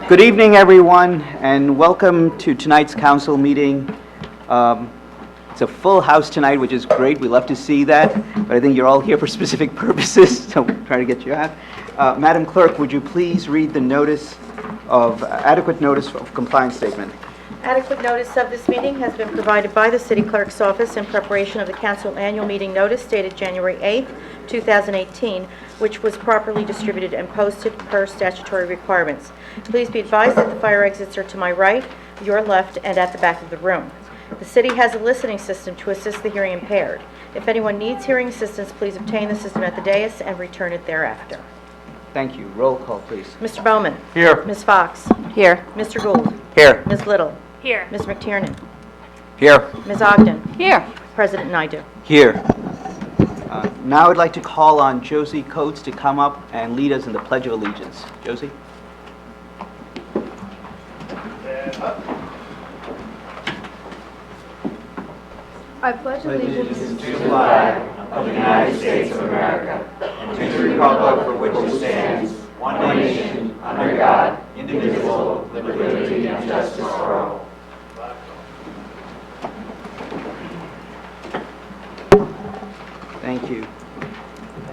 Good evening, everyone, and welcome to tonight's council meeting. It's a full house tonight, which is great. We love to see that, but I think you're all here for specific purposes, so we'll try to get you out. Madam Clerk, would you please read the adequate notice of compliance statement? Adequate notice of this meeting has been provided by the City Clerk's office in preparation of the council annual meeting notice dated January 8th, 2018, which was properly distributed and posted per statutory requirements. Please be advised that the fire exits are to my right, your left, and at the back of the room. The city has a listening system to assist the hearing impaired. If anyone needs hearing assistance, please obtain the system at the dais and return it thereafter. Thank you. Roll call, please. Mr. Bowman. Here. Ms. Fox. Here. Mr. Gould. Here. Ms. Little. Here. Ms. McTiernan. Here. Ms. Ogden. Here. President Naidoo. Here. Now I'd like to call on Josie Coates to come up and lead us in the Pledge of Allegiance. Josie? I pledge allegiance to the flag of the United States of America and to the republic for which it stands, one nation, under God, indivisible, with liberty and justice for all. Thank you.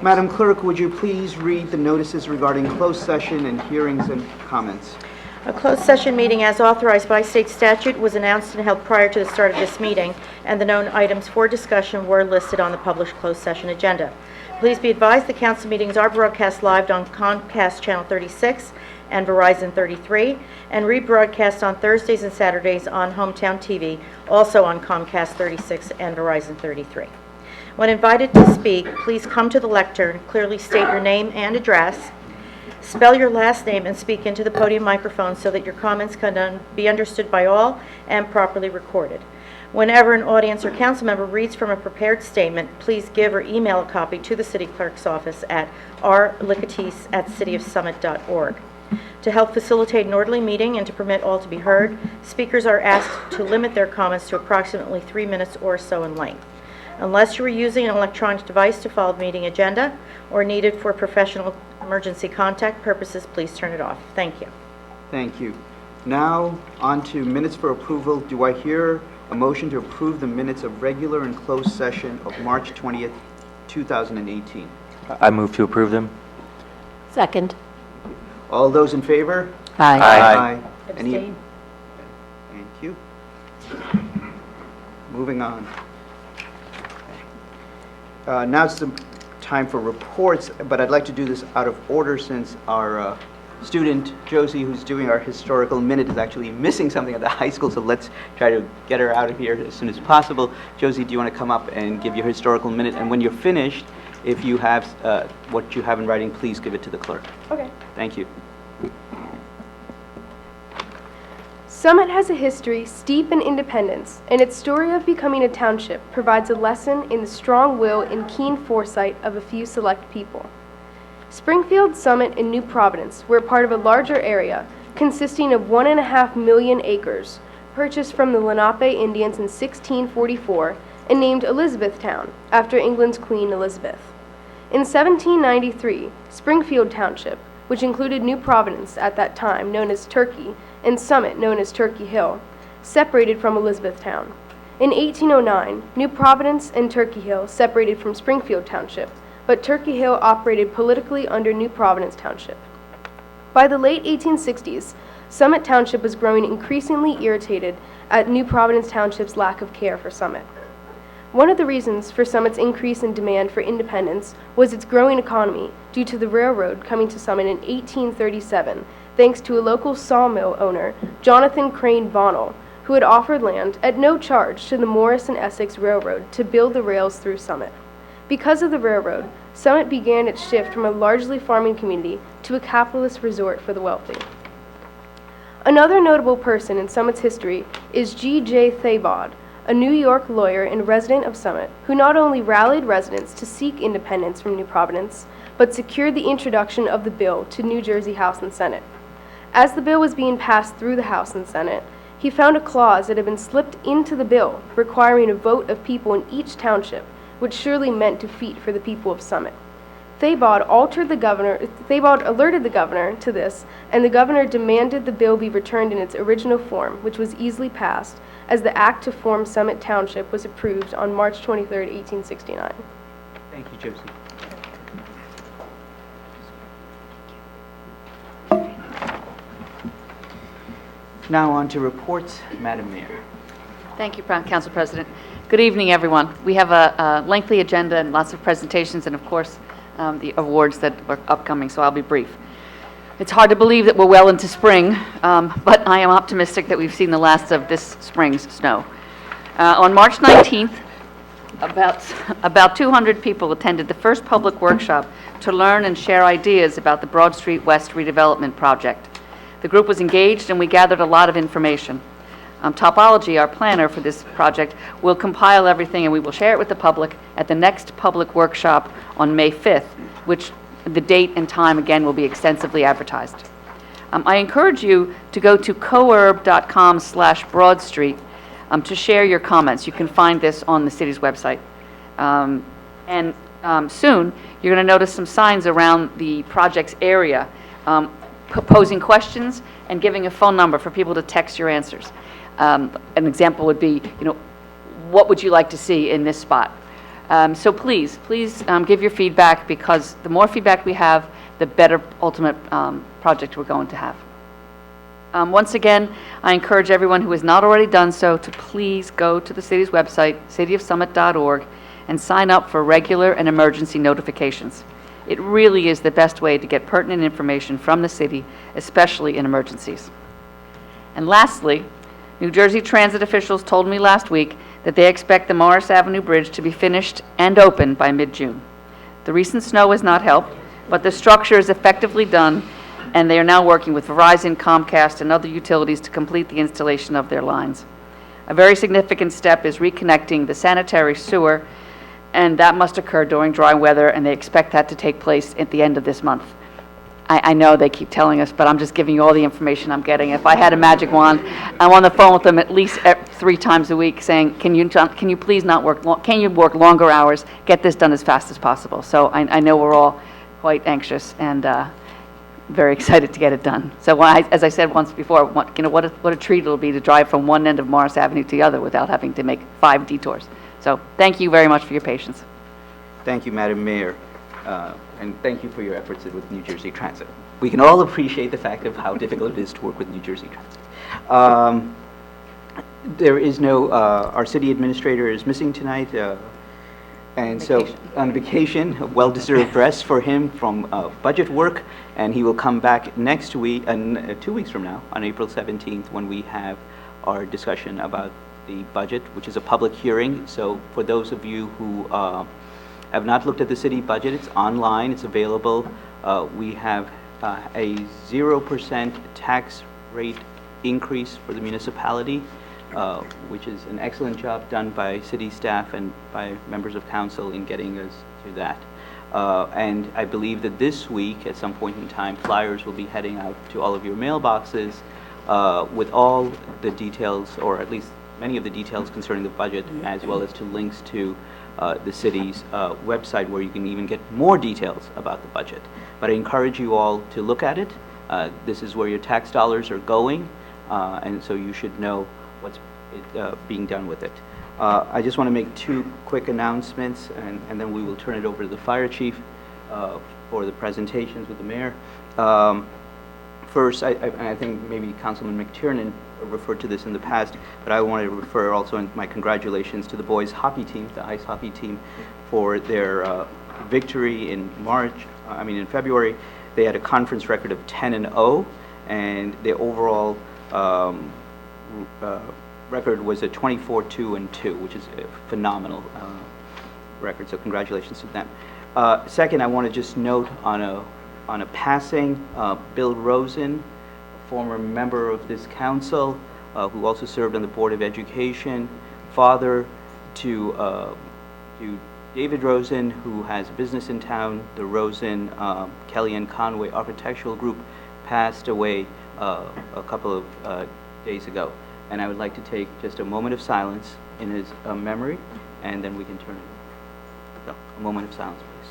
Madam Clerk, would you please read the notices regarding closed session and hearings and comments? A closed session meeting as authorized by state statute was announced and held prior to the start of this meeting, and the known items for discussion were listed on the published closed session agenda. Please be advised the council meetings are broadcast live on Comcast Channel 36 and Verizon 33, and rebroadcast on Thursdays and Saturdays on Hometown TV, also on Comcast 36 and Verizon 33. When invited to speak, please come to the lectern, clearly state your name and address, spell your last name, and speak into the podium microphone so that your comments can be understood by all and properly recorded. Whenever an audience or council member reads from a prepared statement, please give or email a copy to the city clerk's office at rlicatis@cityofsummit.org. To help facilitate an orderly meeting and to permit all to be heard, speakers are asked to limit their comments to approximately 3 minutes or so in length. Unless you are using an electronic device to follow the meeting agenda or need it for professional emergency contact purposes, please turn it off. Thank you. Thank you. Now, on to minutes for approval. Do I hear a motion to approve the minutes of regular and closed session of March 20th, 2018? I move to approve them. Second. All those in favor? Aye. Aye. Abstain. Thank you. Moving on. Now it's the time for reports, but I'd like to do this out of order since our student, Josie, who's doing our historical minute, is actually missing something at the high school, so let's try to get her out of here as soon as possible. Josie, do you want to come up and give your historical minute? And when you're finished, if you have what you have in writing, please give it to the clerk. Okay. Thank you. Summit has a history steep in independence, and its story of becoming a township provides a lesson in the strong will and keen foresight of a few select people. Springfield, Summit, and New Providence were part of a larger area consisting of 1.5 million acres, purchased from the Lenape Indians in 1644 and named Elizabethtown after England's Queen Elizabeth. In 1793, Springfield Township, which included New Providence at that time known as Turkey, and Summit, known as Turkey Hill, separated from Elizabethtown. In 1809, New Providence and Turkey Hill separated from Springfield Township, but Turkey Hill operated politically under New Providence Township. By the late 1860s, Summit Township was growing increasingly irritated at New Providence Township's lack of care for Summit. One of the reasons for Summit's increase in demand for independence was its growing economy due to the railroad coming to Summit in 1837, thanks to a local sawmill owner, Jonathan Crane Bonnell, who had offered land at no charge to the Morris and Essex Railroad to build the rails through Summit. Because of the railroad, Summit began its shift from a largely farming community to a capitalist resort for the wealthy. Another notable person in Summit's history is G.J. Thabod, a New York lawyer and resident of Summit, who not only rallied residents to seek independence from New Providence, but secured the introduction of the bill to New Jersey House and Senate. As the bill was being passed through the House and Senate, he found a clause that had been slipped into the bill requiring a vote of people in each township, which surely meant defeat for the people of Summit. Thebaud alerted the governor to this, and the governor demanded the bill be returned in its original form, which was easily passed, as the act to form Summit Township was approved on March 23, 1869. Thank you, Josie. Now on to reports, Madam Mayor. Thank you, Council President. Good evening, everyone. We have a lengthy agenda and lots of presentations and, of course, the awards that are upcoming, so I'll be brief. It's hard to believe that we're well into spring, but I am optimistic that we've seen the last of this spring's snow. On March 19th, about 200 people attended the first public workshop to learn and share ideas about the Broad Street West redevelopment project. The group was engaged and we gathered a lot of information. Topology, our planner for this project, will compile everything and we will share it with the public at the next public workshop on May 5th, which the date and time again will be extensively advertised. I encourage you to go to coerb.com/broadstreet to share your comments. You can find this on the city's website. Soon, you're going to notice some signs around the project's area posing questions and giving a phone number for people to text your answers. An example would be, what would you like to see in this spot? So please give your feedback, because the more feedback we have, the better ultimate project we're going to have. Once again, I encourage everyone who has not already done so to please go to the city's website, cityofsummit.org, and sign up for regular and emergency notifications. It really is the best way to get pertinent information from the city, especially in emergencies. And lastly, New Jersey Transit officials told me last week that they expect the Morris Avenue Bridge to be finished and open by mid-June. The recent snow has not helped, but the structure is effectively done, and they are now working with Verizon, Comcast, and other utilities to complete the installation of their lines. A very significant step is reconnecting the sanitary sewer, and that must occur during dry weather, and they expect that to take place at the end of this month. I know they keep telling us, but I'm just giving you all the information I'm getting. If I had a magic wand, I'm on the phone with them at least 3 times a week saying, can you please not work, can you work longer hours, get this done as fast as possible. So I know we're all quite anxious and very excited to get it done. So as I said once before, what a treat it'll be to drive from one end of Morris Avenue to the other without having to make 5 detours. So thank you very much for your patience. Thank you, Madam Mayor, and thank you for your efforts with New Jersey Transit. We can all appreciate the fact of how difficult it is to work with New Jersey Transit. There is no, our city administrator is missing tonight, and so on vacation, a well-deserved rest for him from budget work, and he will come back next week, 2 weeks from now, on April 17th, when we have our discussion about the budget, which is a public hearing. So for those of you who have not looked at the city budget, it's online, it's available. We have a 0% tax rate increase for the municipality, which is an excellent job done by city staff and by members of council in getting us to that. And I believe that this week, at some point in time, flyers will be heading out to all of your mailboxes with all the details, or at least many of the details concerning the budget, as well as to links to the city's website, where you can even get more details about the budget. But I encourage you all to look at it. This is where your tax dollars are going, and so you should know what's being done with it. I just want to make 2 quick announcements, and then we will turn it over to the fire chief for the presentations with the mayor. First, I think maybe Councilman McTiernan referred to this in the past, but I want to refer also in my congratulations to the boys hockey team, the ice hockey team, for their victory in February. They had a conference record of 10-0, and the overall record was a 24-2-2, which is a phenomenal record. So congratulations to them. Second, I want to just note on a passing, Bill Rosen, former member of this council, who also served on the Board of Education, father to David Rosen, who has a business in town. The Rosen Kelly and Conway Architectural Group passed away a couple of days ago. And I would like to take just a moment of silence in his memory, and then we can turn it. So, a moment of silence, please.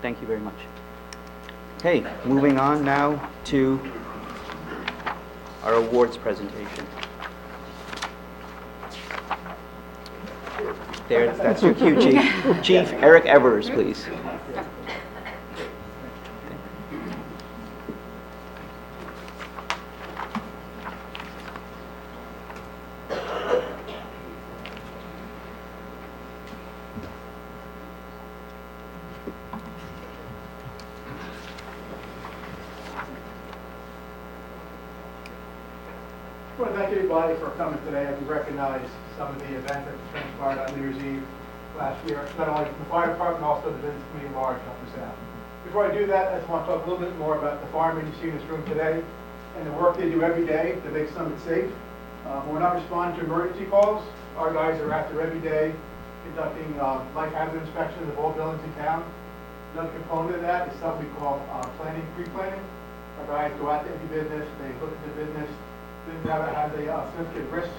Thank you very much. Okay, moving on now to our awards presentation. There, that's your cue, Chief. Chief Eric Evers, please. I want to thank everybody for coming today. I do recognize some of the events that transpired on New Year's Eve last year, not only the fire department, also the business community at large helped us out. Before I do that, I just want to talk a little bit more about the firemen you see in this room today and the work they do every day to make Summit safe. When we're not responding to emergency calls, our guys are out there every day conducting life hazard inspections of all buildings in town. Another component of that is something we call planning, pre-planning. Our guys go out to every business, they look at the business has a significant risk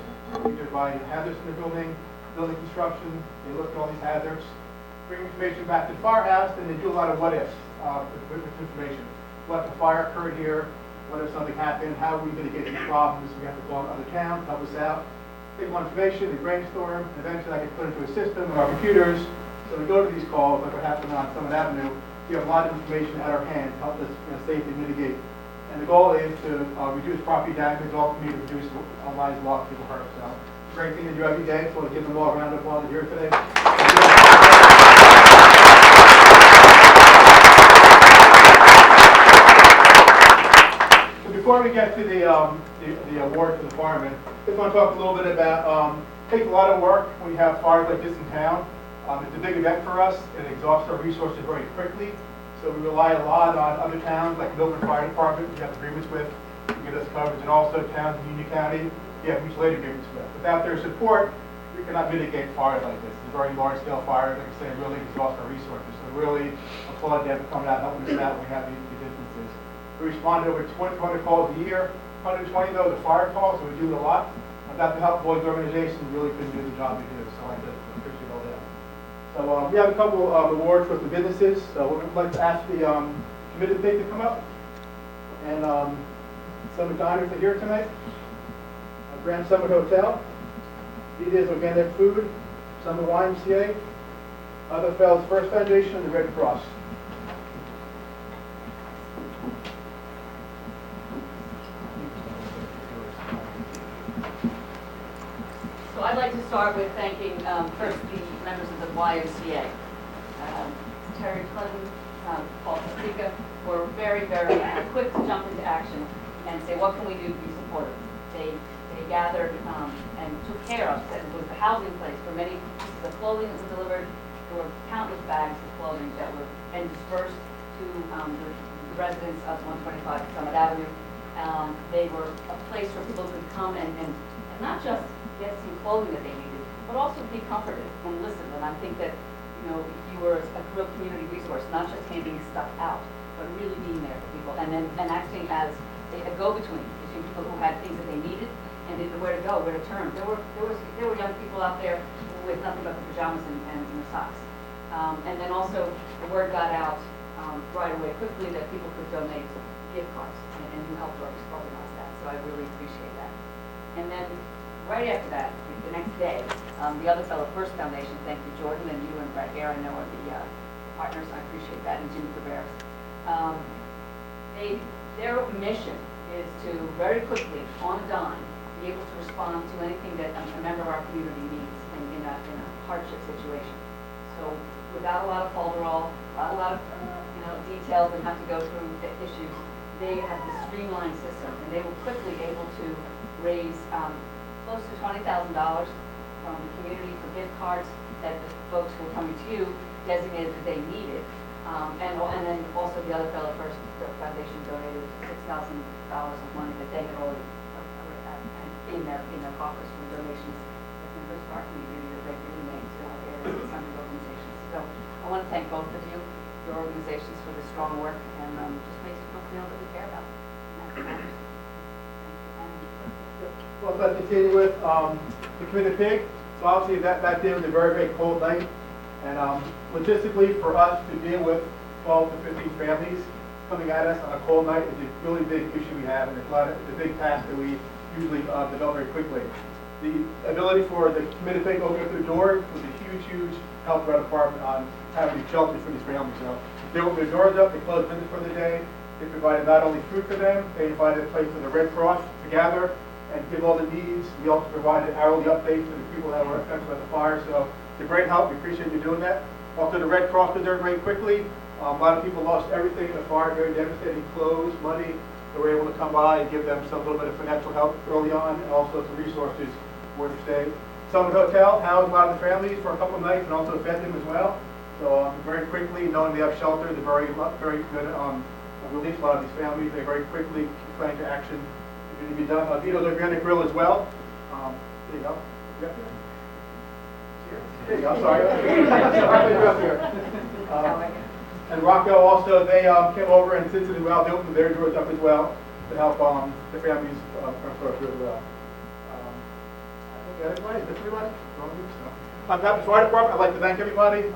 either by hazards in the building construction. They look at all these hazards, bring information back to the firehouse, and they do a lot of what ifs with information. What if a fire occurred here? What if something happened? How are we mitigate these problems? We have to go to other towns, help us out. Take more information, they brainstorm, and eventually I can put it into a system on our computers. So we go to these calls, like what happened on Summit Avenue. We have a lot of information at our hand to help us safely mitigate. And the goal is to reduce property damage, ultimately reduce lives lost, people hurt. So, great thing to do every day. So I'll give them all a round of applause here today. So before we get to the award for the firemen, I just want to talk a little bit about, it takes a lot of work when you have fires like this in town. It's a big event for us. It exhausts our resources very quickly. So we rely a lot on other towns like Milford Fire Department, we have agreements with, to get us coverage, and also towns in Union County, we have mutual aid agreements with. Without their support, we cannot mitigate fires like this. It's a very large-scale fire, like I say, really exhausts our resources. So really applaud them for coming out and helping us out when we have these instances. We respond to over 200 calls a year. 120 of those are fire calls, so we do a lot. Without the help of all these organizations, we really couldn't do the job we do. So I just appreciate all that. So we have a couple of awards for the businesses. So we'd like to ask the committee to come up. And Summit Diners are here tonight. Grand Summit Hotel. Details Organic Food. Summit YMCA. Other Fellows First Foundation and the Red Cross. So I'd like to start with thanking first the members of the YMCA. Terry Clinton, Paul Pastica were very, very quick to jump into action and say, what can we do to be supportive? They gathered and took care of it. It was the housing place for many pieces of clothing that were delivered. There were countless bags of clothing that were and dispersed to the residents of 125 Summit Avenue. They were a place where people could come and not just get some clothing that they needed, but also be comforted and listened. And I think that, you were a real community resource, not just handing stuff out, but really being there for people and acting as a go-between between people who had things that they needed and didn't know where to go, where to turn. There were young people out there with nothing but the pajamas and the socks. And then also the word got out right away quickly that people could donate gift cards and who helped organize that. So I really appreciate that. And then right after that, the next day, the Other Fellow First Foundation, thank you, Jordan, and you and Brett Hare, I know are the partners, I appreciate that, and Jimmy Cabarrus. Their mission is to very quickly, on a dime, be able to respond to anything that a member of our community needs in a hardship situation. So without a lot of falderall, without a lot of details and have to go through the issues, they have this streamlined system, and they were quickly able to raise close to $20,000 from the community for gift cards that the folks who were coming to you designated that they needed. And then also the Other Fellow First Foundation donated $6,000 of money that they had already in their coffers from donations that members of our community that regularly made to our various Summit organizations. So I want to thank both of you, your organizations, for the strong work, and just makes people feel that we care about them. And that matters. Well, let's continue with the Committed Pig. So obviously that day was a very, very cold night. And logistically for us to deal with 12 to 15 families coming at us on a cold night is a really big issue we have, and it's a big task that we usually develop very quickly. The ability for the committed to open up their doors was a huge help for our department on having shelters for these families. So they opened their doors up, they closed business for the day, they provided not only food for them, they provided a place for the Red Cross to gather and give all the needs. We also provided hourly updates to the people that were affected by the fire. So it's a great help, we appreciate you doing that. Also the Red Cross was there very quickly. A lot of people lost everything in the fire, very devastating, clothes, money. They were able to come by and give them some little bit of financial help early on, and also some resources for their stay. Summit Hotel housed a lot of the families for a couple of nights and also fed them as well. So very quickly, knowing they have shelter, they're very good release a lot of these families. They very quickly put into action. It can be done. Vito's Organic Grill as well. There you go. Yeah. There you go. Sorry. And Rocco also, they came over and assisted as well. They opened their doors up as well to help the families come through as well. That's everybody. On behalf of the fire department, I'd like to thank everybody.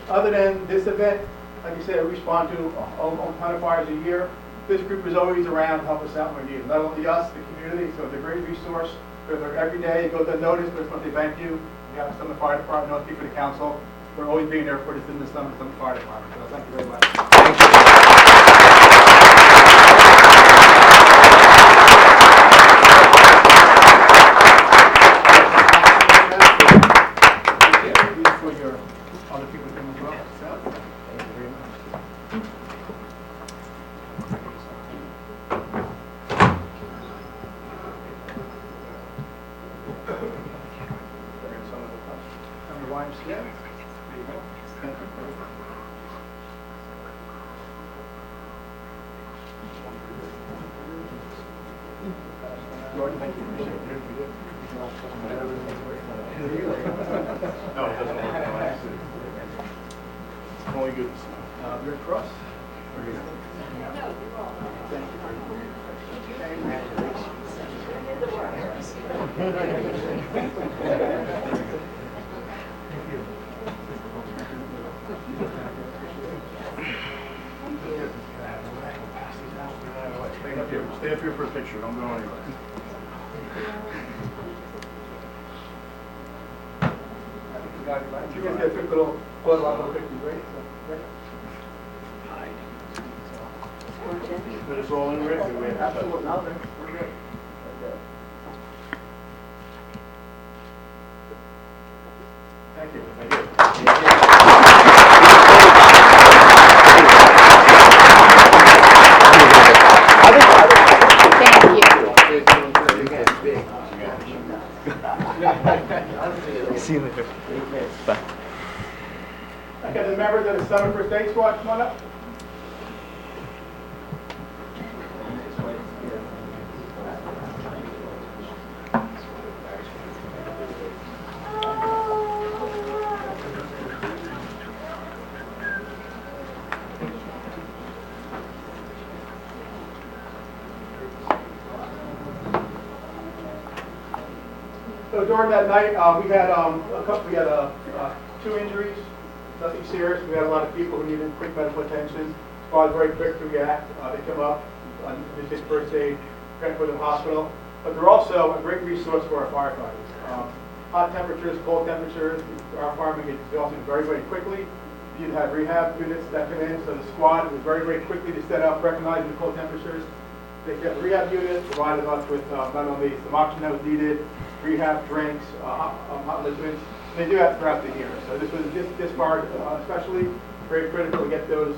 Other than this event, like I said, we respond to a ton of fires a year. This group is always around to help us out when we need it. Not only us, the community, so it's a great resource. They're there every day, it goes unnoticed, but it's when they thank you. We have some of the fire department, no speak for the council. We're always being there for this in the Summit Fire Department. So thank you very much. Only good. Red Cross. Stay up here for a picture. Don't go anywhere. You guys get a quick little photo on the picture, right? Put us all in with it. Absolutely. No, we're good. Thank you. Thank you. See you later. Bye. Okay, the members of the Summit First Aid Squad, come on up. So during that night, we had two injuries, nothing serious. We had a lot of people who needed quick medical attention. Squad was very quick to react. They come up, did first aid, transported to the hospital. But they're also a great resource for our firefighters. Hot temperatures, cold temperatures, our firemen get exhausted very quickly. You'd have rehab units that come in, so the squad was very quickly to set up, recognizing the cold temperatures. They kept rehab units, provided us with not only some oxygen that was needed, rehab drinks, hot liquids. They do that throughout the year. So this fire especially very critical to get those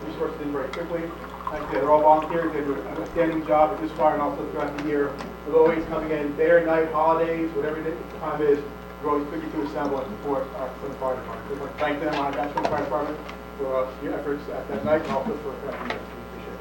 resources in very quickly. Like I said, they're all volunteers. They do an outstanding job at this fire and also throughout the year. They're always coming in day or night, holidays, whatever the time is. We're always quickly to assemble and support our fire department. We'd like to thank them on behalf of the fire department for your efforts at that night and also for throughout the year. We appreciate it.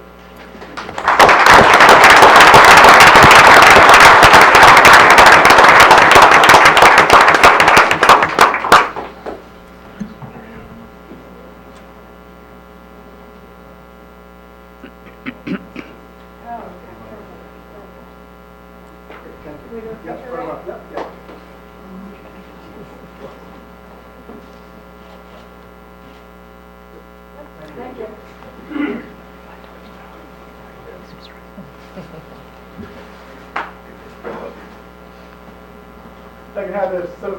Thank you.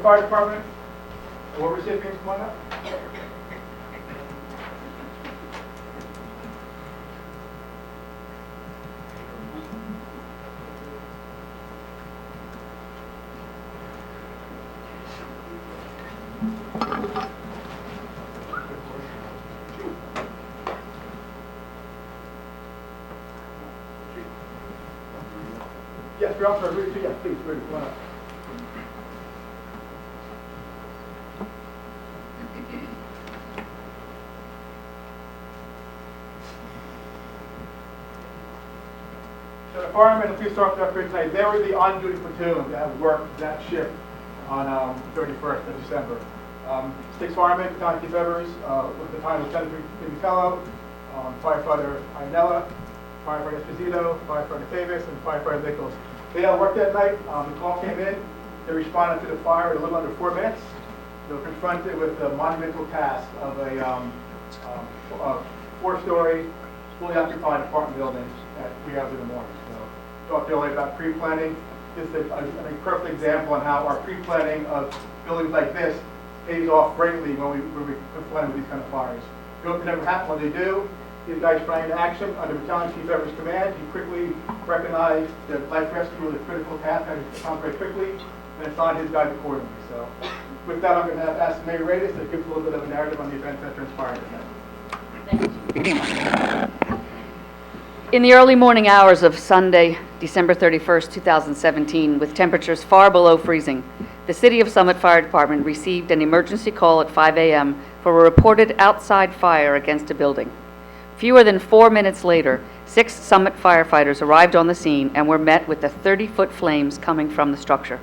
Fire Department. Award recipients, come on up. Yes, you're up, sir. Yes, please, Rudy, come on up. So the firemen and police officers up here tonight, they were the on-duty platoon that worked that shift on 31st of December. 6 firemen, Battalion Chief Evers, with Battalion Lieutenant Vitello, firefighter Ainella, firefighter Esposito, firefighter Davis, and firefighter Nichols. They all worked that night. The call came in. They responded to the fire in a little under 4 minutes. They were confronted with the monumental task of a 4-story, fully occupied apartment building at 3 hours in the morning. So, talked earlier about pre-planning. This is a perfect example on how our pre-planning of buildings like this pays off greatly when we confront with these kind of fires. We hope it never happen. When they do, these guys sprang into action under Battalion Chief Evers' command. He quickly recognized that life rescue was a critical task and accomplished very quickly, and assigned his guys accordingly. So, with that, I'm going to ask Mayor Radis to give us a little bit of a narrative on the event that transpired tonight. In the early morning hours of Sunday, December 31st, 2017, with temperatures far below freezing, the City of Summit Fire Department received an emergency call at 5 a.m. for a reported outside fire against a building. Fewer than 4 minutes later, 6 Summit firefighters arrived on the scene and were met with the 30-foot flames coming from the structure.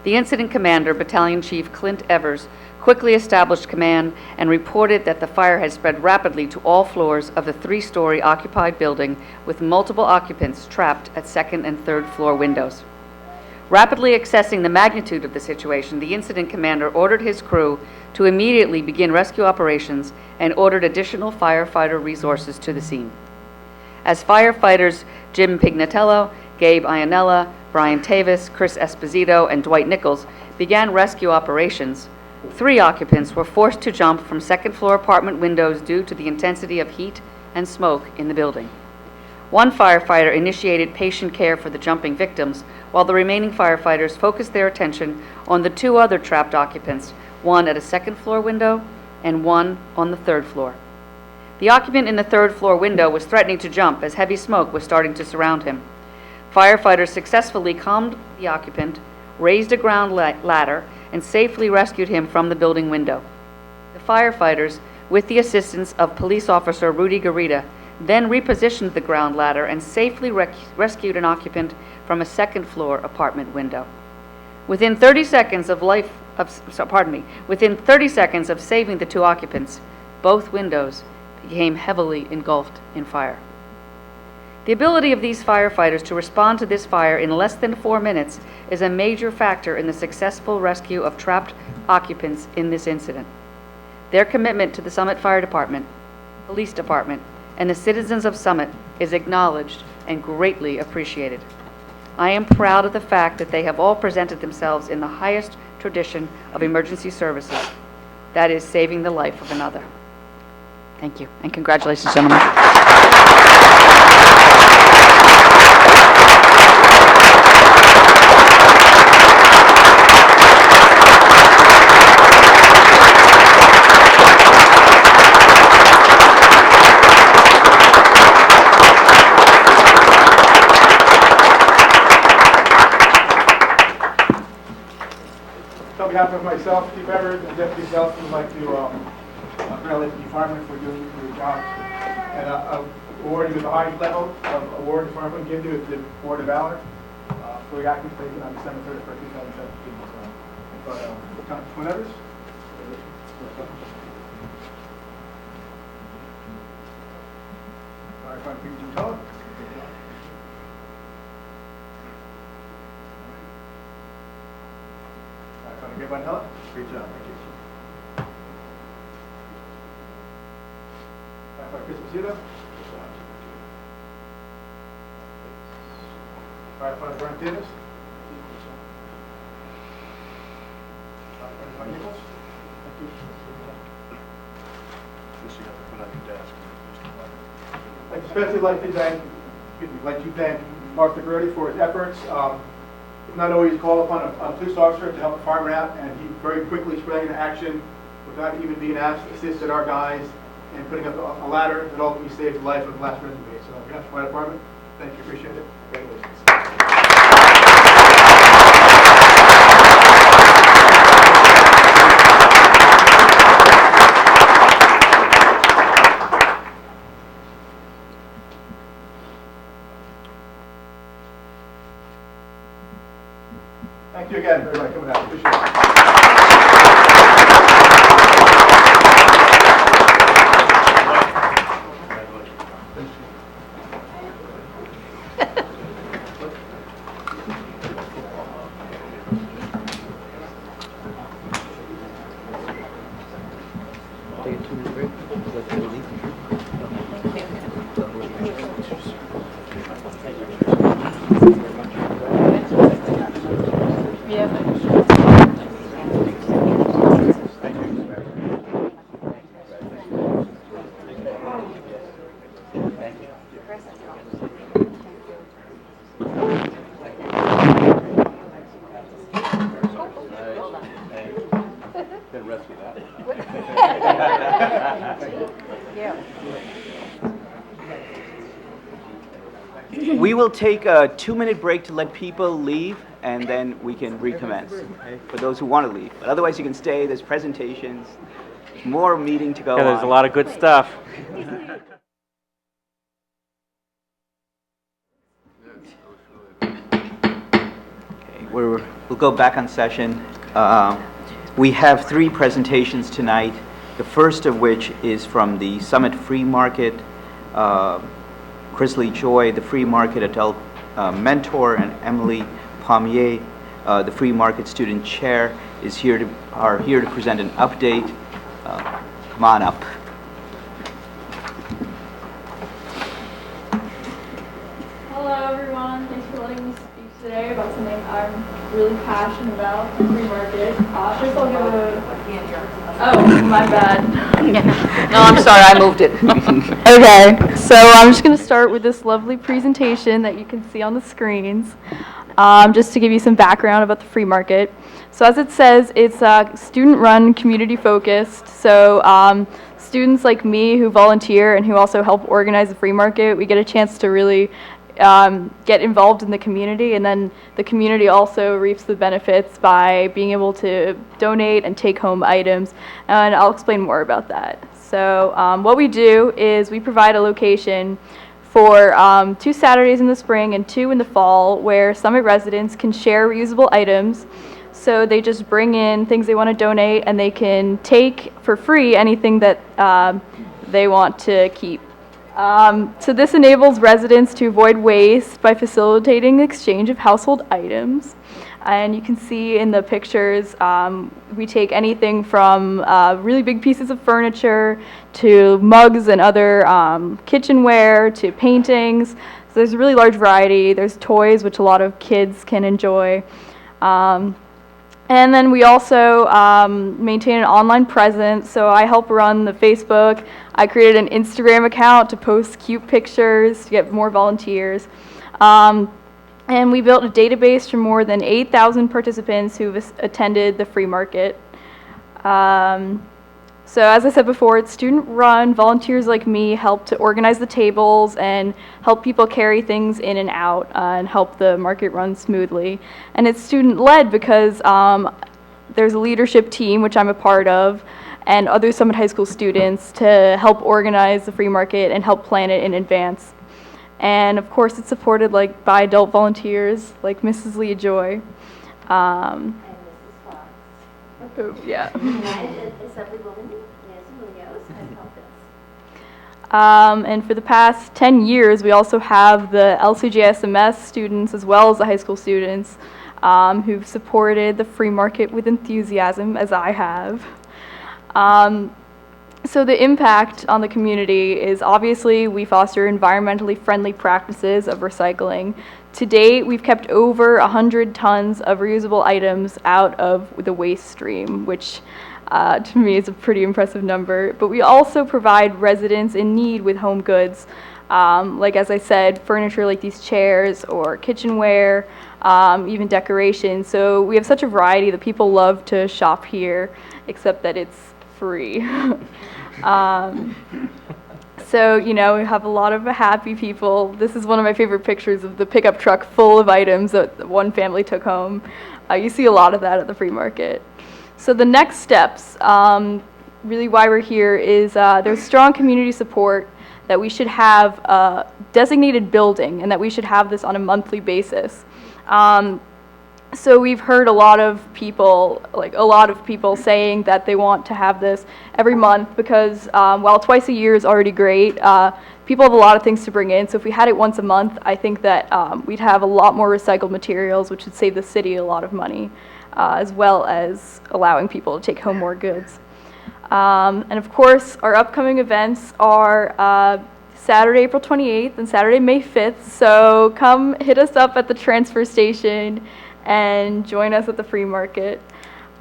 The incident commander, Battalion Chief Clint Evers, quickly established command and reported that the fire had spread rapidly to all floors of the 3-story occupied building with multiple occupants trapped at 2nd and 3rd floor windows. Rapidly assessing the magnitude of the situation, the incident commander ordered his crew to immediately begin rescue operations and ordered additional firefighter resources to the scene. As firefighters Jim Pignatello, Gabe Iannella, Brian Tavis, Chris Esposito, and Dwight Nichols began rescue operations, 3 occupants were forced to jump from 2nd floor apartment windows due to the intensity of heat and smoke in the building. 1 firefighter initiated patient care for the jumping victims, while the remaining firefighters focused their attention on the 2 other trapped occupants, one at a 2nd floor window and one on the 3rd floor. The occupant in the 3rd floor window was threatening to jump as heavy smoke was starting to surround him. Firefighters successfully calmed the occupant, raised a ground ladder, and safely rescued him from the building window. The firefighters, with the assistance of police officer Rudy Garita, then repositioned the ground ladder and safely rescued an occupant from a 2nd floor apartment window. Within 30 seconds of saving the 2 occupants, both windows became heavily engulfed in fire. The ability of these firefighters to respond to this fire in less than 4 minutes is a major factor in the successful rescue of trapped occupants in this incident. Their commitment to the Summit Fire Department, Police Department, and the citizens of Summit is acknowledged and greatly appreciated. I am proud of the fact that they have all presented themselves in the highest tradition of emergency services, that is, saving the life of another. Thank you, and congratulations, gentlemen. On behalf of myself, Chief Evers, and Deputy Delson, would like to congratulate the firemen for doing your job and award you with the highest level of award the firemen give you is the Award of Valor for your actions taken on December 31st, 2017. So, Clint Evers. Firefighter Peter Jim. Gabe Iannella. Great job, thank you. Firefighter Chris Esposito. Firefighter Brian Davis. Nichols. I'd especially like to thank, Mark DeGrody for his efforts. It's not always called upon a police officer to help a fireman out, and he very quickly sprang into action without even being asked, assisted our guys in putting up a ladder that ultimately saved the life of the last resident. So on behalf of the fire department, thank you, appreciate it. Congratulations. Thank you again, everybody, coming out. Appreciate it. Take a 2-minute break. Let them leave. We will take a 2-minute break to let people leave, and then we can recommence, okay, for those who want to leave. But otherwise, you can stay. There's presentations, more meeting to go on. Yeah, there's a lot of good stuff. Okay, we'll go back on session. We have 3 presentations tonight, the first of which is from the Summit Free Market. Chris Lee Joy, the Free Market Adult Mentor, and Emily Pommier, the Free Market Student Chair, are here to present an update. Come on up. Hello everyone, thanks for letting me speak today about something I'm really passionate about, the free market. First I'll give oh, my bad. No, I'm sorry, I moved it. Okay, so I'm just going to start with this lovely presentation that you can see on the screens, just to give you some background about the free market. So as it says, it's student-run, community-focused, so students like me who volunteer and who also help organize the free market, we get a chance to really get involved in the community, and then the community also reaps the benefits by being able to donate and take home items, and I'll explain more about that. So what we do is we provide a location for 2 Saturdays in the spring and 2 in the fall where Summit residents can share reusable items. So they just bring in things they want to donate, and they can take for free anything that they want to keep. So this enables residents to avoid waste by facilitating the exchange of household items. And you can see in the pictures, we take anything from really big pieces of furniture to mugs and other kitchenware to paintings. So there's a really large variety. There's toys, which a lot of kids can enjoy. And then we also maintain an online presence, so I help run the Facebook. I created an Instagram account to post cute pictures to get more volunteers. And we built a database for more than 8,000 participants who've attended the free market. So as I said before, it's student-run. Volunteers like me help to organize the tables and help people carry things in and out and help the market run smoothly. And it's student-led because there's a leadership team, which I'm a part of, and other Summit High School students to help organize the free market and help plan it in advance. And of course, it's supported by adult volunteers like Mrs. Leah Joy. And Mrs. Fox. Yeah. And Assemblywoman Nancy Munoz has helped us. And for the past 10 years, we also have the LCJSMS students as well as the high school students who've supported the free market with enthusiasm, as I have. So the impact on the community is obviously we foster environmentally friendly practices of recycling To date, we've kept over 100 tons of reusable items out of the waste stream, which to me is a pretty impressive number. But we also provide residents in need with home goods, like as I said, furniture like these chairs or kitchenware, even decorations. So we have such a variety that people love to shop here, except that it's free. So, you know, we have a lot of happy people. This is one of my favorite pictures of the pickup truck full of items that one family took home. You see a lot of that at the free market. So the next steps, really why we're here, is there's strong community support that we should have a designated building and that we should have this on a monthly basis. So we've heard a lot of people saying that they want to have this every month because while twice a year is already great, people have a lot of things to bring in. So if we had it once a month, I think that we'd have a lot more recycled materials, which would save the city a lot of money, as well as allowing people to take home more goods. And of course, our upcoming events are Saturday, April 28th and Saturday, May 5th. So come hit us up at the transfer station and join us at the free market.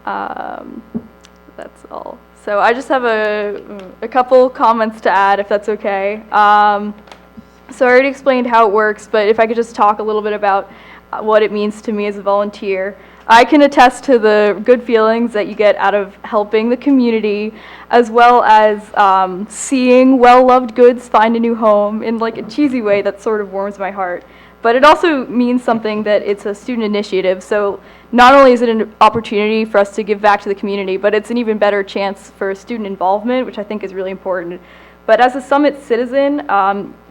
That's all. So I just have a couple comments to add, if that's okay. So I already explained how it works, but if I could just talk a little bit about what it means to me as a volunteer. I can attest to the good feelings that you get out of helping the community, as well as seeing well-loved goods find a new home in like a cheesy way that sort of warms my heart. But it also means something that it's a student initiative, so not only is it an opportunity for us to give back to the community, but it's an even better chance for student involvement, which I think is really important. But as a Summit citizen,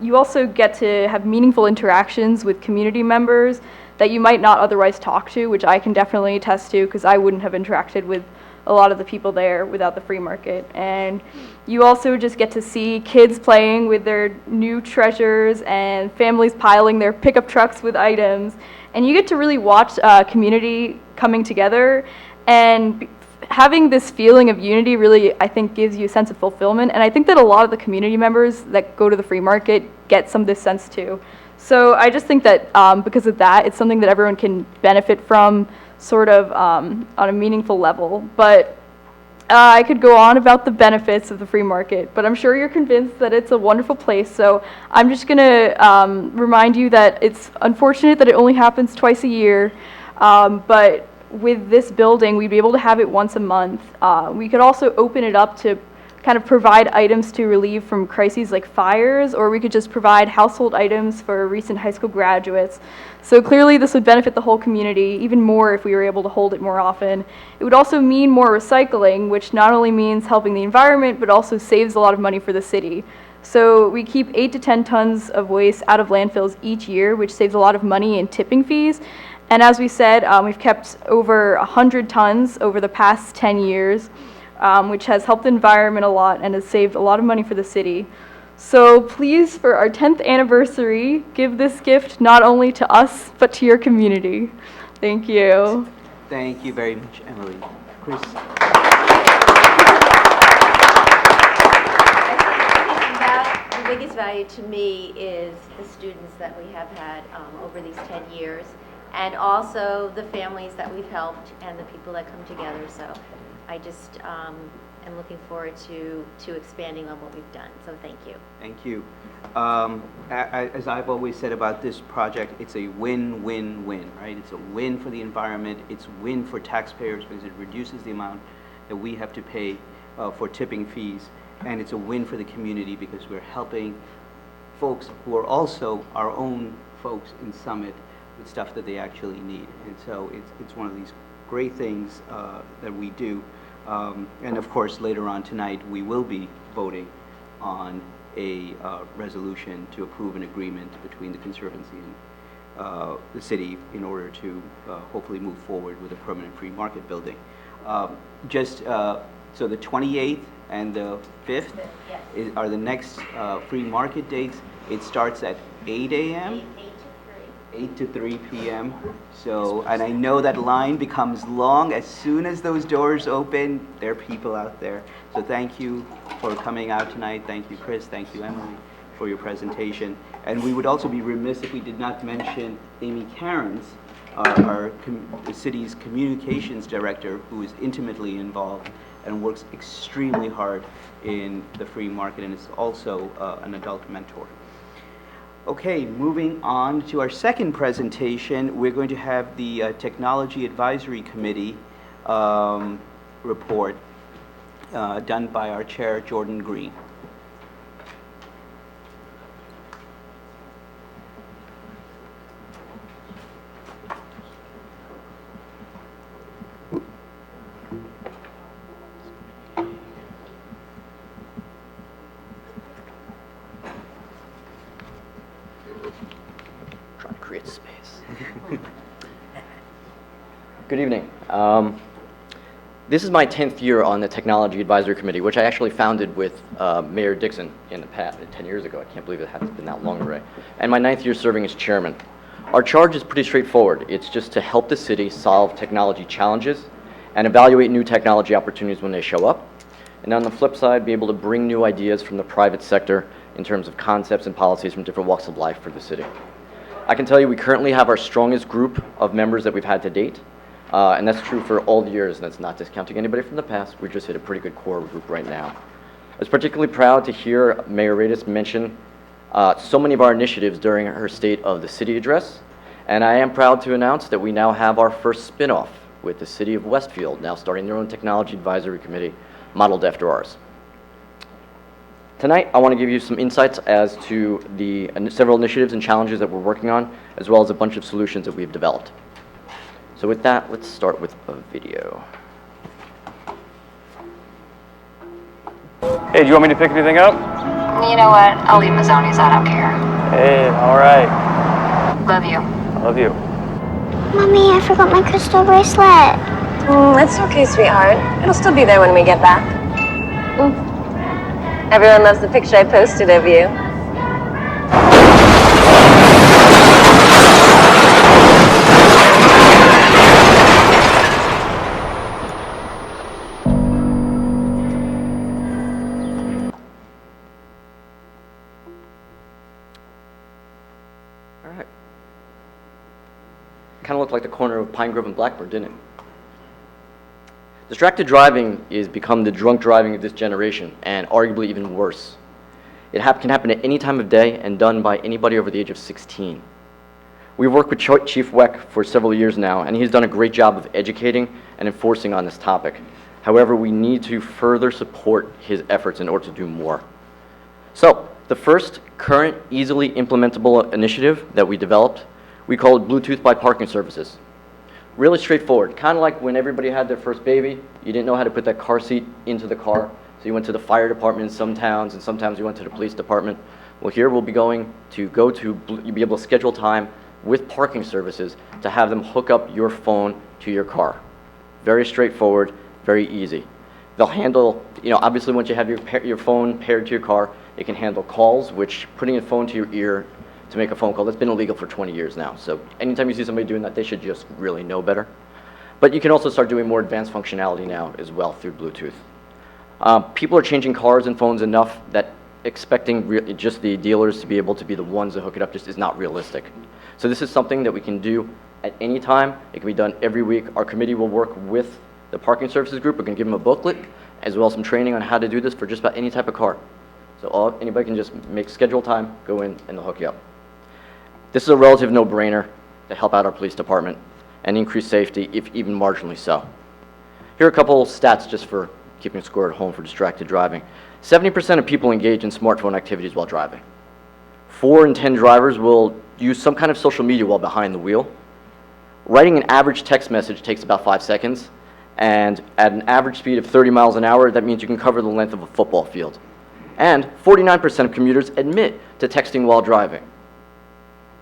you also get to have meaningful interactions with community members that you might not otherwise talk to, which I can definitely attest to because I wouldn't have interacted with a lot of the people there without the free market. And you also just get to see kids playing with their new treasures and families piling their pickup trucks with items. And you get to really watch community coming together, and having this feeling of unity really, I think, gives you a sense of fulfillment. And I think that a lot of the community members that go to the free market get some of this sense too. So I just think that because of that, it's something that everyone can benefit from sort of on a meaningful level. But I could go on about the benefits of the free market, but I'm sure you're convinced that it's a wonderful place. So I'm just going to remind you that it's unfortunate that it only happens twice a year, but with this building, we'd be able to have it once a month. We could also open it up to kind of provide items to relieve from crises like fires, or we could just provide household items for recent high school graduates. So clearly this would benefit the whole community even more if we were able to hold it more often. It would also mean more recycling, which not only means helping the environment, but also saves a lot of money for the city. So we keep 8 to 10 tons of waste out of landfills each year, which saves a lot of money in tipping fees. And as we said, we've kept over 100 tons over the past 10 years, which has helped the environment a lot and has saved a lot of money for the city. So please, for our 10th anniversary, give this gift not only to us, but to your community. Thank you. Thank you very much, Emily. Chris? The biggest value to me is the students that we have had over these 10 years, and also the families that we've helped and the people that come together. So I just am looking forward to expanding on what we've done. So thank you. Thank you. As I've always said about this project, it's a win-win-win, right? It's a win for the environment, it's a win for taxpayers because it reduces the amount that we have to pay for tipping fees, and it's a win for the community because we're helping folks who are also our own folks in Summit with stuff that they actually need. And so it's one of these great things that we do. And of course, later on tonight, we will be voting on a resolution to approve an agreement between the Conservancy and the city in order to hopefully move forward with a permanent free market building. So the 28th and the 5th are the next free market dates. It starts at 8 a.m. 8 to 3 p.m. So, and I know that line becomes long as soon as those doors open. There are people out there. So thank you for coming out tonight. Thank you, Chris. Thank you, Emily, for your presentation. And we would also be remiss if we did not mention Amy Cairns, the city's communications director, who is intimately involved and works extremely hard in the free market and is also an adult mentor. Okay, moving on to our second presentation, we're going to have the Technology Advisory Committee report done by our chair, Jordan Green. Trying to create space. Good evening. This is my 10th year on the Technology Advisory Committee, which I actually founded with Mayor Dixon in the past, 10 years ago. I can't believe it has been that long already. And my 9th year serving as chairman. Our charge is pretty straightforward. It's just to help the city solve technology challenges and evaluate new technology opportunities when they show up. And on the flip side, be able to bring new ideas from the private sector in terms of concepts and policies from different walks of life for the city. I can tell you we currently have our strongest group of members that we've had to date. And that's true for all the years, and that's not discounting anybody from the past. We just hit a pretty good core group right now. I was particularly proud to hear Mayor Radis mention so many of our initiatives during her State of the City address. And I am proud to announce that we now have our first spin-off with the City of Westfield, now starting their own Technology Advisory Committee modeled after ours. Tonight, I want to give you some insights as to the several initiatives and challenges that we're working on, as well as a bunch of solutions that we've developed. So with that, let's start with a video. Hey, do you want me to pick anything up? You know what? I'll leave Mazzoni's. I don't care. Hey, all right. Love you. I love you. Mommy, I forgot my crystal bracelet. That's okay, sweetheart. It'll still be there when we get back. Everyone loves the picture I posted of you. All right. Kind of looked like the corner of Pine Grove and Blackburn, didn't it? Distracted driving is become the drunk driving of this generation, and arguably even worse. It can happen at any time of day and done by anybody over the age of 16. We've worked with Chief Weck for several years now, and he's done a great job of educating and enforcing on this topic. However, we need to further support his efforts in order to do more. So, the first current, easily implementable initiative that we developed, we call it Bluetooth by Parking Services. Really straightforward, kind of like when everybody had their first baby, you didn't know how to put that car seat into the car, so you went to the fire department in some towns, and sometimes you went to the police department. Well, here we'll be going to you'll be able to schedule time with parking services to have them hook up your phone to your car. Very straightforward, very easy. They'll handle, obviously once you have your phone paired to your car, it can handle calls, which putting a phone to your ear to make a phone call, that's been illegal for 20 years now. So anytime you see somebody doing that, they should just really know better. But you can also start doing more advanced functionality now as well through Bluetooth. People are changing cars and phones enough that expecting just the dealers to be able to be the ones that hook it up just is not realistic. So this is something that we can do at any time. It can be done every week. Our committee will work with the parking services group. We're going to give them a booklet as well as some training on how to do this for just about any type of car. So anybody can just make schedule time, go in, and they'll hook you up. This is a relative no-brainer to help out our police department and increase safety, if even marginally so. Here are a couple stats just for keeping score at home for distracted driving. 70% of people engage in smartphone activities while driving. 4 in 10 drivers will use some kind of social media while behind the wheel. Writing an average text message takes about 5 seconds, and at an average speed of 30 miles an hour, that means you can cover the length of a football field. And 49% of commuters admit to texting while driving.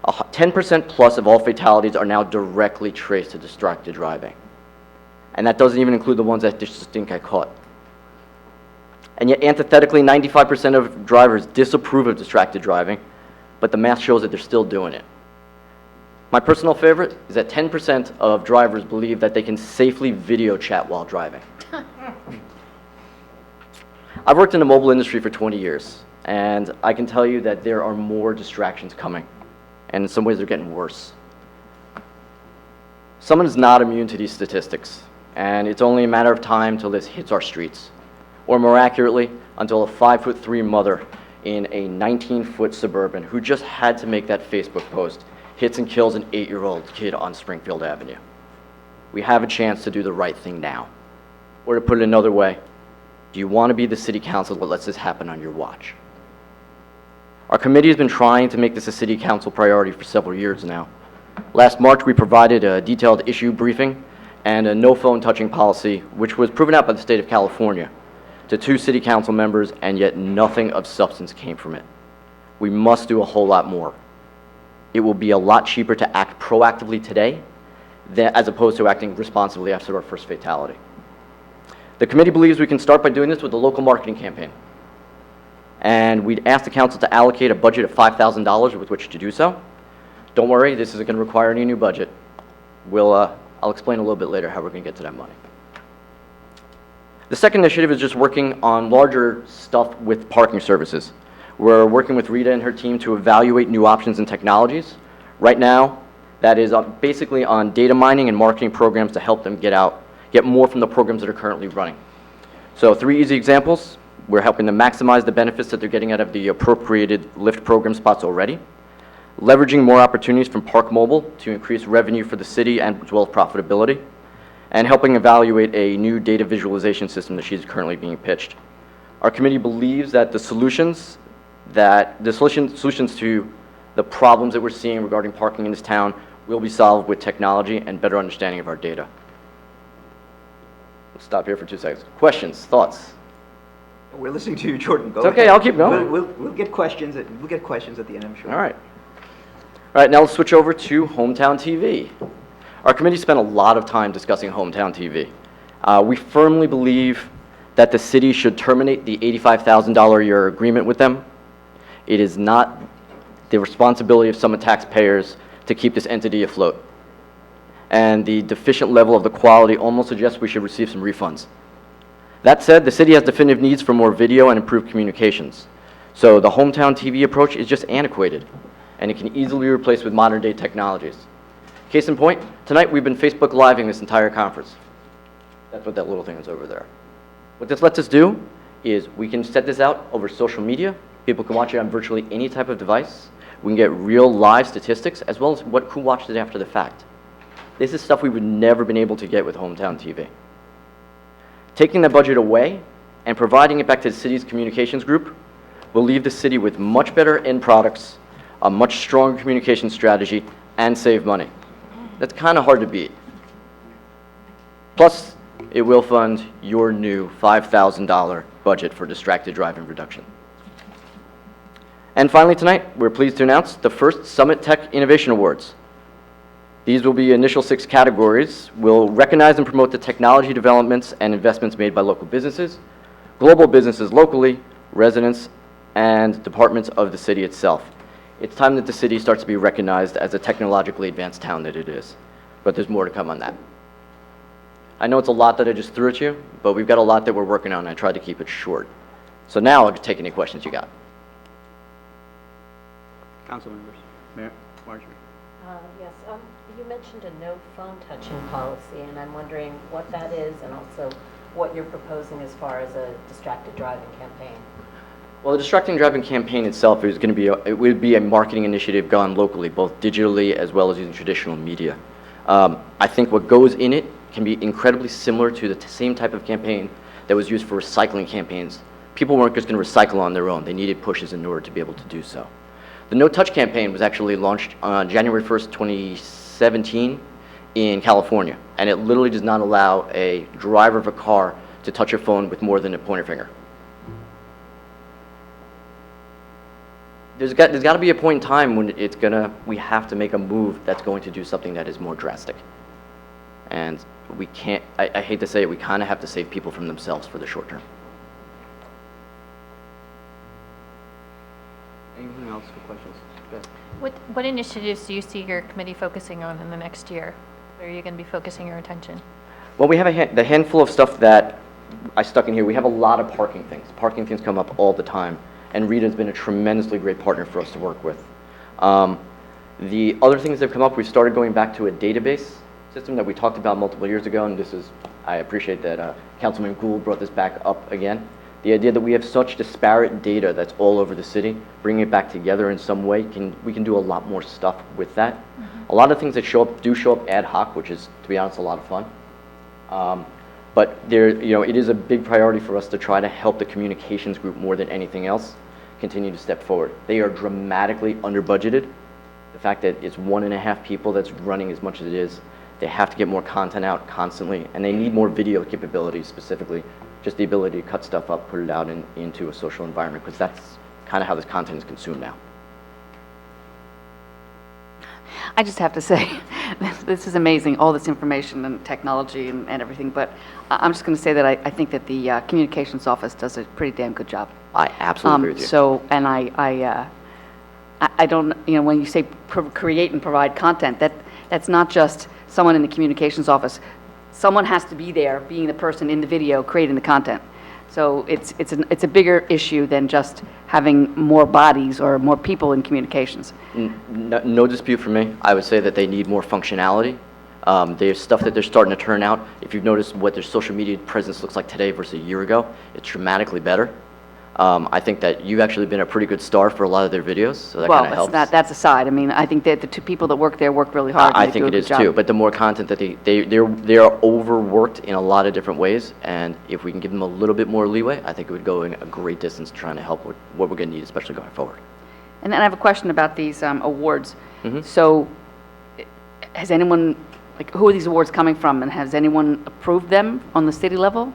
10% plus of all fatalities are now directly traced to distracted driving. And that doesn't even include the ones that just didn't get caught. And yet, antithetically, 95% of drivers disapprove of distracted driving, but the math shows that they're still doing it. My personal favorite is that 10% of drivers believe that they can safely video chat while driving. I've worked in the mobile industry for 20 years, and I can tell you that there are more distractions coming, and in some ways they're getting worse. Someone is not immune to these statistics, and it's only a matter of time till this hits our streets, or more accurately, until a 5'3" mother in a 19-foot Suburban who just had to make that Facebook post hits and kills an 8-year-old kid on Springfield Avenue. We have a chance to do the right thing now. Or to put it another way, do you want to be the city council that lets this happen on your watch? Our committee has been trying to make this a city council priority for several years now. Last March, we provided a detailed issue briefing and a no phone touching policy, which was proven out by the state of California, to 2 city council members, and yet nothing of substance came from it. We must do a whole lot more. It will be a lot cheaper to act proactively today as opposed to acting responsibly after our first fatality. The committee believes we can start by doing this with a local marketing campaign. And we'd ask the council to allocate a budget of $5,000 with which to do so. Don't worry, this isn't going to require any new budget. I'll explain a little bit later how we're going to get to that money. The second initiative is just working on larger stuff with parking services. We're working with Rita and her team to evaluate new options and technologies. Right now, that is basically on data mining and marketing programs to help them get more from the programs that are currently running. So 3 easy examples. We're helping them maximize the benefits that they're getting out of the appropriated Lyft program spots already. Leveraging more opportunities from Park Mobile to increase revenue for the city and as well as profitability. And helping evaluate a new data visualization system that she's currently being pitched. Our committee believes that the solutions to the problems that we're seeing regarding parking in this town will be solved with technology and better understanding of our data. We'll stop here for 2 seconds. Questions, thoughts? We're listening to you, Jordan. Go It's okay, ahead. I'll keep going. We'll get questions. We'll get questions at the end, I'm sure. All right, now let's switch over to Hometown TV. Our committee spent a lot of time discussing Hometown TV. We firmly believe that the city should terminate the $85,000 a year agreement with them. It is not the responsibility of Summit taxpayers to keep this entity afloat. And the deficient level of the quality almost suggests we should receive some refunds. That said, the city has definitive needs for more video and improved communications. So the Hometown TV approach is just antiquated, and it can easily be replaced with modern day technologies. Case in point, tonight we've been Facebook Living this entire conference. That's what that little thing is over there. What this lets us do is we can set this out over social media. People can watch it on virtually any type of device. We can get real live statistics as well as who watched it after the fact. This is stuff we would never been able to get with Hometown TV. Taking the budget away and providing it back to the city's communications group will leave the city with much better end products, a much stronger communication strategy, and save money. That's kind of hard to beat. Plus, it will fund your new $5,000 budget for distracted driving reduction. And finally tonight, we're pleased to announce the first Summit Tech Innovation Awards. These will be initial 6 categories. We'll recognize and promote the technology developments and investments made by local businesses, global businesses locally, residents, and departments of the city itself. It's time that the city starts to be recognized as a technologically advanced town that it is. But there's more to come on that. I know it's a lot that I just threw at you, but we've got a lot that we're working on, and I tried to keep it short. So now I'll take any questions you got. Council members. Mayor, Marjorie. Yes, you mentioned a no phone touching policy, and I'm wondering what that is and also what you're proposing as far as a distracted driving campaign. Well, the distracting driving campaign itself is going to be it would be a marketing initiative gone locally, both digitally as well as using traditional media. I think what goes in it can be incredibly similar to the same type of campaign that was used for recycling campaigns. People weren't just going to recycle on their own. They needed pushes in order to be able to do so. The No Touch campaign was actually launched on January 1st, 2017 in California, and it literally does not allow a driver of a car to touch a phone with more than a pointer finger. There's got to be a point in time when we have to make a move that's going to do something that is more drastic. And we can't, I hate to say it, we kind of have to save people from themselves for the short term. Anything else for questions? Yes. What initiatives do you see your committee focusing on in the next year? Where are you going to be focusing your attention? Well, we have the handful of stuff that I stuck in here. We have a lot of parking things. Parking things come up all the time. and Rita has been a tremendously great partner for us to work with. The other things that have come up, we started going back to a database system that we talked about multiple years ago, and I appreciate that Councilman Gould brought this back up again. The idea that we have such disparate data that's all over the city, bringing it back together in some way, we can do a lot more stuff with that. A lot of things that do show up ad hoc, which is, to be honest, a lot of fun. But it is a big priority for us to try to help the communications group more than anything else continue to step forward. They are dramatically under budgeted. The fact that it's 1.5 people that's running as much as it is, they have to get more content out constantly, and they need more video capabilities specifically, just the ability to cut stuff up, put it out into a social environment, because that's kind of how this content is consumed now. I just have to say, this is amazing, all this information and technology and everything, but I'm just going to say that I think that the communications office does a pretty damn good job. I absolutely agree with you. So, and I don't, when you say create and provide content, that's not just someone in the communications office. Someone has to be there, being the person in the video, creating the content. So it's a bigger issue than just having more bodies or more people in communications. No dispute for me. I would say that they need more functionality. There's stuff that they're starting to turn out. If you've noticed what their social media presence looks like today versus a year ago, it's dramatically better. I think that you've actually been a pretty good star for a lot of their videos, so that kind of helps. Well, that's aside. I mean, I think that the two people that work there work really hard. I think it is too, but the more content that they are overworked in a lot of different ways, and if we can give them a little bit more leeway, I think it would go in a great distance trying to help with what we're going to need, especially going forward. And then I have a question about these awards. So has anyone, who are these awards coming from, and has anyone approved them on the city level?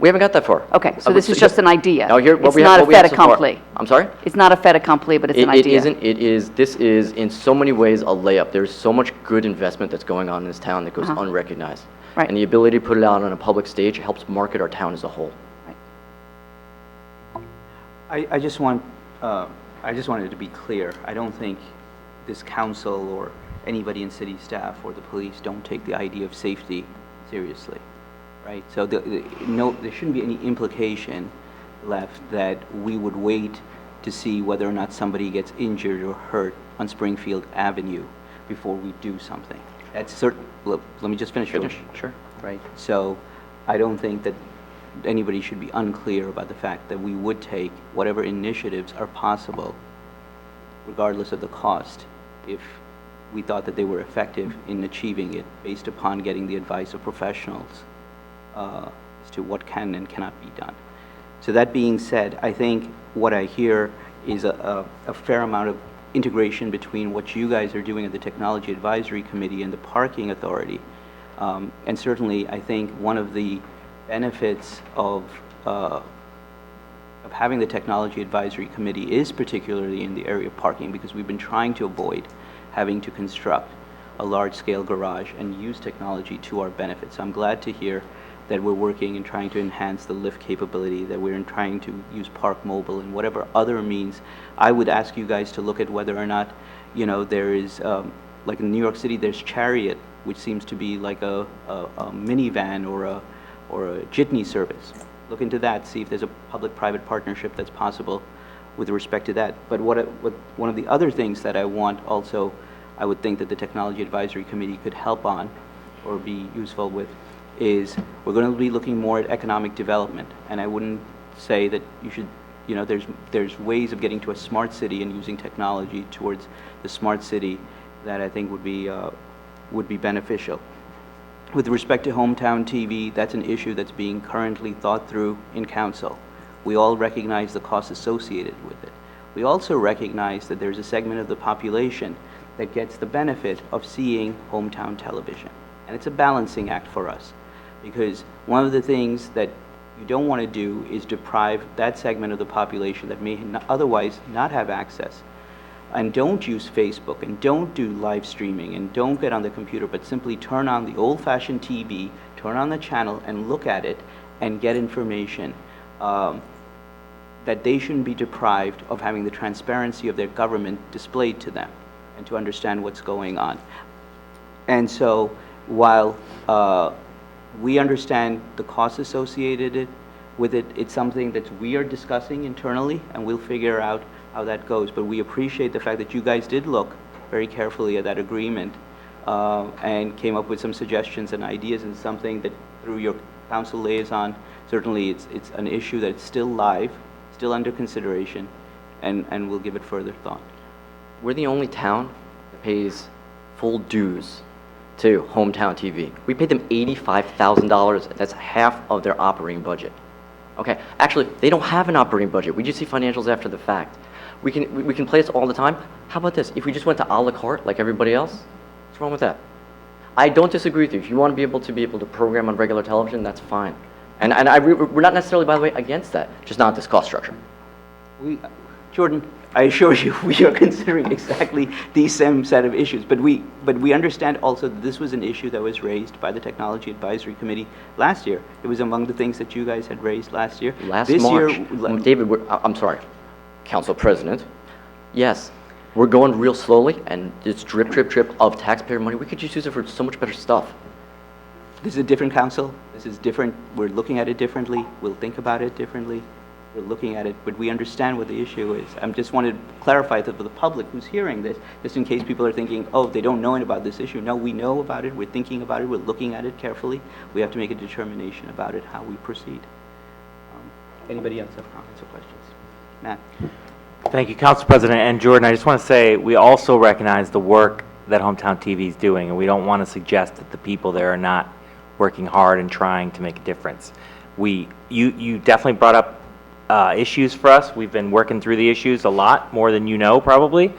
We haven't got that far. Okay, so this is just an idea. Now here, It's not a fait accompli. I'm sorry? It's not a fait accompli, but it's an idea. It isn't. This is in so many ways a layup. There's so much good investment that's going on in this town that goes unrecognized. Right. And the ability to put it out on a public stage helps market our town as a whole. I just wanted to be clear. I don't think this council or anybody in city staff or the police don't take the idea of safety seriously, right? So there shouldn't be any implication left that we would wait to see whether or not somebody gets injured or hurt on Springfield Avenue before we do something. That's certain. Let me just finish. Sure. Right. So I don't think that anybody should be unclear about the fact that we would take whatever initiatives are possible, regardless of the cost, if we thought that they were effective in achieving it based upon getting the advice of professionals as to what can and cannot be done. So that being said, I think what I hear is a fair amount of integration between what you guys are doing at the Technology Advisory Committee and the Parking Authority. And certainly, I think one of the benefits of having the Technology Advisory Committee is particularly in the area of parking, because we've been trying to avoid having to construct a large-scale garage and use technology to our benefit. So I'm glad to hear that we're working and trying to enhance the lift capability, that we're trying to use Park Mobile and whatever other means. I would ask you guys to look at whether or not, there is, like in New York City, there's Chariot, which seems to be like a minivan or a jitney service. Look into that, see if there's a public-private partnership that's possible with respect to that. But one of the other things that I want also, I would think that the Technology Advisory Committee could help on or be useful with, is we're going to be looking more at economic development. And I wouldn't say that you should, there's ways of getting to a smart city and using technology towards the smart city that I think would be beneficial. With respect to Hometown TV, that's an issue that's being currently thought through in council. We all recognize the costs associated with it. We also recognize that there's a segment of the population that gets the benefit of seeing hometown television. And it's a balancing act for us, because one of the things that you don't want to do is deprive that segment of the population that may otherwise not have access, and don't use Facebook, and don't do live streaming, and don't get on the computer, but simply turn on the old-fashioned TV, turn on the channel, and look at it, and get information. That they shouldn't be deprived of having the transparency of their government displayed to them, and to understand what's going on. And so, while we understand the costs associated with it. It's something that we are discussing internally, and we'll figure out how that goes. But we appreciate the fact that you guys did look very carefully at that agreement and came up with some suggestions and ideas, and something that through your council liaison, certainly it's an issue that's still live, still under consideration, and we'll give it further thought. We're the only town that pays full dues to Hometown TV. We paid them $85,000. That's half of their operating budget. Okay, actually, they don't have an operating budget. We just see financials after the fact. We can play this all the time. How about this? If we just went to a la carte like everybody else, what's wrong with that? I don't disagree with you. If you want to be able to program on regular television, that's fine. And we're not necessarily, by the way, against that. Just not this cost structure. Jordan, I assure you, we are considering exactly the same set of issues. But we understand also that this was an issue that was raised by the Technology Advisory Committee last year. It was among the things that you guys had raised last year. Last March, David, I'm sorry, Council President. Yes, we're going real slowly, and it's drip, drip, drip of taxpayer money. We could just use it for so much better stuff. This is a different council. This is different. We're looking at it differently. We'll think about it differently. We're looking at it, but we understand what the issue is. I just wanted to clarify to the public who's hearing this, just in case people are thinking, oh, they don't know about this issue. No, we know about it. We're thinking about it. We're looking at it carefully. We have to make a determination about it, how we proceed. Anybody else have comments or questions? Matt? Thank you, Council President. And Jordan, I just want to say we also recognize the work that Hometown TV is doing, and we don't want to suggest that the people there are not working hard and trying to make a difference. You definitely brought up issues for us. We've been working through the issues a lot, more than you know probably,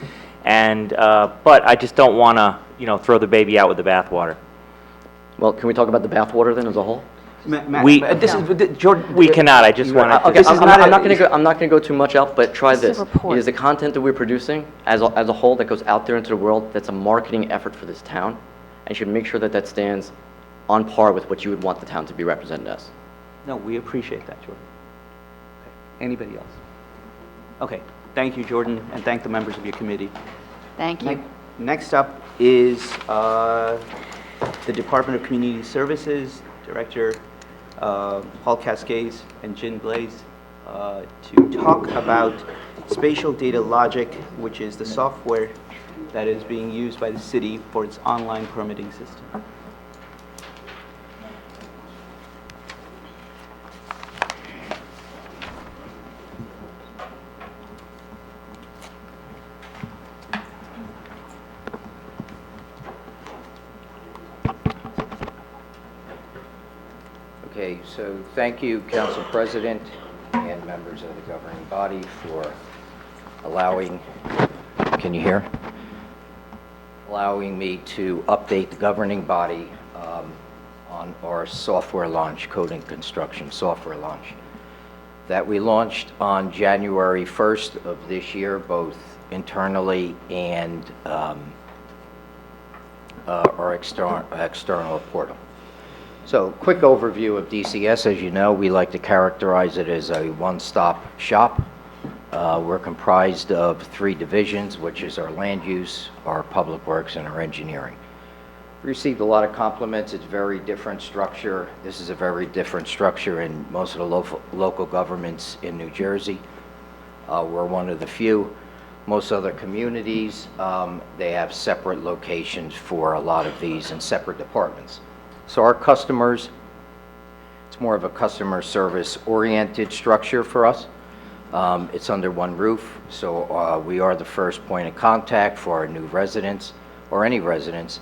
and but I just don't want to throw the baby out with the bathwater. Well, can we talk about the bathwater then as a whole? Jordan. We cannot. I just want to. Okay, I'm not going to go too much out, but try this. It is the content that we're producing as a whole that goes out there into the world. That's a marketing effort for this town, and you should make sure that that stands on par with what you would want the town to be represented as. No, we appreciate that, Jordan. Okay. Anybody else? Okay. Thank you, Jordan, and thank the members of your committee. Thank you. Next up is the Department of Community Services Director Paul Cascades and Jen Blaze to talk about Spatial Data Logic, which is the software that is being used by the city for its online permitting system. Okay, so thank you, Council President and members of the governing body for allowing, can you hear? Allowing me to update the governing body on our software launch, Code and Construction software launch, that we launched on January 1st of this year, both internally and our external portal. So, quick overview of DCS. As you know, we like to characterize it as a one-stop shop. We're comprised of 3 divisions, which is our land use, our public works, and our engineering. We received a lot of compliments. It's a very different structure. This is a very different structure in most of the local governments in New Jersey. We're one of the few. Most other communities, they have separate locations for a lot of these and separate departments. So our customers, it's more of a customer service oriented structure for us. It's under one roof, so we are the first point of contact for our new residents or any residents,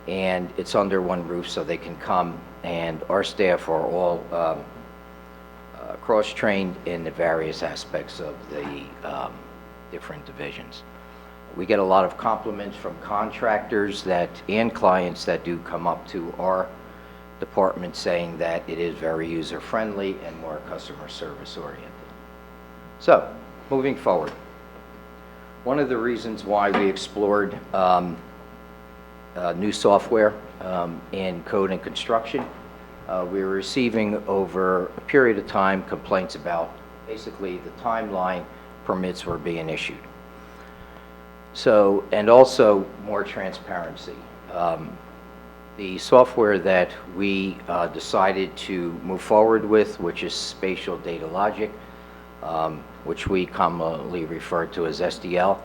and it's under one roof so they can come, and our staff are all cross-trained in the various aspects of the different divisions. We get a lot of compliments from contractors and clients that do come up to our department saying that it is very user-friendly and more customer service oriented. So, moving forward, one of the reasons why we explored new software in code and construction, we were receiving over a period of time complaints about basically the timeline permits were being issued. So, and also more transparency. The software that we decided to move forward with, which is Spatial Data Logic, which we commonly refer to as SDL,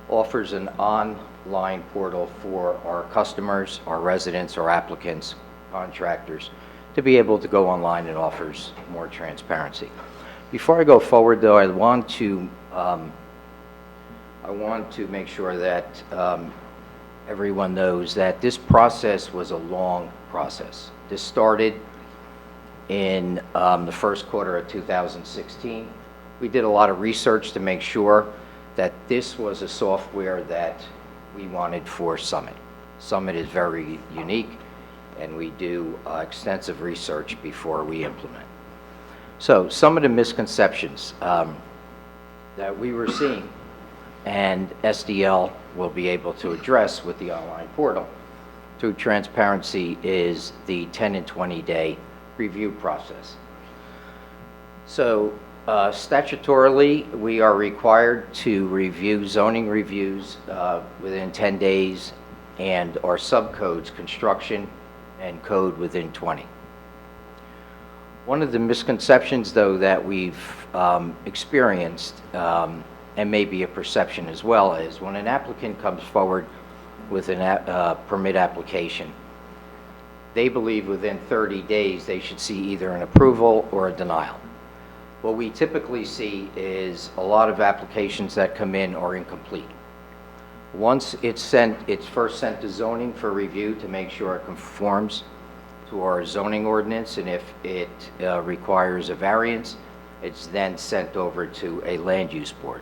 offers an online portal for our customers, our residents, our applicants, contractors, to be able to go online. It offers more transparency. Before I go forward, though, I want to make sure that everyone knows that this process was a long process. This started in the first quarter of 2016. We did a lot of research to make sure that this was a software that we wanted for Summit. Summit is very unique, and we do extensive research before we implement. So some of the misconceptions that we were seeing and SDL will be able to address with the online portal through transparency is the 10 and 20 day review process. So statutorily, we are required to review zoning reviews within 10 days and our subcodes, construction and code, within 20. One of the misconceptions, though, that we've experienced, and maybe a perception as well, is when an applicant comes forward with a permit application, they believe within 30 days they should see either an approval or a denial. What we typically see is a lot of applications that come in are incomplete. Once it's first sent to zoning for review to make sure it conforms to our zoning ordinance, and if it requires a variance, it's then sent over to a land use board.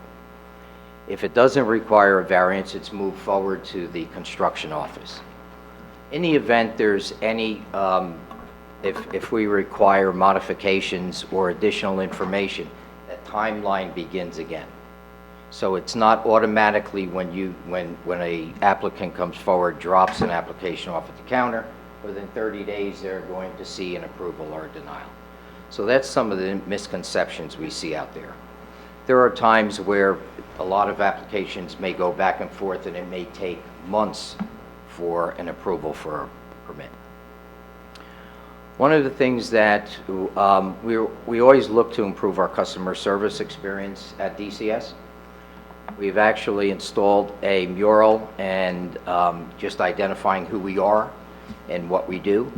If it doesn't require a variance, it's moved forward to the construction office. In the event there's any, if we require modifications or additional information, that timeline begins again. So it's not automatically when a applicant comes forward, drops an application off at the counter, within 30 days they're going to see an approval or a denial. So that's some of the misconceptions we see out there. There are times where a lot of applications may go back and forth, and it may take months for an approval for a permit. One of the things that we always look to improve our customer service experience at DCS. We've actually installed a mural and just identifying who we are and what we do.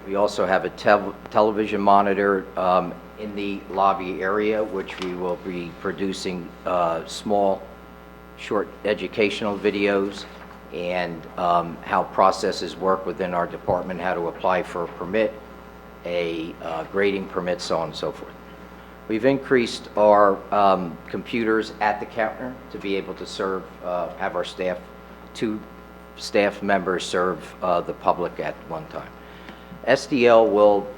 We also have a television monitor in the lobby area, which we will be producing small, short educational videos and how processes work within our department, how to apply for a permit, a grading permit, so on and so forth. We've increased our computers at the counter to be able to serve, have our staff, 2 staff members serve the public at one time. SDL will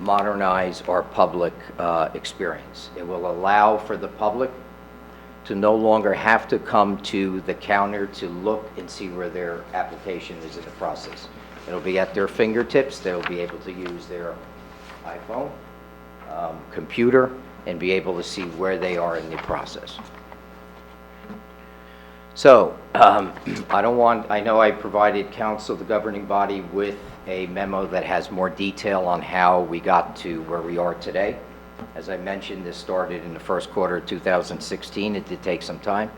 modernize our public experience. It will allow for the public to no longer have to come to the counter to look and see where their application is in the process. It'll be at their fingertips. They'll be able to use their iPhone, computer, and be able to see where they are in the process. So, I know I provided council, the governing body, with a memo that has more detail on how we got to where we are today. As I mentioned, this started in the first quarter of 2016. It did take some time.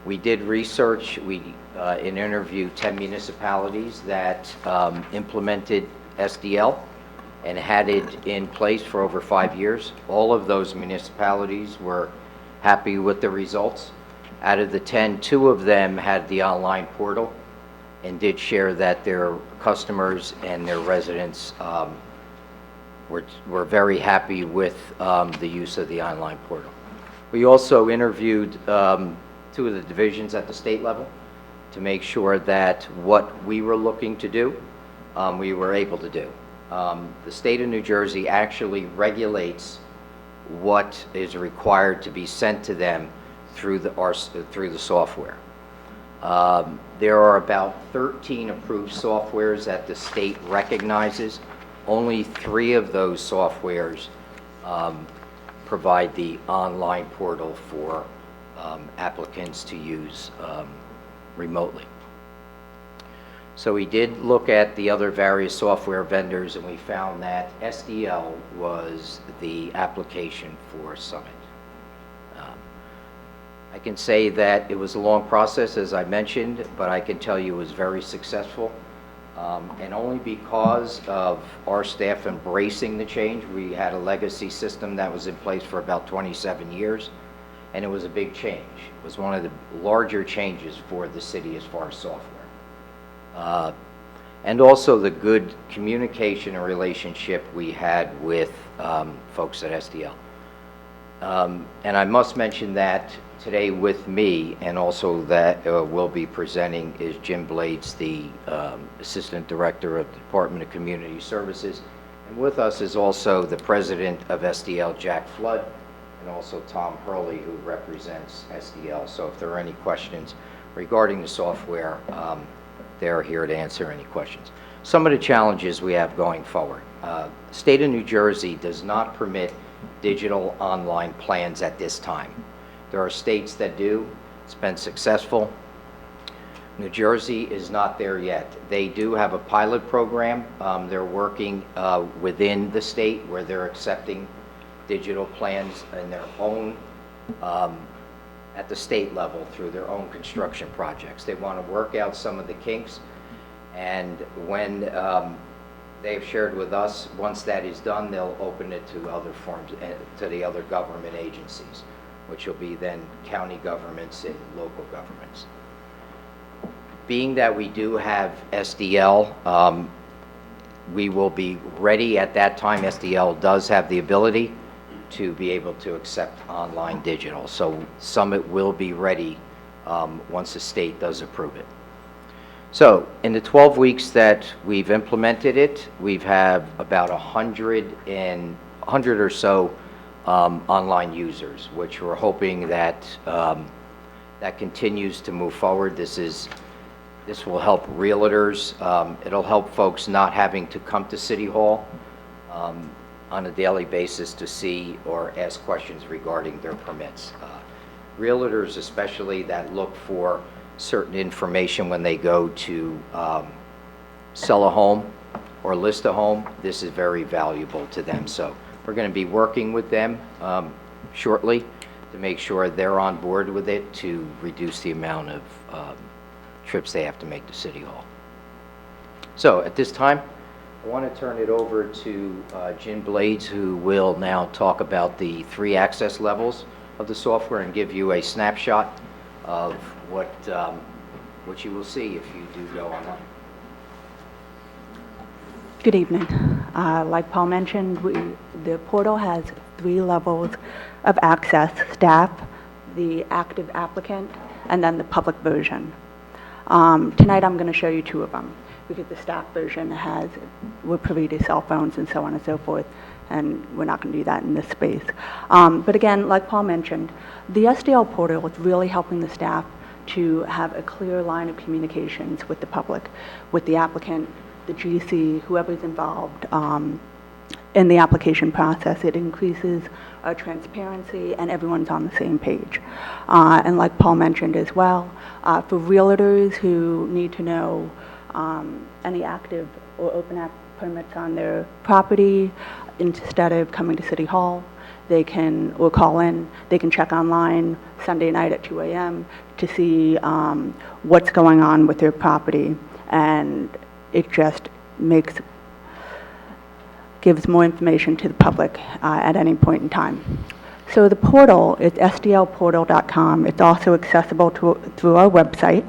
We did research. We interviewed 10 municipalities that implemented SDL and had it in place for over 5 years. All of those municipalities were happy with the results. Out of the 10, 2 of them had the online portal and did share that their customers and their residents were very happy with the use of the online portal. We also interviewed 2 of the divisions at the state level to make sure that what we were looking to do, we were able to do. The state of New Jersey actually regulates what is required to be sent to them through the software. There are about 13 approved softwares that the state recognizes. Only 3 of those softwares provide the online portal for applicants to use remotely. So we did look at the other various software vendors, and we found that SDL was the application for Summit. I can say that it was a long process, as I mentioned, but I can tell you it was very successful. And only because of our staff embracing the change. We had a legacy system that was in place for about 27 years, and it was a big change. It was one of the larger changes for the city as far as software. And also the good communication and relationship we had with folks at SDL. And I must mention that today with me, and also that will be presenting, is Jim Blades, the Assistant Director of the Department of Community Services. And with us is also the President of SDL, Jack Flood, and also Tom Hurley, who represents SDL. So if there are any questions regarding the software, they're here to answer any questions. Some of the challenges we have going forward. State of New Jersey does not permit digital online plans at this time. There are states that do. It's been successful. New Jersey is not there yet. They do have a pilot program. They're working within the state where they're accepting digital plans in their own, at the state level through their own construction projects. They want to work out some of the kinks, and when they've shared with us, once that is done, they'll open it to other forms, to the other government agencies, which will be then county governments and local governments. Being that we do have SDL, we will be ready at that time. SDL does have the ability to be able to accept online digital. So Summit will be ready once the state does approve it. So in the 12 weeks that we've implemented it, we've had about 100 or so online users, which we're hoping that that continues to move forward. This will help realtors. It'll help folks not having to come to City Hall on a daily basis to see or ask questions regarding their permits. Realtors especially that look for certain information when they go to sell a home or list a home, this is very valuable to them. So we're going to be working with them shortly to make sure they're on board with it to reduce the amount of trips they have to make to City Hall. So at this time, I want to turn it over to Jim Blades, who will now talk about the 3 access levels of the software and give you a snapshot of what you will see if you do go online. Good evening. Like Paul mentioned, the portal has 3 levels of access: staff, the active applicant, and then the public version. Tonight I'm going to show you 2 of them, because the staff version we're privy to cell phones and so on and so forth, and we're not going to do that in this space. But again, like Paul mentioned, the SDL portal is really helping the staff to have a clear line of communications with the public, with the applicant, the GC, whoever's involved in the application process. It increases transparency, and everyone's on the same page. And like Paul mentioned as well, for realtors who need to know any active or open app permits on their property, instead of coming to City Hall, they can, or call in, they can check online Sunday night at 2 a.m. to see what's going on with their property, and it just gives more information to the public at any point in time. So the portal is sdlportal.com. It's also accessible through our website.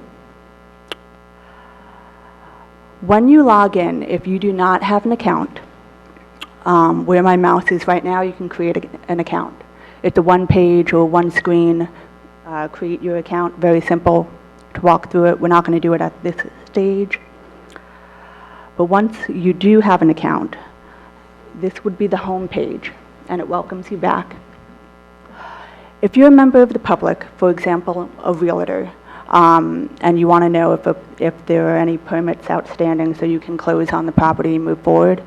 When you log in, if you do not have an account, where my mouse is right now, you can create an account. It's a 1-page or 1-screen, create your account, very simple to walk through it. We're not going to do it at this stage. But once you do have an account, this would be the home page, and it welcomes you back. If you're a member of the public, for example, a realtor, and you want to know if there are any permits outstanding so you can close on the property and move forward,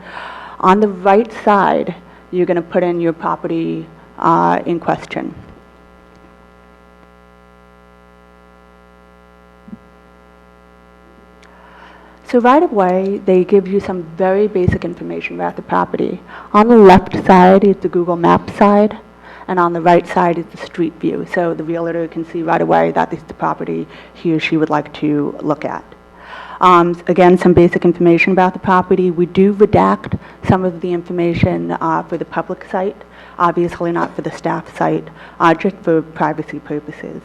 on the right side, you're going to put in your property in question. So right away, they give you some very basic information about the property. On the left side is the Google Maps side, and on the right side is the street view. So the realtor can see right away that this is the property he or she would like to look at. Again, some basic information about the property. We do redact some of the information for the public site, obviously not for the staff site, just for privacy purposes.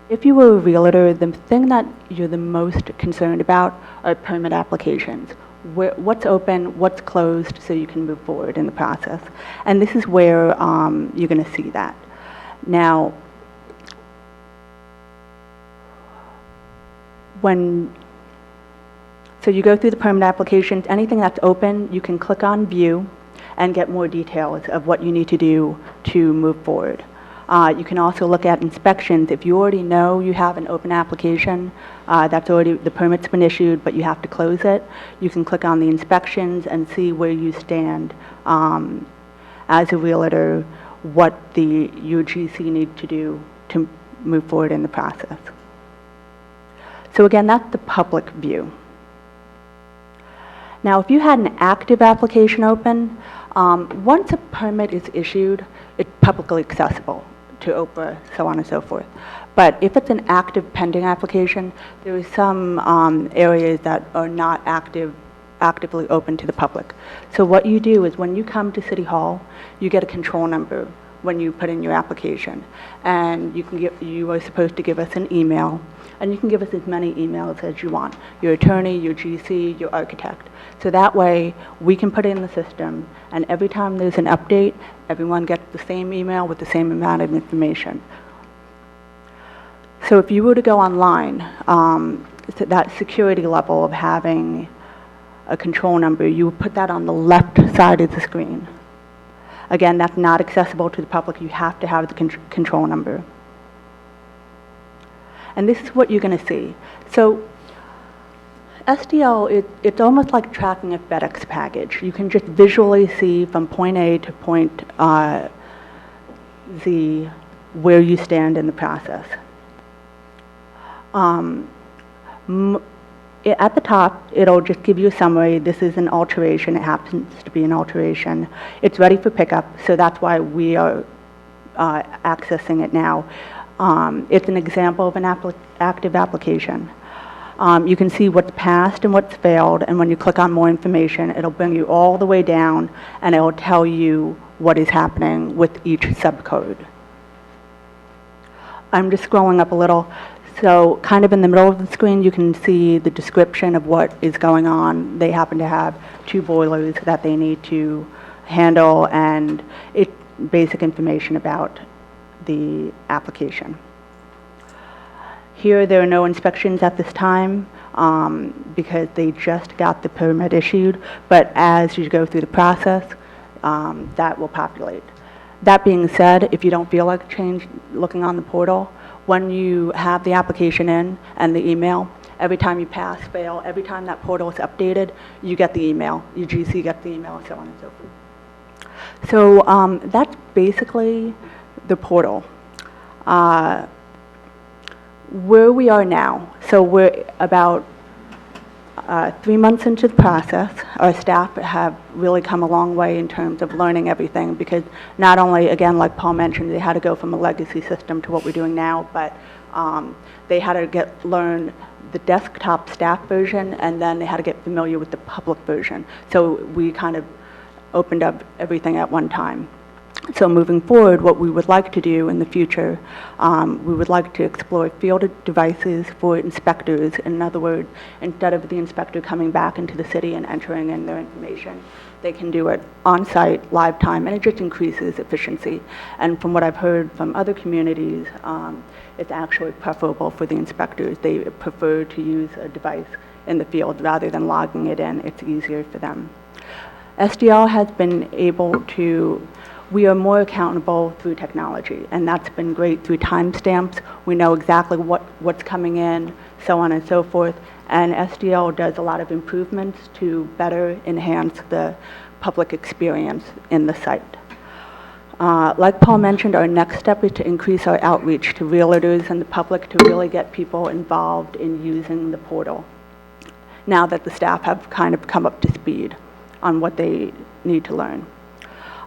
If you were a realtor, the thing that you're the most concerned about are permit applications. What's open, what's closed, so you can move forward in the process. And this is where you're going to see that. Now, so you go through the permit applications, anything that's open, you can click on View and get more details of what you need to do to move forward. You can also look at inspections. If you already know you have an open application, the permit's been issued, but you have to close it, you can click on the inspections and see where you stand as a realtor, what your GC need to do to move forward in the process. So again, that's the public view. Now, if you had an active application open, once a permit is issued, it's publicly accessible to Oprah, so on and so forth. But if it's an active pending application, there are some areas that are not actively open to the public. So what you do is when you come to City Hall, you get a control number when you put in your application. And you are supposed to give us an email, and you can give us as many emails as you want, your attorney, your GC, your architect. So that way, we can put it in the system, and every time there's an update, everyone gets the same email with the same amount of information. So if you were to go online, that security level of having a control number, you would put that on the left side of the screen. Again, that's not accessible to the public. You have to have the control number. And this is what you're going to see. So SDL, it's almost like tracking a FedEx package. You can just visually see from point A to point Z where you stand in the process. At the top, it'll just give you a summary. This is an alteration. It happens to be an alteration. It's ready for pickup, so that's why we are accessing it now. It's an example of an active application. You can see what's passed and what's failed, and when you click on more information, it'll bring you all the way down, and it'll tell you what is happening with each subcode. I'm just scrolling up a little. So kind of in the middle of the screen, you can see the description of what is going on. They happen to have 2 boilers that they need to handle, and basic information about the application. Here, there are no inspections at this time because they just got the permit issued, but as you go through the process, that will populate. That being said, if you don't feel like looking on the portal, when you have the application in and the email, every time you pass, fail, every time that portal is updated, you get the email. Your GC gets the email, so on and so forth. So that's basically the portal. Where we are now, so we're about 3 months into the process. Our staff have really come a long way in terms of learning everything, because not only, again, like Paul mentioned, they had to go from a legacy system to what we're doing now, but they had to learn the desktop staff version, and then they had to get familiar with the public version. So we kind of opened up everything at one time. So moving forward, what we would like to do in the future, we would like to explore field devices for inspectors. In other words, instead of the inspector coming back into the city and entering in their information, they can do it on-site, live time, and it just increases efficiency. And from what I've heard from other communities, it's actually preferable for the inspectors. They prefer to use a device in the field rather than logging it in. It's easier for them. SDL has been able to we are more accountable through technology, and that's been great through timestamps. We know exactly what's coming in, so on and so forth, and SDL does a lot of improvements to better enhance the public experience in the site. Like Paul mentioned, our next step is to increase our outreach to realtors and the public to really get people involved in using the portal. now that the staff have kind of come up to speed on what they need to learn.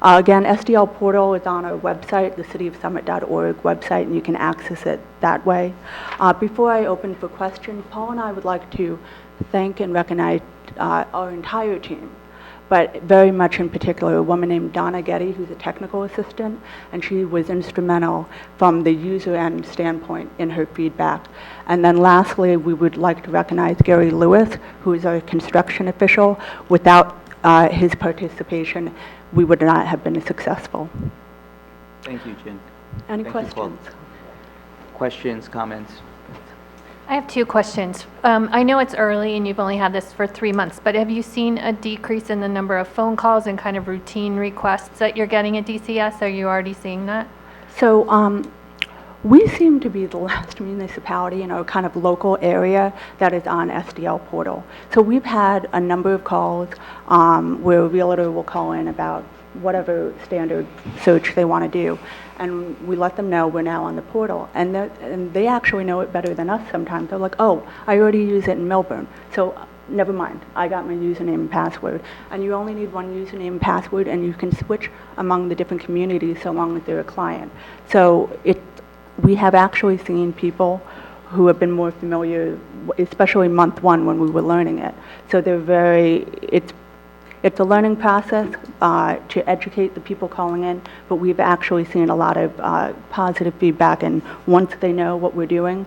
Again, SDL portal is on our website, the cityofsummit.org website, and you can access it that way. Before I open for questions, Paul and I would like to thank and recognize our entire team, but very much in particular a woman named Donna Getty, who's a technical assistant, and she was instrumental from the user end standpoint in her feedback. And then lastly, we would like to recognize Gary Lewis, who is our construction official. Without his participation, we would not have been successful. Thank you, Jen. Any Thank you, Paul. questions? Questions, comments? I have two questions. I know it's early and you've only had this for 3 months, but have you seen a decrease in the number of phone calls and kind of routine requests that you're getting at DCS? Are you already seeing that? So we seem to be the last municipality in our kind of local area that is on SDL portal. So we've had a number of calls where a realtor will call in about whatever standard search they want to do. And we let them know we're now on the portal. And they actually know it better than us sometimes. They're like, oh, I already use it in Milburn. So never mind, I got my username and password. And you only need one username and password, and you can switch among the different communities so long as they're a client. So we have actually seen people who have been more familiar, especially month one when we were learning it. So it's a learning process to educate the people calling in, but we've actually seen a lot of positive feedback, and once they know what we're doing,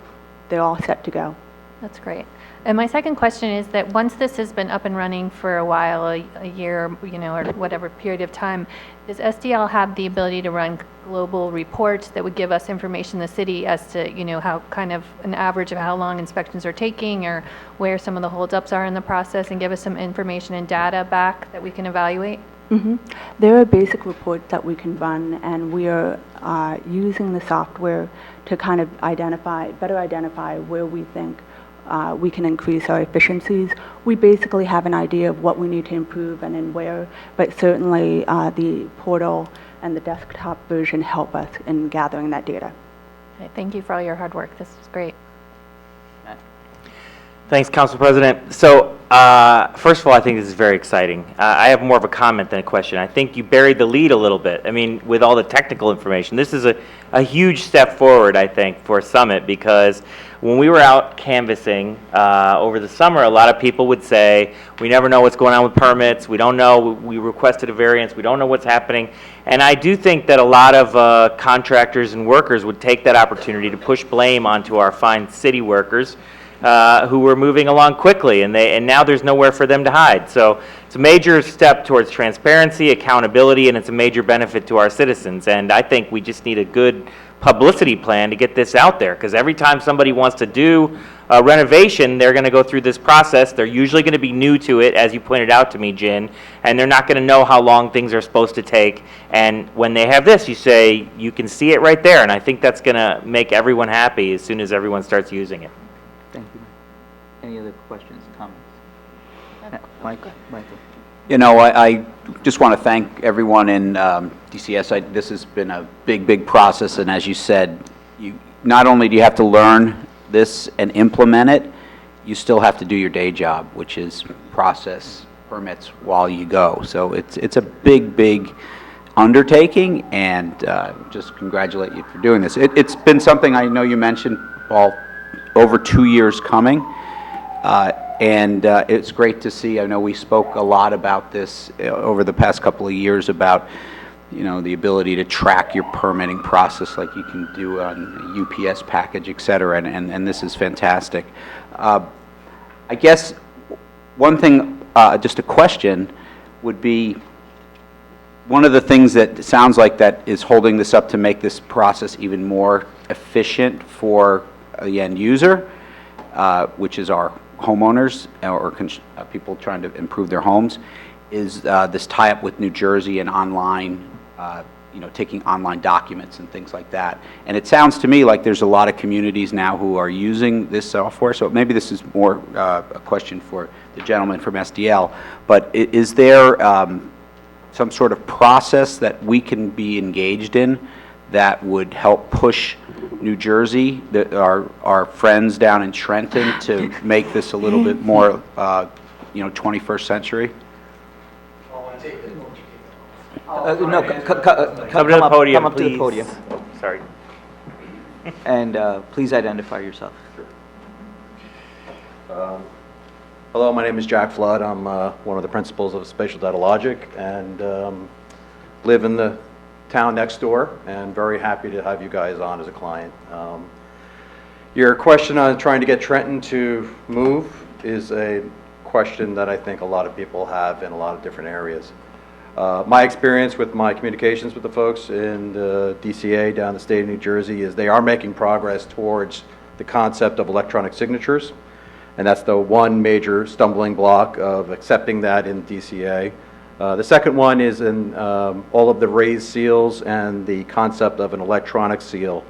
they're all set to go. That's great. And my second question is that once this has been up and running for a while, a year, or whatever period of time, does SDL have the ability to run global reports that would give us information in the city as to, how kind of an average of how long inspections are taking or where some of the holdups are in the process, and give us some information and data back that we can evaluate? Mm-hmm. There are basic reports that we can run, and we are using the software to kind of better identify where we think we can increase our efficiencies. We basically have an idea of what we need to improve and in where, but certainly the portal and the desktop version help us in gathering that data. Okay, thank you for all your hard work. This is great. Thanks, Council President. So, first of all, I think this is very exciting. I have more of a comment than a question. I think you buried the lead a little bit. I mean, with all the technical information, this is a huge step forward, I think, for Summit, because when we were out canvassing over the summer, a lot of people would say, we never know what's going on with permits, we don't know, we requested a variance, we don't know what's happening. And I do think that a lot of contractors and workers would take that opportunity to push blame onto our fine city workers who were moving along quickly, and now there's nowhere for them to hide. So it's a major step towards transparency, accountability, and it's a major benefit to our citizens. And I think we just need a good publicity plan to get this out there, because every time somebody wants to do a renovation, they're going to go through this process. They're usually going to be new to it, as you pointed out to me, Jen, and they're not going to know how long things are supposed to take. And when they have this, you say, you can see it right there, and I think that's going to make everyone happy as soon as everyone starts using it. Thank you. Any other questions, comments? Michael? I just want to thank everyone in DCS. This has been a big process, and as you said, not only do you have to learn this and implement it, you still have to do your day job, which is process permits while you go. So it's a big undertaking, and just congratulate you for doing this. It's been something I know you mentioned, Paul, over 2 years coming. And it's great to see. I know we spoke a lot about this over the past couple of years about, the ability to track your permitting process like you can do on UPS package, et cetera, and this is fantastic. I guess one thing, just a question, would be one of the things that sounds like that is holding this up to make this process even more efficient for the end user, which is our homeowners or people trying to improve their homes, is this tie-up with New Jersey and online, taking online documents and things like that. And it sounds to me like there's a lot of communities now who are using this software, so maybe this is more a question for the gentleman from SDL, but is there some sort of process that we can be engaged in that would help push New Jersey, our friends down in Trenton, to make this a little bit more, 21st century? No, Come to the podium, come up to the please. podium. Sorry. And please identify yourself. Hello, my name is Jack Flood. I'm one of the principals of Spatial Data Logic and live in the town next door, and very happy to have you guys on as a client. Your question on trying to get Trenton to move is a question that I think a lot of people have in a lot of different areas. My experience with my communications with the folks in the DCA down the state of New Jersey is they are making progress towards the concept of electronic signatures, and that's the one major stumbling block of accepting that in DCA. The second one is in all of the raised seals and the concept of an electronic seal,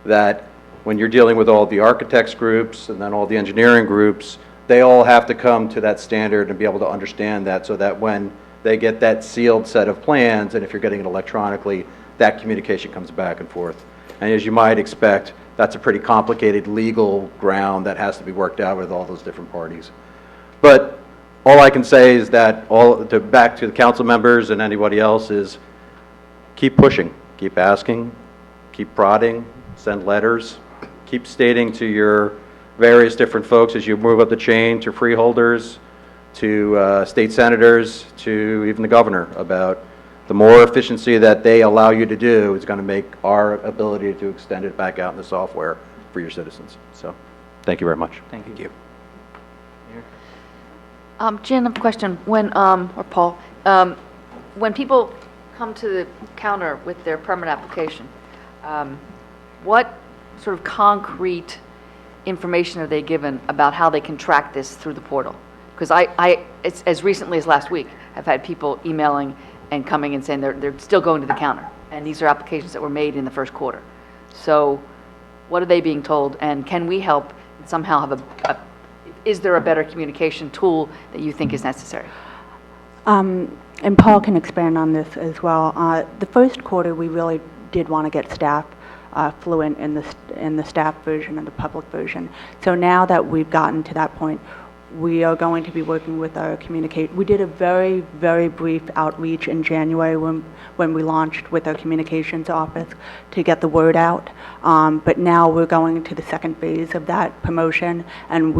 that when you're dealing with all the architects groups and then all the engineering groups, they all have to come to that standard and be able to understand that, so that when they get that sealed set of plans, and if you're getting it electronically, that communication comes back and forth. And as you might expect, that's a pretty complicated legal ground that has to be worked out with all those different parties. But all I can say is that, back to the council members and anybody else, is keep pushing, keep asking, keep prodding, send letters, keep stating to your various different folks as you move up the chain, to freeholders, to state senators, to even the governor, about the more efficiency that they allow you to do is going to make our ability to extend it back out in the software for your citizens. So, thank you very much. Thank you. Jen, I have a question. When, or Paul, when people come to the counter with their permit application, what sort of concrete information are they given about how they can track this through the portal? Because it's as recently as last week, I've had people emailing and coming and saying they're still going to the counter, and these are applications that were made in the first quarter. So what are they being told, and can we help somehow have is there a better communication tool that you think is necessary? And Paul can expand on this as well. The first quarter, we really did want to get staff fluent in the staff version and the public version. So now that we've gotten to that point, we are going to be working with our we did a very, very brief outreach in January when we launched with our communications office to get the word out. But now we're going to the second phase of that promotion, and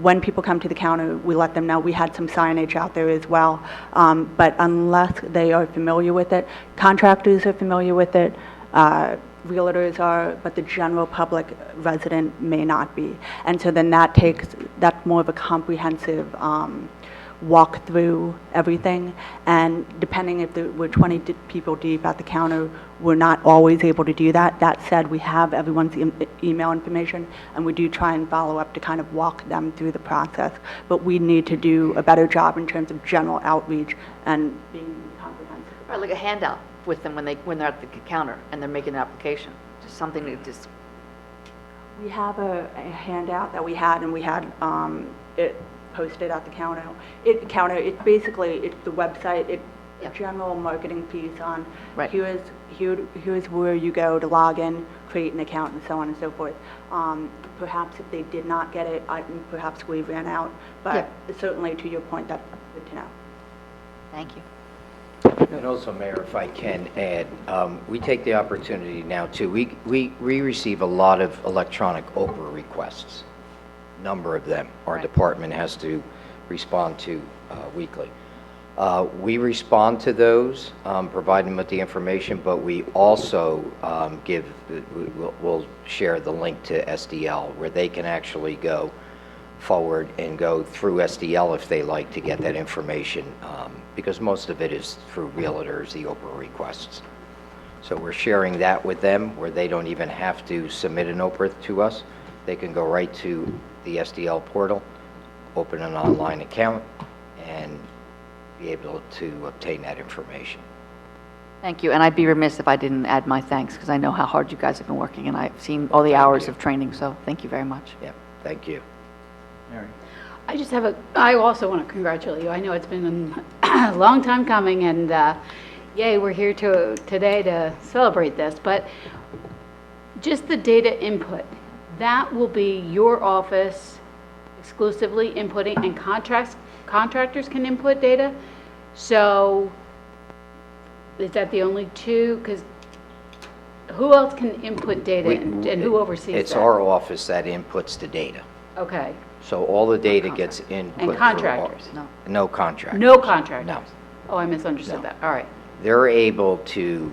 when people come to the counter, we let them know. We had some signage out there as well, but unless they are familiar with it, contractors are familiar with it, realtors are, but the general public resident may not be. And so then that's more of a comprehensive walk through everything. And depending if we're 20 people deep at the counter, we're not always able to do that. That said, we have everyone's email information, and we do try and follow up to kind of walk them through the process. But we need to do a better job in terms of general outreach and being comprehensive. Right, like a handout with them when they're at the counter and they're making an application, just something to just. We have a handout that we had, and we had it posted at the counter. It's basically the website. A general marketing piece on here's where you go to log in, create an account, and so on and so forth. Perhaps if they did not get it, perhaps we ran out. But certainly, to your point, that's good to know. Thank you. And also, Mayor, if I can add, we take the opportunity now too. We receive a lot of electronic OPRA requests, number of them. Our department has to respond to weekly. We respond to those, provide them with the information, but we also we'll share the link to SDL where they can actually go forward and go through SDL if they like to get that information, because most of it is through realtors, the OPRA requests. So we're sharing that with them where they don't even have to submit an OPRA to us. They can go right to the SDL portal, open an online account, and be able to obtain that information. Thank you, and I'd be remiss if I didn't add my thanks, because I know how hard you guys have been working, and I've seen all the hours of training, so thank you very much. Yeah, thank you. Mary. I also want to congratulate you. I know it's been a long time coming, and yay, we're here today to celebrate this. But just the data input, that will be your office exclusively inputting, and contractors can input data? So is that the only two? Because who else can input data and who oversees that? It's our office that inputs the data. Okay. So all the data gets input. And contractors? No contractors. No contractors? No. Oh, I misunderstood No. that. All right. They're able to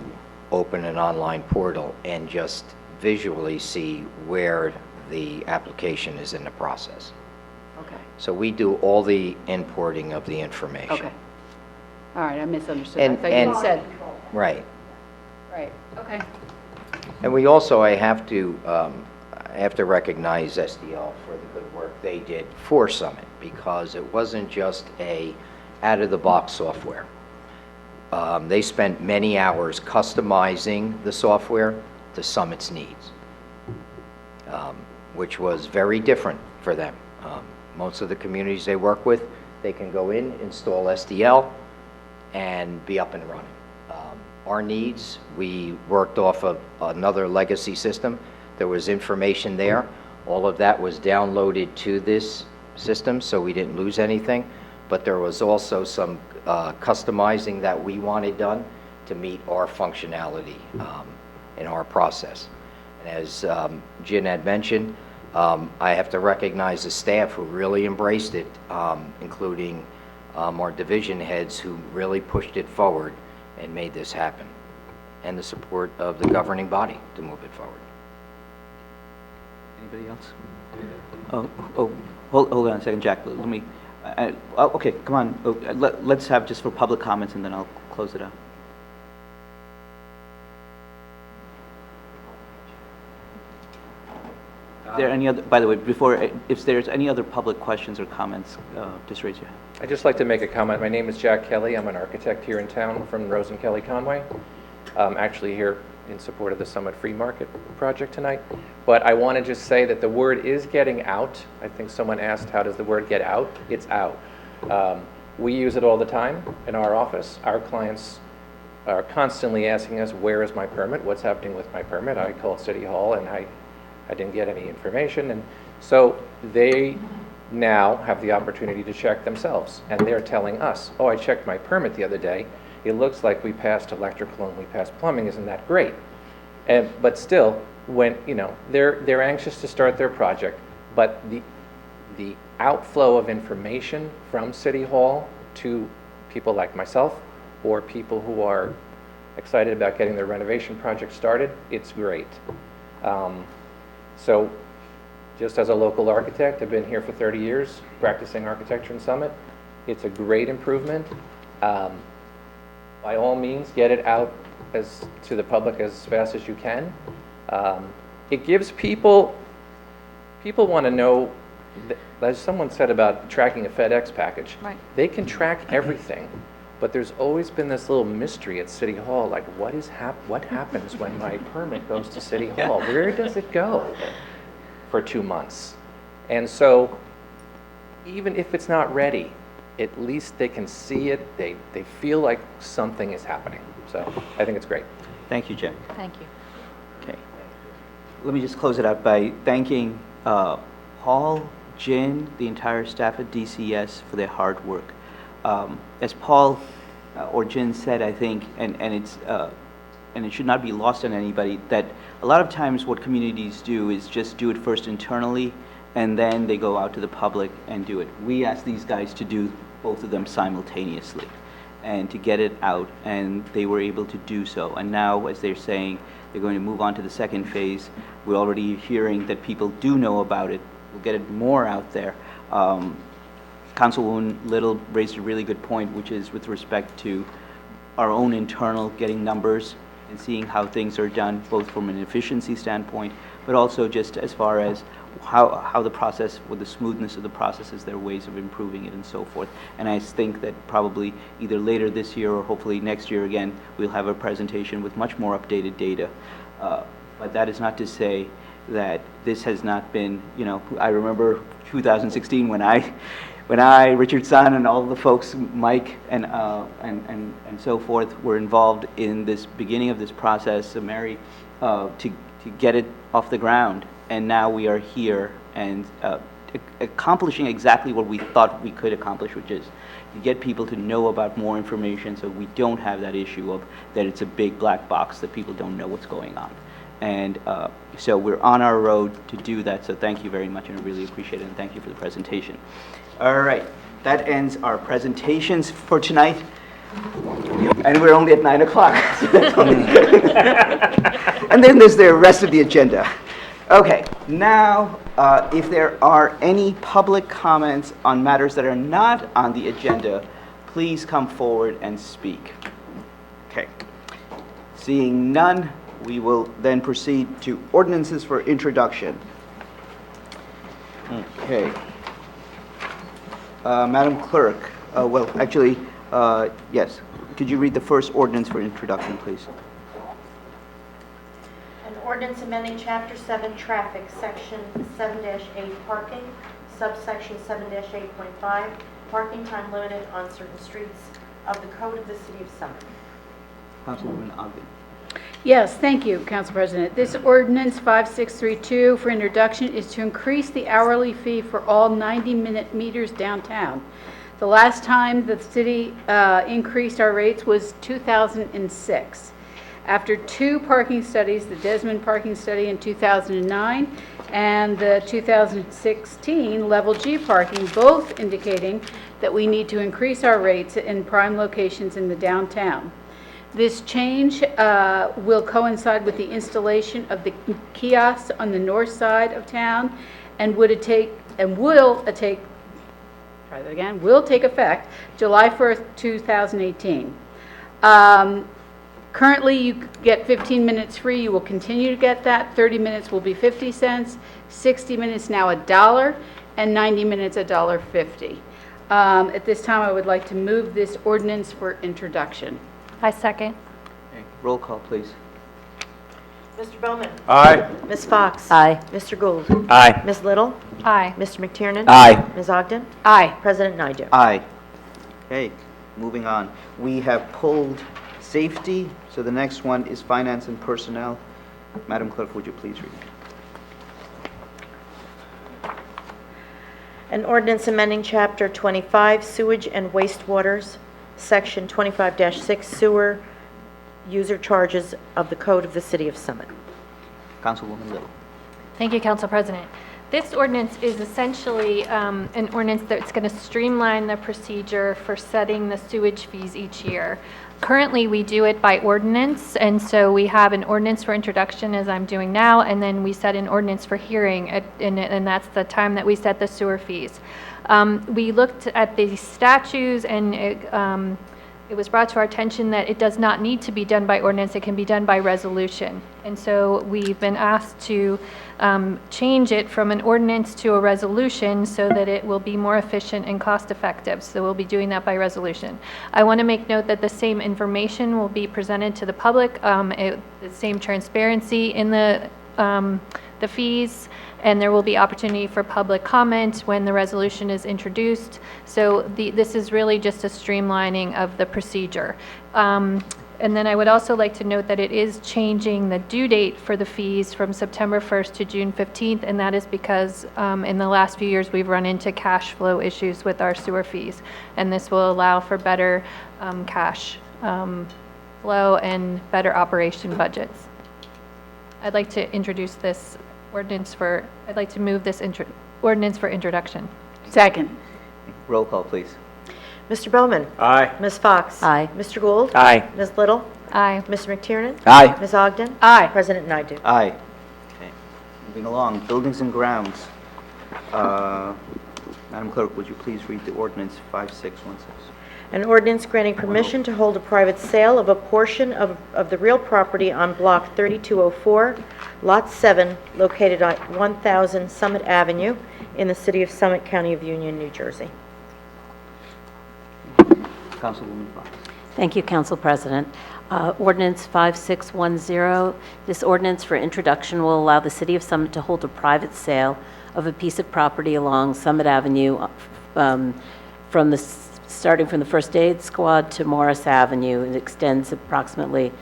open an online portal and just visually see where the application is in the process. Okay. So we do all the importing of the information. Okay. All right, I misunderstood. And- I thought and- you said, Right. right, okay. And we also, I have to recognize SDL for the good work they did for Summit, because it wasn't just a out-of-the-box software. They spent many hours customizing the software to Summit's needs, which was very different for them. Most of the communities they work with, they can go in, install SDL, and be up and running. Our needs, we worked off of another legacy system. There was information there. All of that was downloaded to this system, so we didn't lose anything. But there was also some customizing that we wanted done to meet our functionality in our process. And as Jen had mentioned, I have to recognize the staff who really embraced it, including our division heads who really pushed it forward and made this happen, and the support of the governing body to move it forward. Anybody else? Hold on a second, Jack. Let me, okay, come on. Let's have just for public comments, and then I'll close it out. There any other, by the way, before, if there's any other public questions or comments, just raise your hand. I'd just like to make a comment. My name is Jack Kelly. I'm an architect here in town from Rose and Kelly Conway. I'm actually here in support of the Summit Free Market project tonight. But I want to just say that the word is getting out. I think someone asked, how does the word get out? It's out. We use it all the time in our office. Our clients are constantly asking us, where is my permit? What's happening with my permit? I called City Hall and I didn't get any information. And so they now have the opportunity to check themselves. And they're telling us, oh, I checked my permit the other day. It looks like we passed electrical and we passed plumbing. Isn't that great? But still, when, you know, they're anxious to start their project, but the outflow of information from City Hall to people like myself or people who are excited about getting their renovation project started, it's great. So just as a local architect, I've been here for 30 years practicing architecture in Summit. It's a great improvement. By all means, get it out to the public as fast as you can. It gives people want to know, as someone said about tracking a FedEx package, Right. They can track everything, but there's always been this little mystery at City Hall, like what happens when my permit goes to City Hall? Where does it go for 2 months? And so even if it's not ready, at least they can see it, they feel like something is happening. So I think it's great. Thank you, Jack. Thank you. Okay. Let me just close it out by thanking Paul, Jen, the entire staff at DCS for their hard work. As Paul or Jen said, I think, and it should not be lost on anybody, that a lot of times what communities do is just do it first internally, and then they go out to the public and do it. We asked these guys to do both of them simultaneously and to get it out, and they were able to do so. And now, as they're saying, they're going to move on to the second phase. We're already hearing that people do know about it. We'll get it more out there. Councilwoman Little raised a really good point, which is with respect to our own internal getting numbers and seeing how things are done, both from an efficiency standpoint, but also just as far as how the process, with the smoothness of the process, is there ways of improving it and so forth. And I think that probably either later this year or hopefully next year again, we'll have a presentation with much more updated data. But that is not to say that this has not been, you know, I remember 2016 when I, Richard Sun, and all the folks, Mike and so forth, were involved in this beginning of this process. So Mary to get it off the ground. And now we are here and accomplishing exactly what we thought we could accomplish, which is to get people to know about more information so we don't have that issue of that it's a big black box that people don't know what's going on. And so we're on our road to do that, so thank you very much, and I really appreciate it, and thank you for the presentation. All right, that ends our presentations for tonight, and we're only at 9 o'clock. And then there's the rest of the agenda. Okay, now, if there are any public comments on matters that are not on the agenda, please come forward and speak. Okay. Seeing none, we will then proceed to ordinances for introduction. Okay. Madam Clerk, well, actually, yes. Could you read the first ordinance for introduction, please? An ordinance amending Chapter 7 Traffic, Section 7-8 Parking, subsection 7-8.5, parking time limited on certain streets of the Code of the City of Summit. Councilwoman Ogden. Yes, thank you, Council President. This ordinance 5632 for introduction is to increase the hourly fee for all 90-minute meters downtown. The last time the city increased our rates was 2006. After two parking studies, the Desmond parking study in 2009 and the 2016 Level G parking, both indicating that we need to increase our rates in prime locations in the downtown. This change will coincide with the installation of the kiosks on the north side of town and will take effect July 1st, 2018. Currently, you get 15 minutes free. You will continue to get that. 30 minutes will be 50 cents, 60 minutes now $1, and 90 minutes $1.50. At this time, I would like to move this ordinance for introduction. I second. Okay. Roll call, please. Mr. Bowman? Aye. Ms. Fox? Aye. Mr. Gould? Aye. Ms. Little? Aye. Mr. McTiernan? Aye. Ms. Ogden? Aye. President Naidoo? Aye. Okay, moving on. We have pulled safety, so the next one is finance and personnel. Madam Clerk, would you please read? An ordinance amending Chapter 25 Sewage and Wastewaters, Section 25-6 Sewer User Charges of the Code of the City of Summit. Councilwoman Little. Thank you, Council President. This ordinance is essentially an ordinance that's going to streamline the procedure for setting the sewage fees each year. Currently, we do it by ordinance, and so we have an ordinance for introduction, as I'm doing now, and then we set an ordinance for hearing, and that's the time that we set the sewer fees. We looked at the statutes, and it was brought to our attention that it does not need to be done by ordinance, it can be done by resolution. And so we've been asked to change it from an ordinance to a resolution so that it will be more efficient and cost effective. So we'll be doing that by resolution. I want to make note that the same information will be presented to the public, the same transparency in the fees, and there will be opportunity for public comment when the resolution is introduced. So this is really just a streamlining of the procedure. And then I would also like to note that it is changing the due date for the fees from September 1st to June 15th, and that is because in the last few years we've run into cash flow issues with our sewer fees, and this will allow for better cash flow and better operation budgets. I'd like to introduce this ordinance for, I'd like to move this ordinance for introduction. Second. Roll call, please. Mr. Bowman? Aye. Ms. Fox? Aye. Mr. Gould? Aye. Ms. Little? Aye. Mr. McTiernan? Aye. Ms. Ogden? Aye. President Naidoo? Aye. Okay, moving along, buildings and grounds. Madam Clerk, would you please read the ordinance 5616? An ordinance granting permission to hold a private sale of a portion of the real property on Block 3204, Lot 7, located at 1000 Summit Avenue in the city of Summit, County of Union, New Jersey. Councilwoman Fox. Thank you, Council President. Ordinance 5610, this ordinance for introduction will allow the City of Summit to hold a private sale of a piece of property along Summit Avenue starting from the First Aid Squad to Morris Avenue. It extends approximately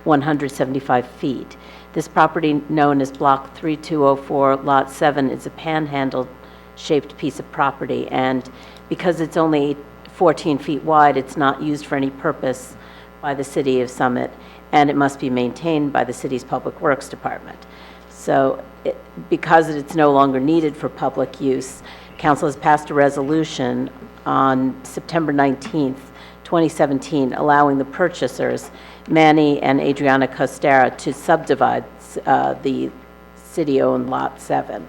175 feet. This property, known as Block 3204, Lot 7, is a panhandle-shaped piece of property, and because it's only 14 feet wide, it's not used for any purpose by the City of Summit, and it must be maintained by the city's Public Works Department. So because it's no longer needed for public use, Council has passed a resolution on September 19th, 2017, allowing the purchasers, Manny and Adriana Costera, to subdivide the city-owned Lot 7.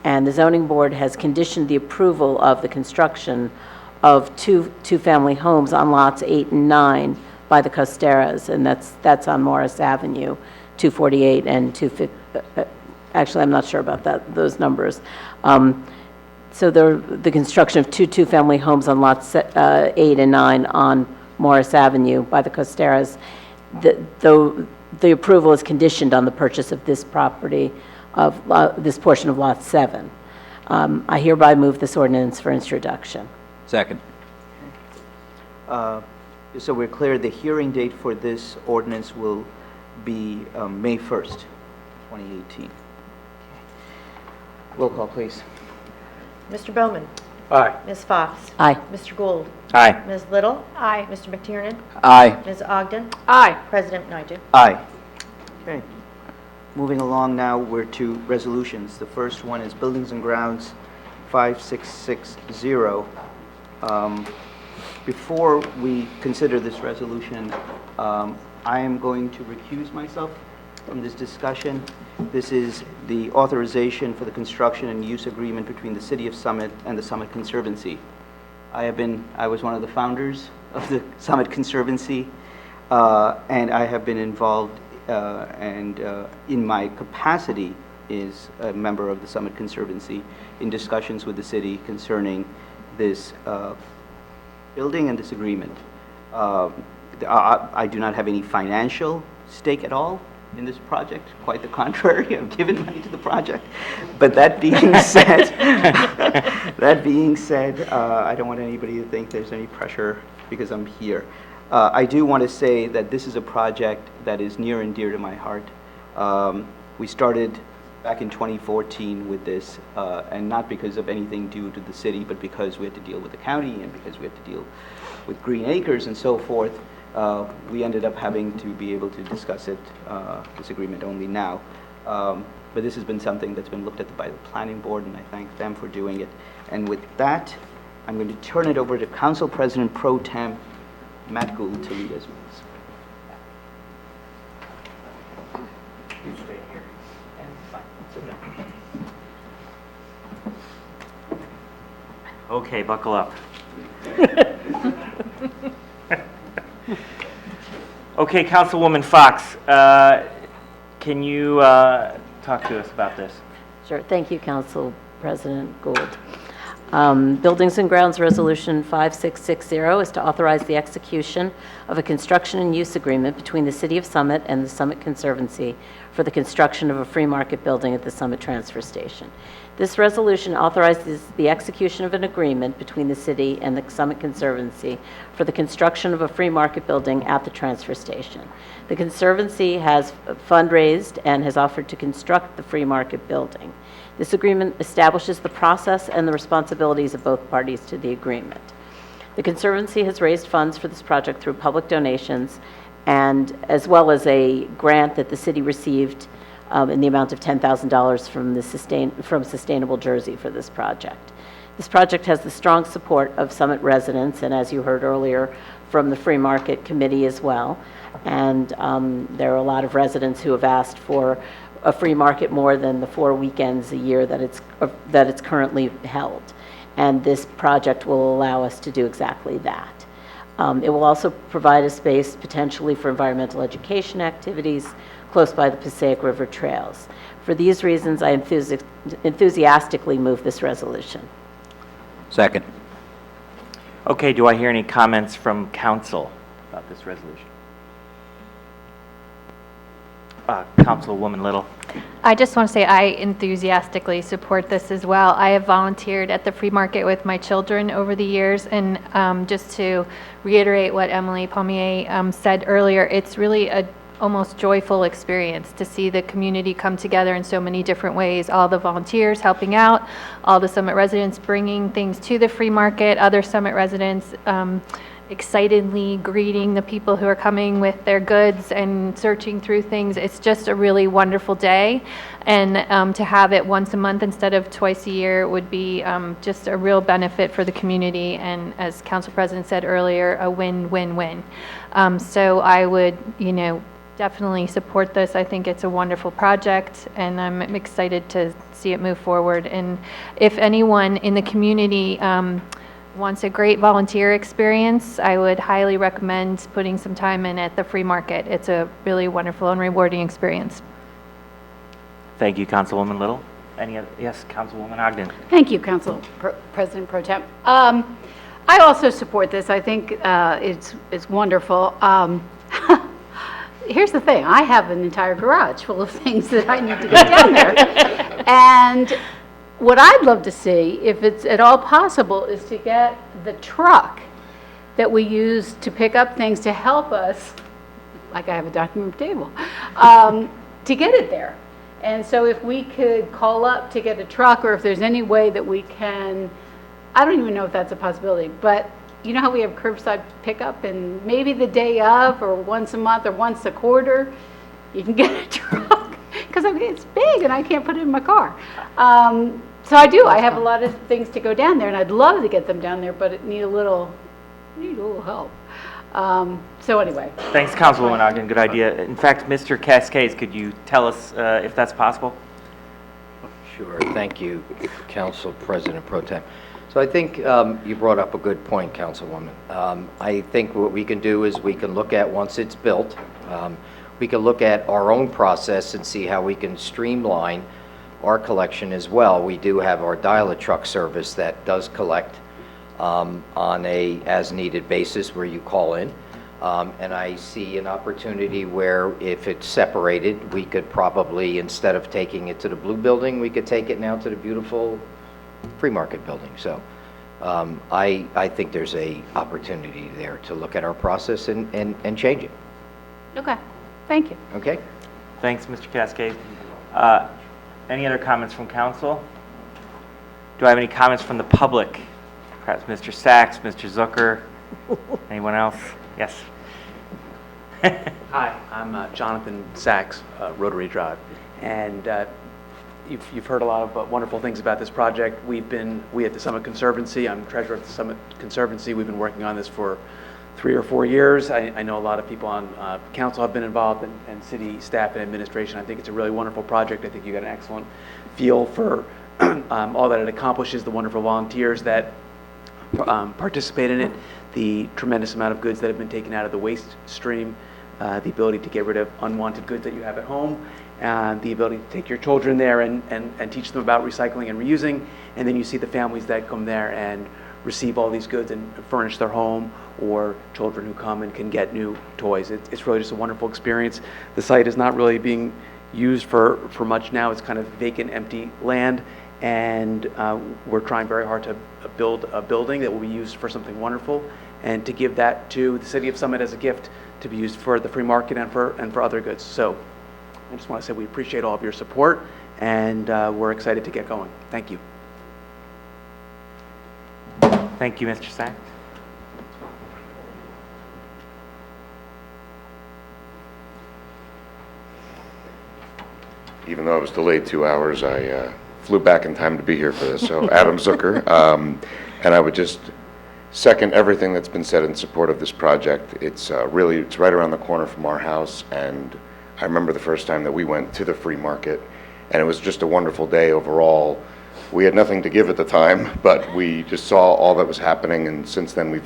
And the zoning board has conditioned the approval of the construction of two-family homes on lots 8 and 9 by the Costeras, and that's on Morris Avenue, 248 and 250. Actually, I'm not sure about those numbers. So the construction of two-family homes on lots 8 and 9 on Morris Avenue by the Costeras, the approval is conditioned on the purchase of this property, of this portion of Lot 7. I hereby move this ordinance for introduction. Second. So we're clear, the hearing date for this ordinance will be May 1st, 2018. Roll call, please. Mr. Bowman? Aye. Ms. Fox? Aye. Mr. Gould? Aye. Ms. Little? Aye. Mr. McTiernan? Aye. Ms. Ogden? Aye. President Naidu? Aye. Okay. Moving along now, we're to resolutions. The first one is Buildings and Grounds 5660. Before we consider this resolution, I am going to recuse myself from this discussion. This is the authorization for the construction and use agreement between the City of Summit and the Summit Conservancy. I was one of the founders of the Summit Conservancy, and I have been involved in my capacity is a member of the Summit Conservancy in discussions with the city concerning this building and this agreement. I do not have any financial stake at all in this project, quite the contrary. I've given money to the project. But that being said, I don't want anybody to think there's any pressure because I'm here. I do want to say that this is a project that is near and dear to my heart. We started back in 2014 with this, and not because of anything due to the city, but because we had to deal with the county and because we had to deal with Green Acres and so forth. We ended up having to be able to discuss this agreement only now. But this has been something that's been looked at by the planning board, and I thank them for doing it. And with that, I'm going to turn it over to Council President Pro Tem Matt Gould to lead us. You stay here. Sit down. Okay, buckle up. Okay, Councilwoman Fox, can you talk to us about this? Sure. Thank you, Council President Gould. Buildings and Grounds Resolution 5660 is to authorize the execution of a construction and use agreement between the City of Summit and the Summit Conservancy for the construction of a free market building at the Summit Transfer Station. This resolution authorizes the execution of an agreement between the city and the Summit Conservancy for the construction of a free market building at the transfer station. The Conservancy has fundraised and has offered to construct the free market building. This agreement establishes the process and the responsibilities of both parties to the agreement. The Conservancy has raised funds for this project through public donations and as well as a grant that the city received in the amount of $10,000 from Sustainable Jersey for this project. This project has the strong support of Summit residents and, as you heard earlier, from the Free Market Committee as well. And there are a lot of residents who have asked for a free market more than the 4 weekends a year that it's currently held. And this project will allow us to do exactly that. It will also provide a space potentially for environmental education activities close by the Passaic River trails. For these reasons, I enthusiastically move this resolution. Second. Okay, do I hear any comments from council about this resolution? Councilwoman Little. I just want to say I enthusiastically support this as well. I have volunteered at the free market with my children over the years, and just to reiterate what Emily Palmier said earlier, it's really a almost joyful experience to see the community come together in so many different ways. All the volunteers helping out, all the Summit residents bringing things to the free market, other Summit residents excitedly greeting the people who are coming with their goods and searching through things. It's just a really wonderful day. And to have it once a month instead of twice a year would be just a real benefit for the community. And as Council President said earlier, a win-win-win. So I would, definitely support this. I think it's a wonderful project, and I'm excited to see it move forward. And if anyone in the community wants a great volunteer experience, I would highly recommend putting some time in at the free market. It's a really wonderful and rewarding experience. Thank you, Councilwoman Little. Any other? Yes, Councilwoman Ogden. Thank you, President Pro Tem. I also support this. I think it's wonderful. Here's the thing. I have an entire garage full of things that I need to get down there. And what I'd love to see, if it's at all possible, is to get the truck that we use to pick up things to help us, like I have a dining room table, to get it there. And so if we could call up to get a truck, or if there's any way that we can, I don't even know if that's a possibility, but you know how we have curbside pickup, and maybe the day of, or once a month, or once a quarter, you can get a truck, because it's big and I can't put it in my car. So I have a lot of things to go down there, and I'd love to get them down there, but it need a little help. So anyway. Thanks, Councilwoman Ogden. Good idea. In fact, Mr. Cascades, could you tell us if that's possible? Sure. Thank you, Council President Pro Tem. So I think you brought up a good point, Councilwoman. I think what we can do is we can look at, once it's built, we can look at our own process and see how we can streamline our collection as well. We do have our dial-a-truck service that does collect on a as-needed basis where you call in. And I see an opportunity where if it's separated, we could probably, instead of taking it to the blue building, we could take it now to the beautiful free market building. So I think there's a opportunity there to look at our process and change it. Okay. Thank you. Okay? Thanks, Mr. Cascade. Any other comments from council? Do I have any comments from the public? Perhaps Mr. Sachs, Mr. Zucker, anyone else? Yes. Hi, I'm Jonathan Sachs, Rotary Drive, and you've heard a lot of wonderful things about this project. We at the Summit Conservancy, I'm treasurer at the Summit Conservancy, we've been working on this for 3 or 4 years. I know a lot of people on council have been involved, and city staff and administration. I think it's a really wonderful project. I think you got an excellent feel for all that it accomplishes, the wonderful volunteers that participate in it, the tremendous amount of goods that have been taken out of the waste stream, the ability to get rid of unwanted goods that you have at home, and the ability to take your children there and teach them about recycling and reusing, and then you see the families that come there and receive all these goods and furnish their home, or children who come and can get new toys. It's really just a wonderful experience. The site is not really being used for much now. It's kind of vacant, empty land, and we're trying very hard to build a building that will be used for something wonderful, and to give that to the City of Summit as a gift to be used for the free market and for other goods. So I just want to say we appreciate all of your support, and we're excited to get going. Thank you. Thank you, Mr. Sachs. Even though I was delayed 2 hours, I flew back in time to be here for this. So Adam Zucker, and I would just second everything that's been said in support of this project. It's right around the corner from our house, and I remember the first time that we went to the free market, and it was just a wonderful day overall. We had nothing to give at the time, but we just saw all that was happening, and since then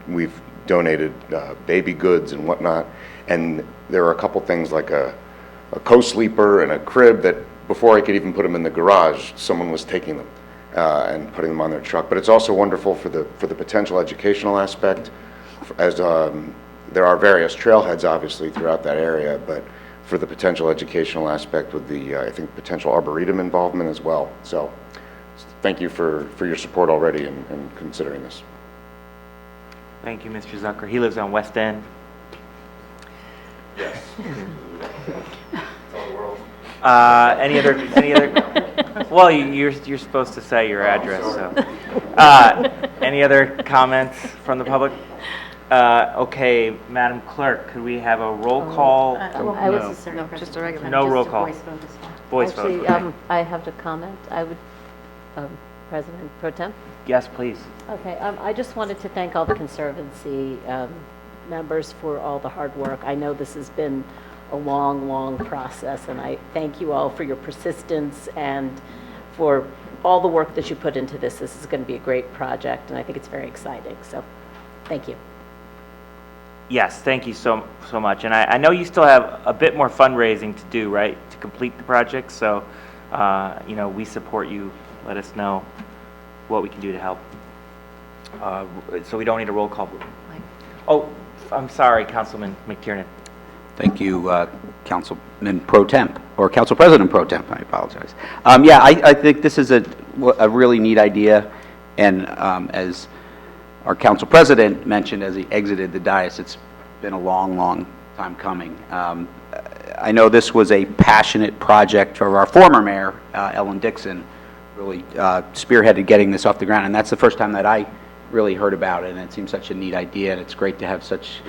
we've donated baby goods and whatnot, and there are a couple things like a co-sleeper and a crib that before I could even put them in the garage, someone was taking them and putting them on their truck. But it's also wonderful for the potential educational aspect, as there are various trailheads obviously throughout that area, but for the potential educational aspect with the I think potential arboretum involvement as well. So thank you for your support already in considering this. Thank you, Mr. Zucker. He lives on West End. Yes. Any other, well, you're supposed to say your address, so. Any other comments from the public? Okay, Madam Clerk, could we have a roll call? No. Just a regular. No roll call. Voice vote. Actually, okay. I have to comment. I would, President Pro Tem? Yes, please. Okay, I just wanted to thank all the Conservancy members for all the hard work. I know this has been a long, long process, and I thank you all for your persistence and for all the work that you put into this. This is going to be a great project, and I think it's very exciting, so thank you. Yes, thank you so much. And I know you still have a bit more fundraising to do, right, to complete the project, so, we support you. Let us know what we can do to help. So we don't need a roll call. Oh, I'm sorry, Councilman McTiernan. Thank you, Councilman Pro Temp, or Council President Pro Temp, I apologize. I think this is a really neat idea, and as our Council President mentioned as he exited the dais, it's been a long, long time coming. I know this was a passionate project for our former mayor, Ellen Dixon, really spearheaded getting this off the ground, and that's the first time that I really heard about it, and it seems such a neat idea, and it's great to have such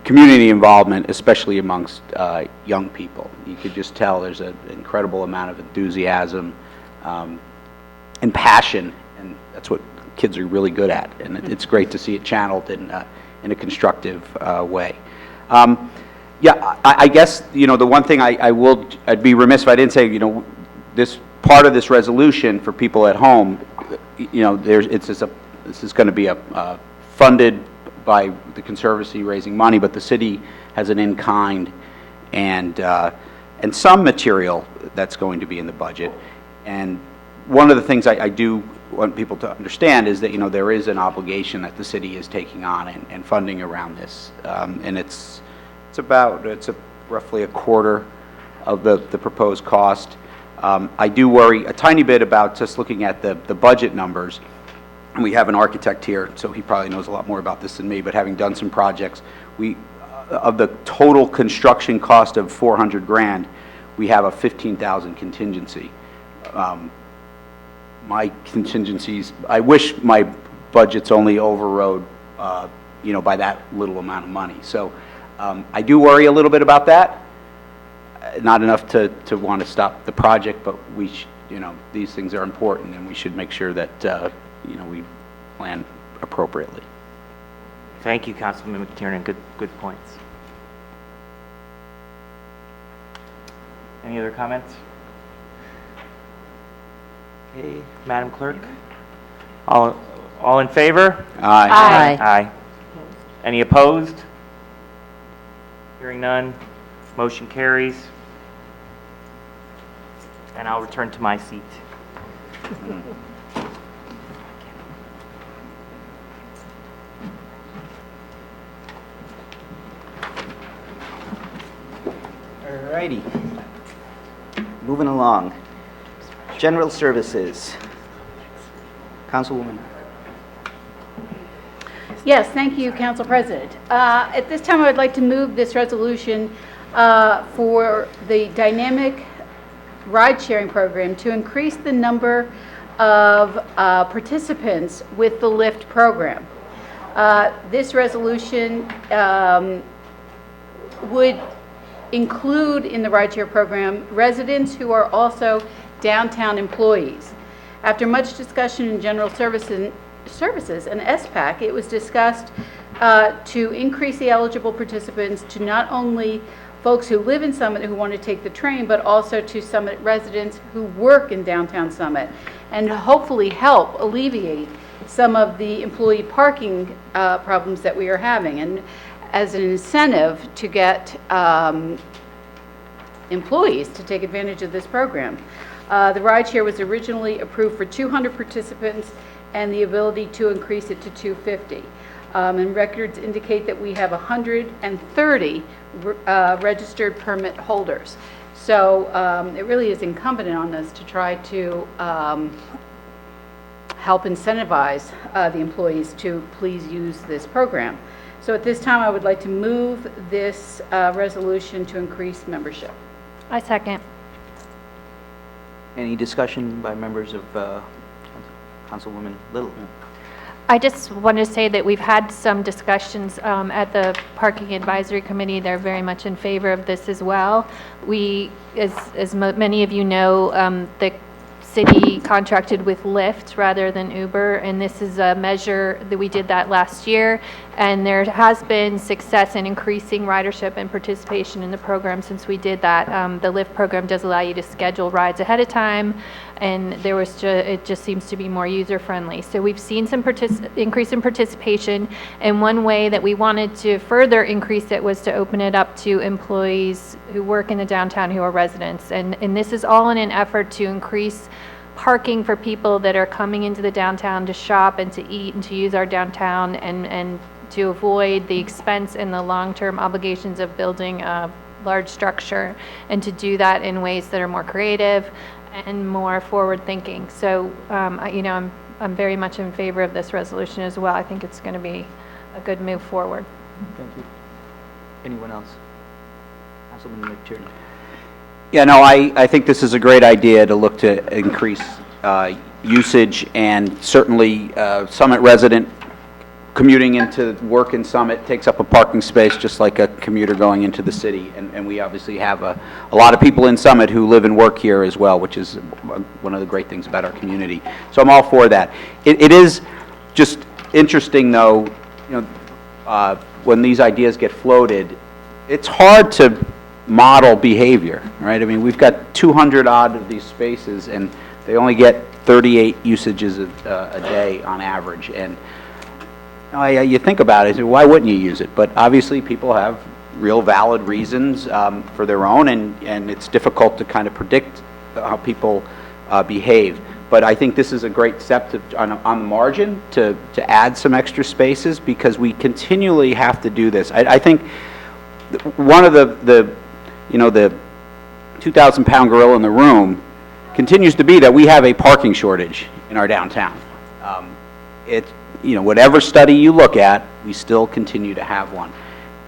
community involvement, especially amongst young people. You could just tell there's an incredible amount of enthusiasm and passion, and that's what kids are really good at, and it's great to see it channeled in a constructive way. I guess, the one thing I'd be remiss if I didn't say, this part of this resolution for people at home, this is going to be funded by the Conservancy raising money, but the city has an in-kind and some material that's going to be in the budget. And one of the things I do want people to understand is that, there is an obligation that the city is taking on and funding around this. And it's roughly a quarter of the proposed cost. I do worry a tiny bit about just looking at the budget numbers. And we have an architect here, so he probably knows a lot more about this than me, but having done some projects, of the total construction cost of $400,000, we have a $15,000 contingency. My contingencies, I wish my budgets only overrode, by that little amount of money. So I do worry a little bit about that. Not enough to want to stop the project, but these things are important, and we should make sure that we plan appropriately. Thank you, Councilman McTiernan. Good points. Any other comments? Okay, Madam Clerk? All in favor? Aye. Aye. Aye. Any opposed? Hearing none, motion carries. And I'll return to my seat. Alrighty. Moving along. General Services. Councilwoman. Yes, thank you, Council President. At this time, I would like to move this resolution for the dynamic ride-sharing program to increase the number of participants with the LIFT program. This resolution would include in the ride-share program residents who are also downtown employees. After much discussion in General Services and SPAC, it was discussed to increase the eligible participants to not only folks who live in Summit who want to take the train, but also to Summit residents who work in downtown Summit, and hopefully help alleviate some of the employee parking problems that we are having, and as an incentive to get employees to take advantage of this program. The rideshare was originally approved for 200 participants and the ability to increase it to 250. And records indicate that we have 130 registered permit holders. So it really is incumbent on us to try to help incentivize the employees to please use this program. So at this time, I would like to move this resolution to increase membership. I second. Any discussion by members of Councilwoman Little? I just wanted to say that we've had some discussions at the Parking Advisory Committee. They're very much in favor of this as well. We, as many of you know, the city contracted with Lyft rather than Uber, and this is a measure that we did that last year, and there has been success in increasing ridership and participation in the program since we did that. The Lyft program does allow you to schedule rides ahead of time, and it just seems to be more user-friendly. So we've seen some increase in participation, and one way that we wanted to further increase it was to open it up to employees who work in the downtown who are residents. And this is all in an effort to increase parking for people that are coming into the downtown to shop and to eat and to use our downtown, and to avoid the expense and the long-term obligations of building a large structure, and to do that in ways that are more creative and more forward-thinking. So, I'm very much in favor of this resolution as well. I think it's going to be a good move forward. Thank you. Anyone else? Councilman McTiernan. Yeah, no, I think this is a great idea to look to increase usage, and certainly Summit resident commuting into work in Summit takes up a parking space just like a commuter going into the city. And we obviously have a lot of people in Summit who live and work here as well, which is one of the great things about our community. So I'm all for that. It is just interesting, though, when these ideas get floated, it's hard to model behavior, right? I mean, we've got 200 odd of these spaces, and they only get 38 usages a day on average. And you think about it, why wouldn't you use it? But obviously, people have real valid reasons for their own, and it's difficult to kind of predict how people behave. But I think this is a great step on the margin to add some extra spaces, because we continually have to do this. I think one of the 2,000-pound gorilla in the room continues to be that we have a parking shortage in our downtown. Whatever study you look at, we still continue to have one.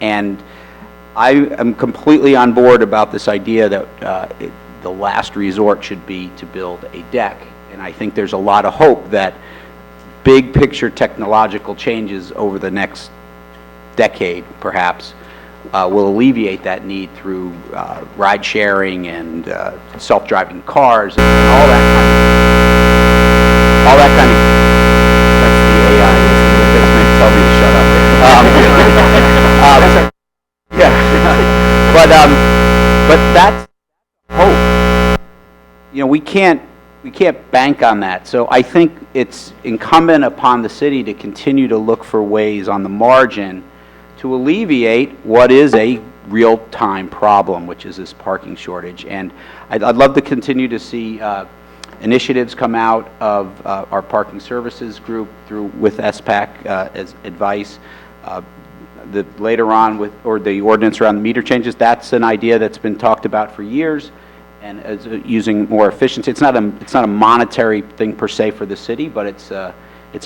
And I am completely on board about this idea that the last resort should be to build a deck. And I think there's a lot of hope that big picture technological changes over the next decade, perhaps, will alleviate that need through ride sharing and self-driving cars and all that kind of that's the AI. That's meant to tell me to shut up. But that's hope. We can't bank on that. So I think it's incumbent upon the city to continue to look for ways on the margin to alleviate what is a real-time problem, which is this parking shortage. And I'd love to continue to see initiatives come out of our parking services group with SPAC as advice. Later on the ordinance around the meter changes, that's an idea that's been talked about for years, and as using more efficiency. It's not a monetary thing per se for the city, but it's a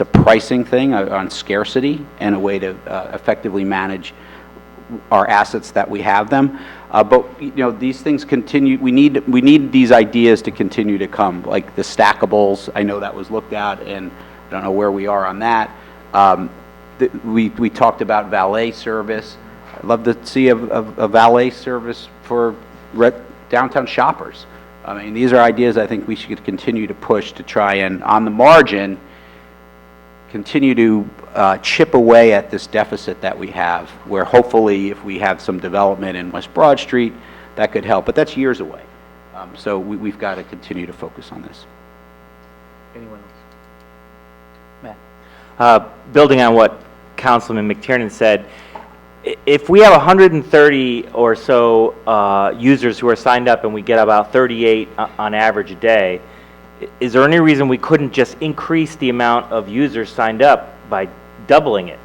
pricing thing on scarcity and a way to effectively manage our assets that we have them. But these things continue. We need these ideas to continue to come, like the stackables. I know that was looked at, and I don't know where we are on that. We talked about valet service. I'd love to see a valet service for downtown shoppers. I mean, these are ideas I think we should continue to push to try and, on the margin, continue to chip away at this deficit that we have, where hopefully if we have some development in West Broad Street, that could help. But that's years away. So we've got to continue to focus on this. Anyone else? Matt? Building on what Councilman McTiernan said, if we have 130 or so users who are signed up and we get about 38 on average a day, is there any reason we couldn't just increase the amount of users signed up by doubling it?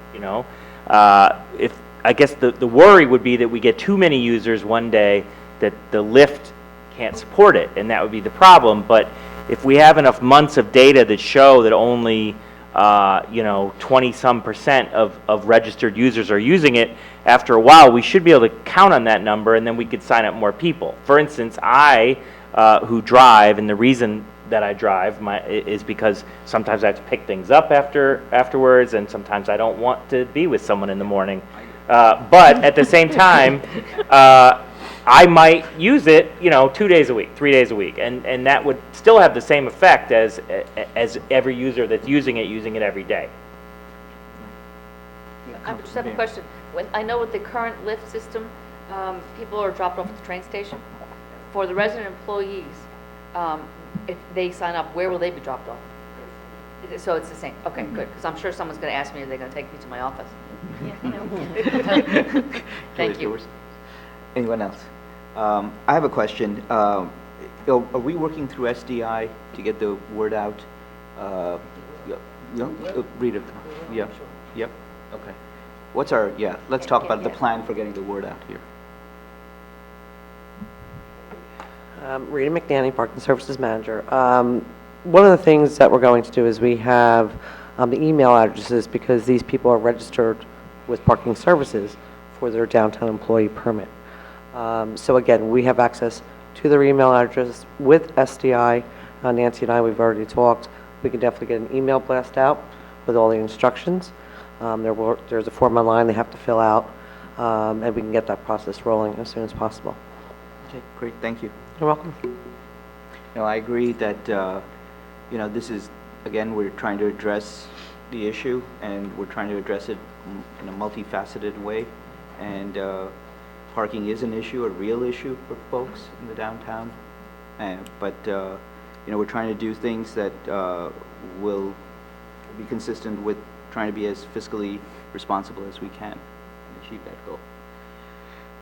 If I guess the worry would be that we get too many users one day that the Lyft can't support it, and that would be the problem. But if we have enough months of data that show that only 20-some% of registered users are using it, after a while we should be able to count on that number, and then we could sign up more people. For instance, I who drive, and the reason that I drive is because sometimes I have to pick things up afterwards, and sometimes I don't want to be with someone in the morning. But at the same time, I might use it, 2 days a week, 3 days a week, and that would still have the same effect as every user that's using it every day. I just have a question. I know with the current Lyft system, people are dropped off at the train station. For the resident employees, if they sign up, where will they be dropped off? So it's the same. Okay, good. Because I'm sure someone's going to ask me, are they going to take me to my office? Thank you. Anyone else? I have a question. Are we working through SDI to get the word out? Read it. Yeah. Yep. Okay. What's our, let's talk about the plan for getting the word out here. Rita McNanny, Parking Services Manager. One of the things that we're going to do is we have the email addresses because these people are registered with Parking Services for their downtown employee permit. So again, we have access to their email address with SDI. Nancy and I, we've already talked. We can definitely get an email blast out with all the instructions. There's a form online they have to fill out, and we can get that process rolling as soon as possible. Okay, great. Thank you. You're welcome. I agree that, this is, again, we're trying to address the issue, and we're trying to address it in a multifaceted way. And parking is an issue, a real issue for folks in the downtown. But we're trying to do things that will be consistent with trying to be as fiscally responsible as we can and achieve that goal.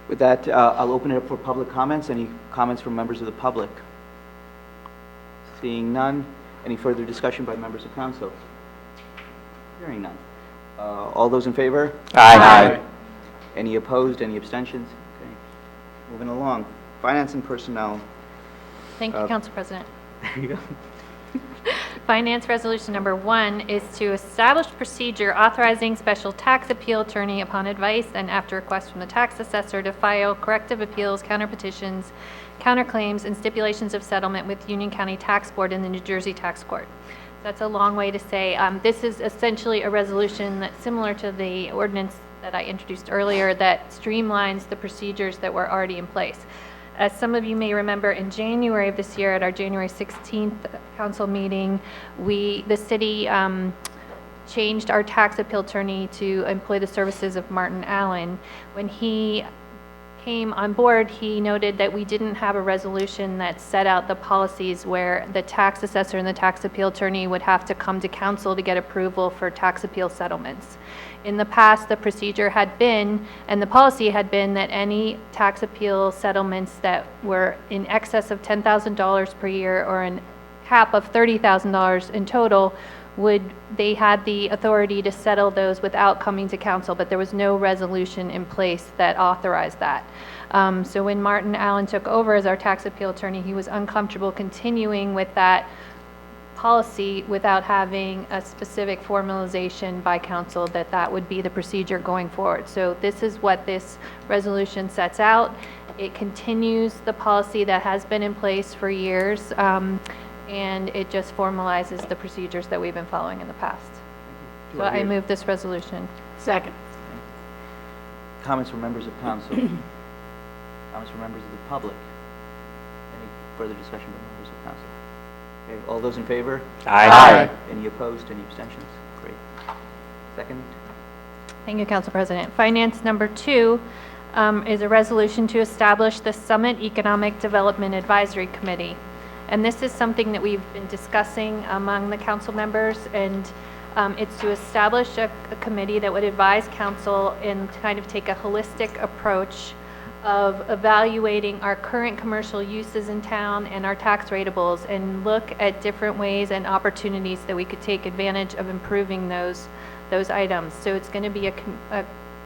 With that, I'll open it up for public comments. Any comments from members of the public? Seeing none. Any further discussion by members of council? Hearing none. All those in favor? Aye. Any opposed? Any abstentions? Okay. Moving along. Finance and personnel. Thank you, Council President. There you go. Finance Resolution Number 1 is to establish procedure authorizing special tax appeal attorney upon advice and after request from the tax assessor to file corrective appeals, counterpetitions, counterclaims, and stipulations of settlement with Union County Tax Board and the New Jersey Tax Court. That's a long way to say this is essentially a resolution that's similar to the ordinance that I introduced earlier that streamlines the procedures that were already in place. As some of you may remember, in January of this year, at our January 16th council meeting, the city changed our tax appeal attorney to employ the services of Martin Allen. When he came on board, he noted that we didn't have a resolution that set out the policies where the tax assessor and the tax appeal attorney would have to come to council to get approval for tax appeal settlements. In the past, the procedure had been, and the policy had been, that any tax appeal settlements that were in excess of $10,000 per year or a cap of $30,000 in total, they had the authority to settle those without coming to council, but there was no resolution in place that authorized that. So when Martin Allen took over as our tax appeal attorney, he was uncomfortable continuing with that policy without having a specific formalization by council that would be the procedure going forward. So this is what this resolution sets out. It continues the policy that has been in place for years, and it just formalizes the procedures that we've been following in the past. So I move this resolution. Second. Comments from members of council? Comments from members of the public? Any further discussion by members of council? Okay, all those in favor? Aye. Any opposed? Any abstentions? Great. Second. Thank you, Council President. Finance number 2 is a resolution to establish the Summit Economic Development Advisory Committee. And this is something that we've been discussing among the council members, and it's to establish a committee that would advise council and kind of take a holistic approach of evaluating our current commercial uses in town and our tax ratables, and look at different ways and opportunities that we could take advantage of improving those items. So it's going to be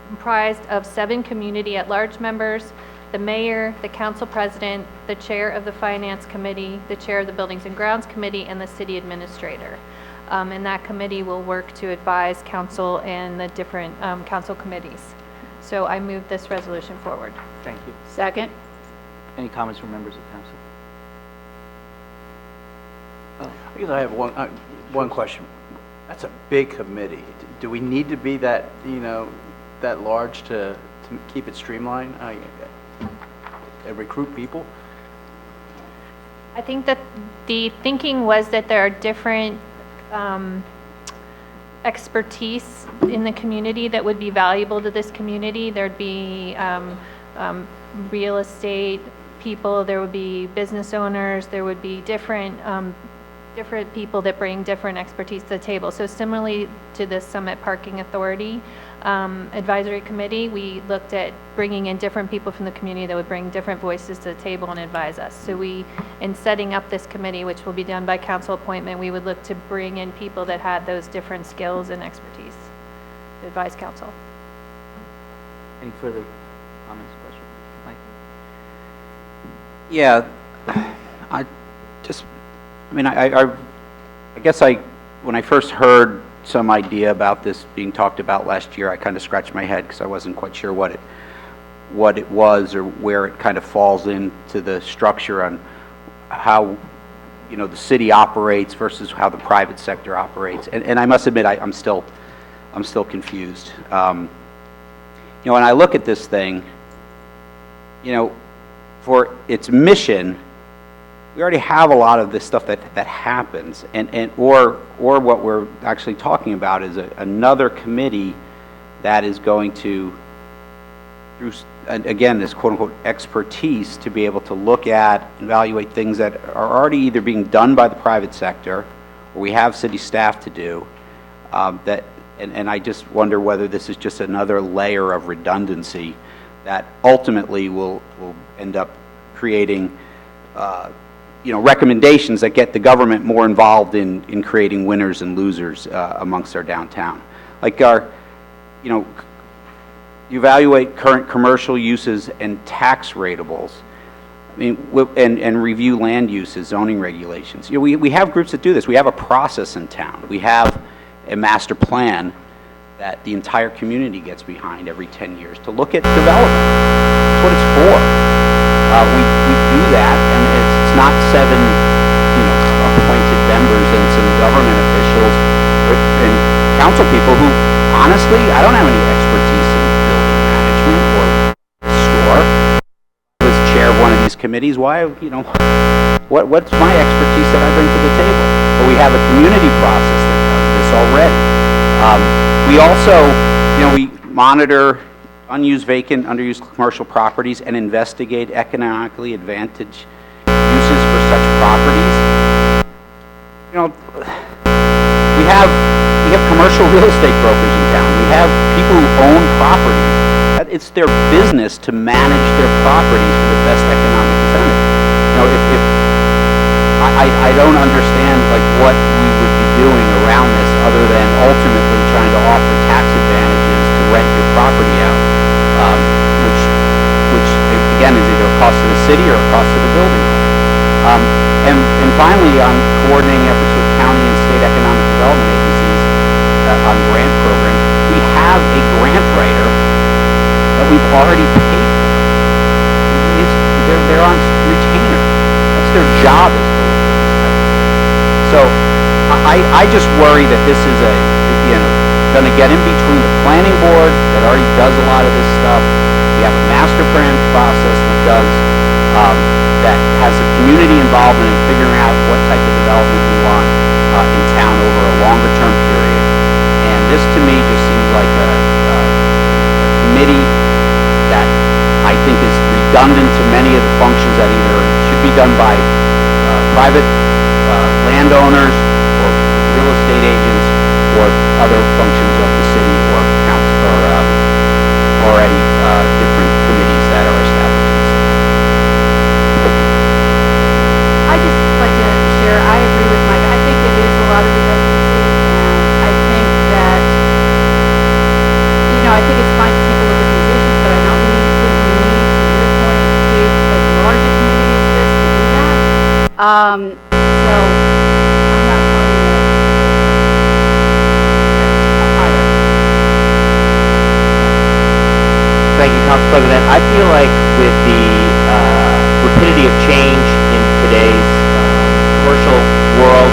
comprised of 7 community at-large members, the mayor, the council president, the chair of the finance committee, the chair of the buildings and grounds committee, and the city administrator. And that committee will work to advise council and the different council committees. So I move this resolution forward. Thank you. Second. Any comments from members of council? I guess I have one question. That's a big committee. Do we need to be that, that large to keep it streamlined and recruit people? I think that the thinking was that there are different expertise in the community that would be valuable to this community. There'd be real estate people, there would be business owners, there would be different people that bring different expertise to the table. So similarly to the Summit Parking Authority Advisory Committee, we looked at bringing in different people from the community that would bring different voices to the table and advise us. So in setting up this committee, which will be done by council appointment, we would look to bring in people that had those different skills and expertise to advise council. Any further comments, questions? Mike? Yeah, I guess when I first heard some idea about this being talked about last year, I kind of scratched my head because I wasn't quite sure what it was or where it kind of falls into the structure on how, the city operates versus how the private sector operates. And I must admit, I'm still confused. When I look at this thing, for its mission, we already have a lot of this stuff that happens, or what we're actually talking about is another committee that is going to, through again this quote unquote expertise, to be able to look at, evaluate things that are already either being done by the private sector, or we have city staff to do. And I just wonder whether this is just another layer of redundancy that ultimately will end up creating recommendations that get the government more involved in creating winners and losers amongst our downtown. Like you evaluate current commercial uses and tax ratables. And review land uses, zoning regulations. We have groups that do this. We have a process in town. We have a master plan that the entire community gets behind every 10 years to look at development. That's what it's for. We do that, and it's not 7, appointed members and some government officials and council people who, honestly, I don't have any expertise in building management or store. I was chair of one of these committees. Why, what's my expertise that I bring to the table? But we have a community process that does this already. We also, we monitor unused, vacant, underused commercial properties and investigate economically advantaged uses for such properties. We have commercial real estate brokers in town. We have people who own properties. It's their business to manage their properties for the best economic incentive. I don't understand what we would be doing around this other than ultimately trying to offer tax advantages to rent your property out, which again is either a cost to the city or a cost to the building owner. And finally, on coordinating efforts with county and state economic development agencies on grant programs, we have a grant writer that we've already paid for. They're on retainer. That's their job. So I just worry that this is going to get in between the planning board that already does a lot of this stuff. We have a master plan process that has a community involvement in figuring out what type of development we want in town over a longer term period. And this to me just seems like a committee that I think is redundant to many of the functions that either should be done by private landowners or real estate agents or other functions of the city or council or already different committees that are established in the city. I just like to share, I agree with Mike. I think it is a lot of redundancy, and I think that, I think it's fine to take a look at these issues, but I don't think we need, to your point, to as large a community as this to do that. So, I'm not Thank you, Council President. I feel like with the rapidity of change in today's commercial world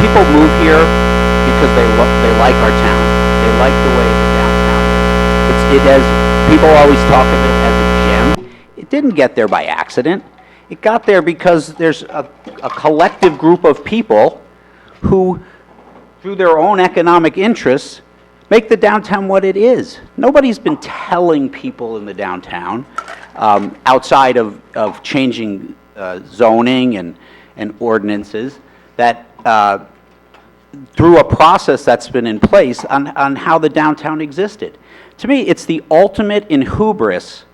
people move here because they like our town. They like the way the downtown is. It has, people always talk of it as a gem. It didn't get there by accident. It got there because there's a collective group of people who, through their own economic interests, make the downtown what it is. Nobody's been telling people in the downtown, outside of changing zoning and ordinances, that through a process that's been in place on how the downtown existed. To me, it's the ultimate in hubris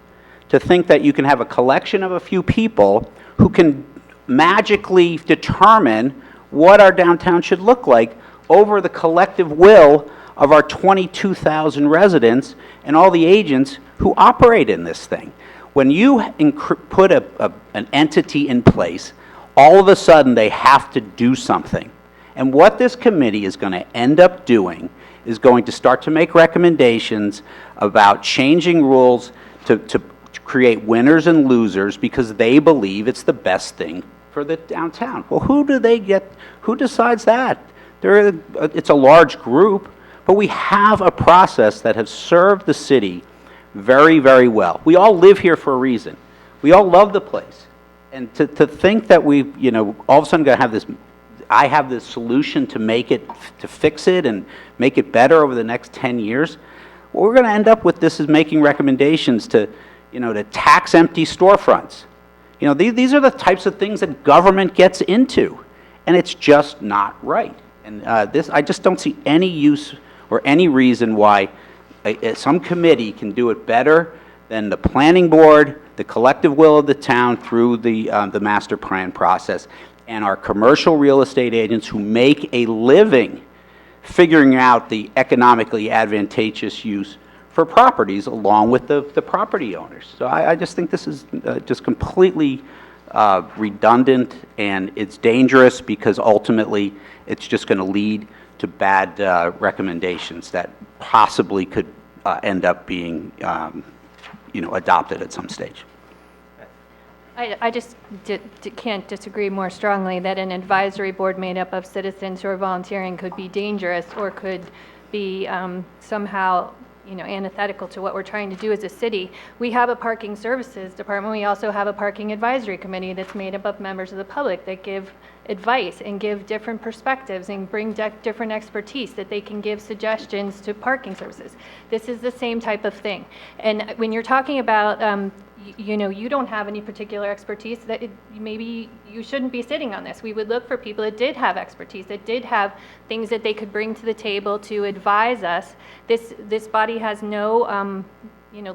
to think that you can have a collection of a few people who can magically determine what our downtown should look like over the collective will of our 22,000 residents and all the agents who operate in this thing. When you put an entity in place, all of a sudden they have to do something. And what this committee is going to end up doing is going to start to make recommendations about changing rules to create winners and losers because they believe it's the best thing for the downtown. Well, who decides that? It's a large group, but we have a process that has served the city very, very well. We all live here for a reason. We all love the place. And to think that we, all of a sudden going to have this, I have this solution to fix it and make it better over the next 10 years, what we're going to end up with this is making recommendations to tax empty storefronts. These are the types of things that government gets into, and it's just not right. And I just don't see any use or any reason why some committee can do it better than the planning board, the collective will of the town through the master plan process, and our commercial real estate agents who make a living figuring out the economically advantageous use for properties along with the property owners. So I just think this is just completely redundant, and it's dangerous because ultimately it's just going to lead to bad recommendations that possibly could end up being adopted at some stage. I just can't disagree more strongly that an advisory board made up of citizens who are volunteering could be dangerous or could be somehow antithetical to what we're trying to do as a city. We have a parking services department. We also have a parking advisory committee that's made up of members of the public that give advice and give different perspectives and bring different expertise that they can give suggestions to parking services. This is the same type of thing. And when you're talking about you don't have any particular expertise, that maybe you shouldn't be sitting on this. We would look for people that did have expertise, that did have things that they could bring to the table to advise us. This body has no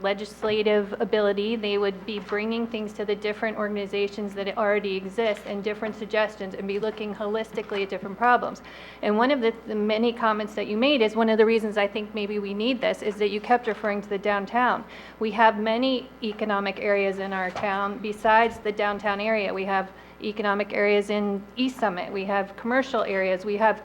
legislative ability. They would be bringing things to the different organizations that already exist and different suggestions and be looking holistically at different problems. And one of the many comments that you made is one of the reasons I think maybe we need this is that you kept referring to the downtown. We have many economic areas in our town besides the downtown area. We have economic areas in East Summit. We have commercial areas. We have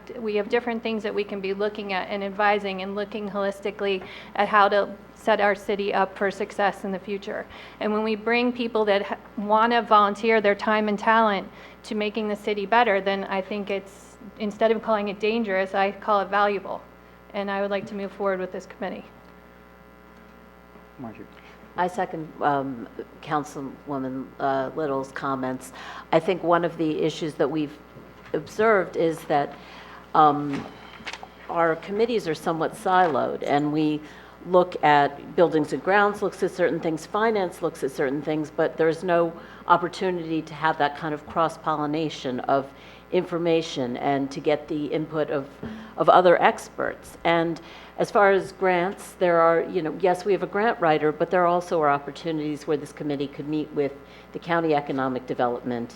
different things that we can be looking at and advising and looking holistically at how to set our city up for success in the future. And when we bring people that want to volunteer their time and talent to making the city better, then I think it's, instead of calling it dangerous, I call it valuable. And I would like to move forward with this committee. Marjorie. I second Councilwoman Little's comments. I think one of the issues that we've observed is that our committees are somewhat siloed, and we look at buildings and grounds, looks at certain things, finance looks at certain things, but there's no opportunity to have that kind of cross-pollination of information and to get the input of other experts. And as far as grants, there are, yes, we have a grant writer, but there also are opportunities where this committee could meet with the county economic development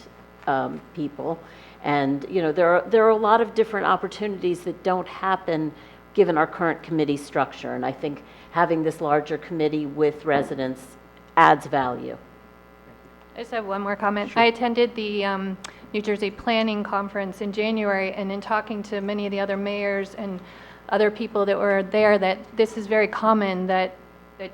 people. And, there are a lot of different opportunities that don't happen given our current committee structure. And I think having this larger committee with residents adds value. I just have one more comment. Sure. I attended the New Jersey Planning Conference in January, and in talking to many of the other mayors and other people that were there, that this is very common that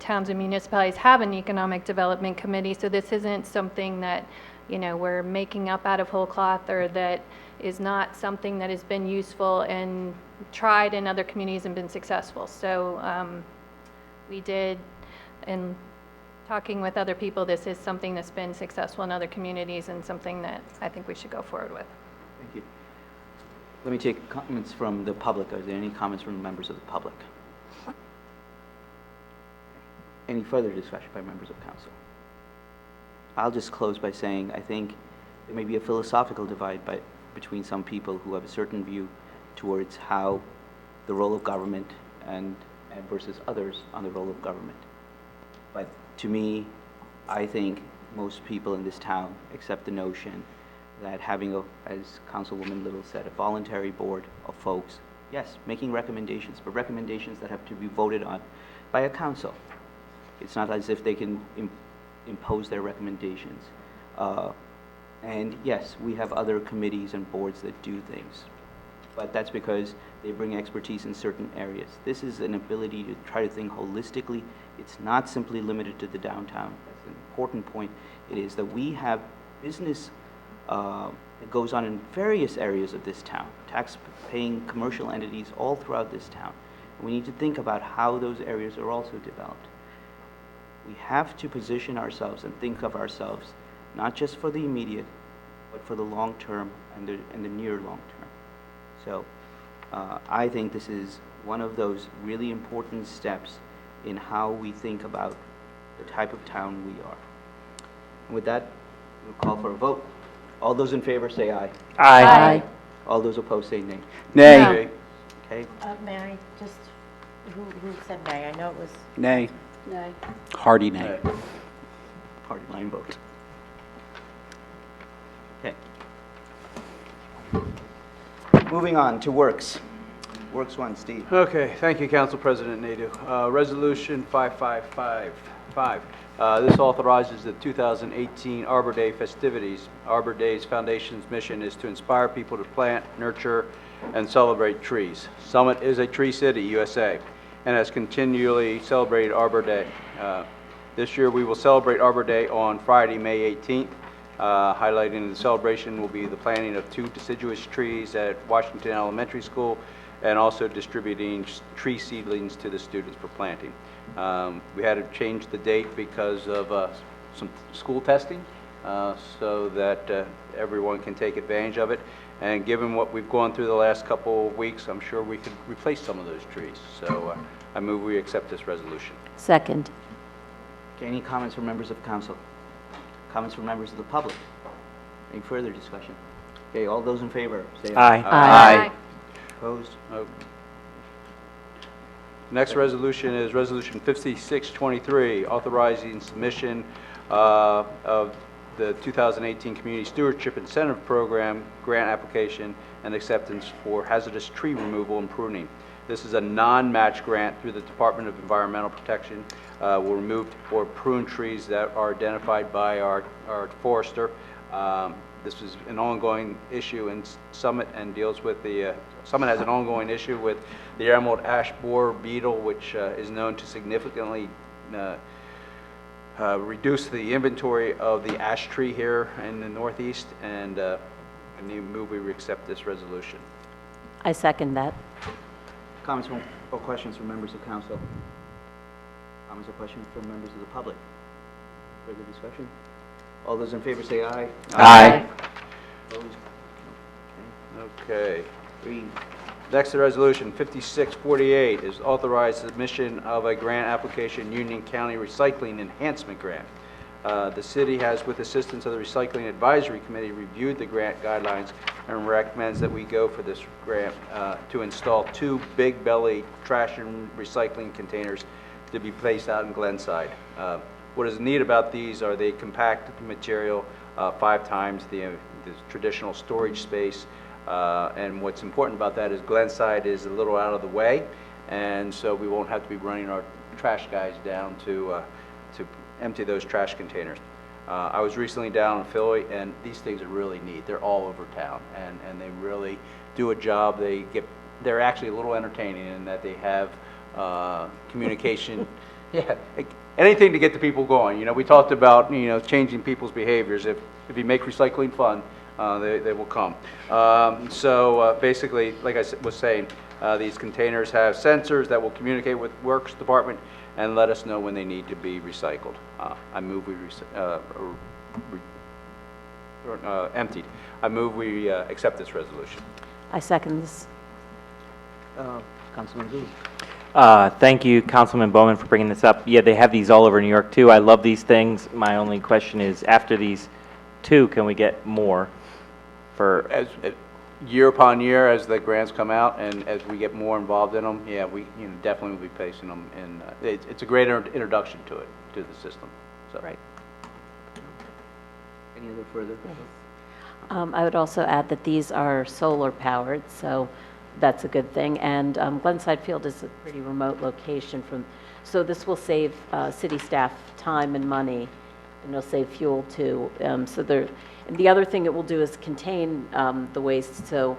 towns and municipalities have an economic development committee, so this isn't something that we're making up out of whole cloth, or that is not something that has been useful and tried in other communities and been successful. So we did, in talking with other people, this is something that's been successful in other communities and something that I think we should go forward with. Thank you. Let me take comments from the public. Are there any comments from members of the public? Any further discussion by members of council? I'll just close by saying I think there may be a philosophical divide between some people who have a certain view towards how the role of government and versus others on the role of government. But to me, I think most people in this town accept the notion that having, as Councilwoman Little said, a voluntary board of folks, yes, making recommendations, but recommendations that have to be voted on by a council. It's not as if they can impose their recommendations. And yes, we have other committees and boards that do things, but that's because they bring expertise in certain areas. This is an ability to try to think holistically. It's not simply limited to the downtown. That's an important point. It is that we have business that goes on in various areas of this town, tax-paying commercial entities all throughout this town. We need to think about how those areas are also developed. We have to position ourselves and think of ourselves not just for the immediate, but for the long term and the near long term. So I think this is one of those really important steps in how we think about the type of town we are. And with that, we'll call for a vote. All those in favor say aye. Aye. Aye. All those opposed say nay. Nay. Okay, May I just, who said nay? I know it was... Nay. No. Hearty nay. party line vote. Okay. Moving on to Works. Works 1, Steve. Okay, thank you, Council President Nadeau. Resolution 5555. This authorizes the 2018 Arbor Day festivities. Arbor Day's foundation's mission is to inspire people to plant, nurture, and celebrate trees. Summit is a tree city, USA, and has continually celebrated Arbor Day. This year we will celebrate Arbor Day on Friday, May 18th. Highlighting the celebration will be the planting of 2 deciduous trees at Washington Elementary School, and also distributing tree seedlings to the students for planting. We had to change the date because of some school testing, so that everyone can take advantage of it. And given what we've gone through the last couple of weeks, I'm sure we could replace some of those trees. So I move we accept this resolution. Second. Okay, any comments from members of council? Comments from members of the public? Any further discussion? Okay, all those in favor, say aye. Aye. Opposed? No. Next resolution is Resolution 5623, authorizing submission of the 2018 Community Stewardship Incentive Program grant application and acceptance for hazardous tree removal and pruning. This is a non-match grant through the Department of Environmental Protection. We'll remove or prune trees that are identified by our forester. This is an ongoing issue in Summit and deals with the, Summit has an ongoing issue with the emerald ash borer beetle, which is known to significantly reduce the inventory of the ash tree here in the Northeast, and I move we accept this resolution. I second that. Comments or questions from members of council? Comments or questions from members of the public? Further discussion? All those in favor say aye. Aye. Opposed? Okay. Green. Next resolution, 5648, is authorized submission of a grant application, Union County Recycling Enhancement Grant. The city has, with assistance of the Recycling Advisory Committee, reviewed the grant guidelines and recommends that we go for this grant to install 2 big belly trash and recycling containers to be placed out in Glenside. What is neat about these are they compact material 5 times the traditional storage space. And what's important about that is Glenside is a little out of the way, and so we won't have to be running our trash guys down to empty those trash containers. I was recently down in Philly, and these things are really neat. They're all over town, and they really do a job. They're actually a little entertaining in that they have communication. Yeah, anything to get the people going. You know, we talked about, you know, changing people's behaviors. If you make recycling fun, they will come. Basically, like I was saying, these containers have sensors that will communicate with Works Department and let us know when they need to be recycled. I move we emptied. I move we accept this resolution. I second this. Councilman Gould. Thank you, Councilman Bowman, for bringing this up. Yeah, they have these all over New York, too. I love these things. My only question is, after these two, can we get more for... As year upon year, as the grants come out and as we get more involved in them, yeah, we definitely will be placing them in. It's a great introduction to it, to the system. So. Right. Any other further? I would also add that these are solar powered, so that's a good thing. And Glenside Field is a pretty remote location so this will save city staff time and money, and it'll save fuel too. And the other thing it will do is contain the waste, so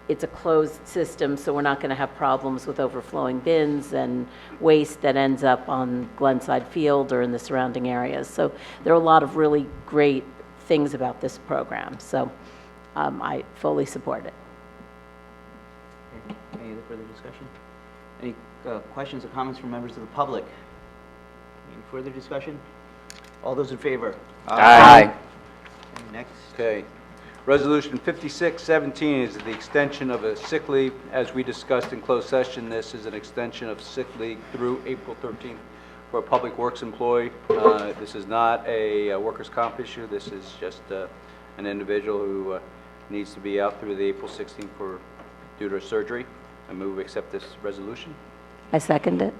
it's a closed system, so we're not going to have problems with overflowing bins and waste that ends up on Glenside Field or in the surrounding areas. So there are a lot of really great things about this program, so I fully support it. Any other further discussion? Any questions or comments from members of the public? Any further discussion? All those in favor? Aye. And next. Okay. Resolution 5617 is the extension of a sick leave. As we discussed in closed session, this is an extension of sick leave through April 13th for a public works employee. This is not a workers' comp issue. This is just an individual who needs to be out through the April 16th due to surgery. I move we accept this resolution. I second it.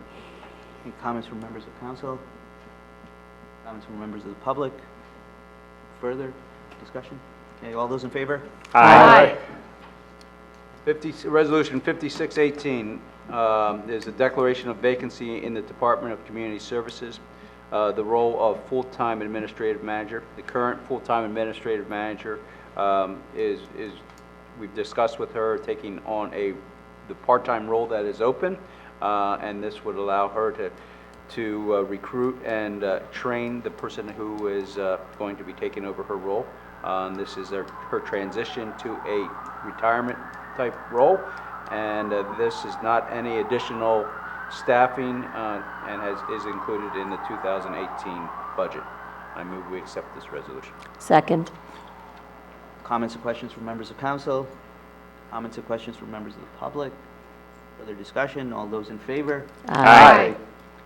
Any comments from members of council? Comments from members of the public? Further discussion? Okay, all those in favor? Aye. Resolution 5618 is a declaration of vacancy in the Department of Community Services, the role of full-time administrative manager. The current full-time administrative manager we've discussed with her taking on the part-time role that is open, and this would allow her to recruit and train the person who is going to be taking over her role. This is her transition to a retirement type role, and this is not any additional staffing and is included in the 2018 budget. I move we accept this resolution. Second. Comments or questions from members of council? Comments or questions from members of the public? Further discussion? All those in favor? Aye.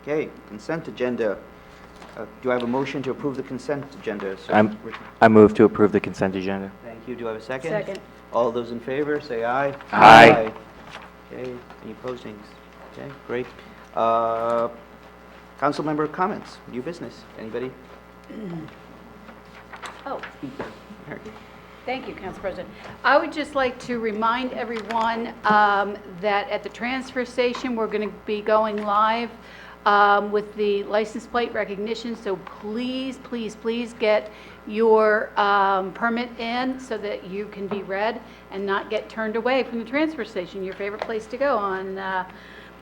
Okay, consent agenda. Do I have a motion to approve the consent agenda? So I move to approve the consent agenda. Thank you. Do I have a second? Second. All those in favor, say aye. Aye. Okay, any postings? Okay, great. Council member comments, new business, anybody? Oh, thank you, Council President. I would just like to remind everyone that at the transfer station, we're going to be going live with the license plate recognition, so please, please, please get your permit in so that you can be read and not get turned away from the transfer station, your favorite place to go on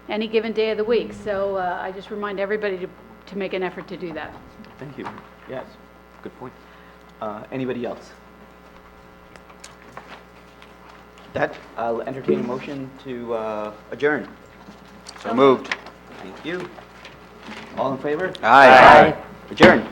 any given day of the week. So I just remind everybody to make an effort to do that. Thank you. Yes, good point. Anybody else? That, I'll entertain a motion to adjourn. So moved. Thank you. All in favor? Aye. Adjourn.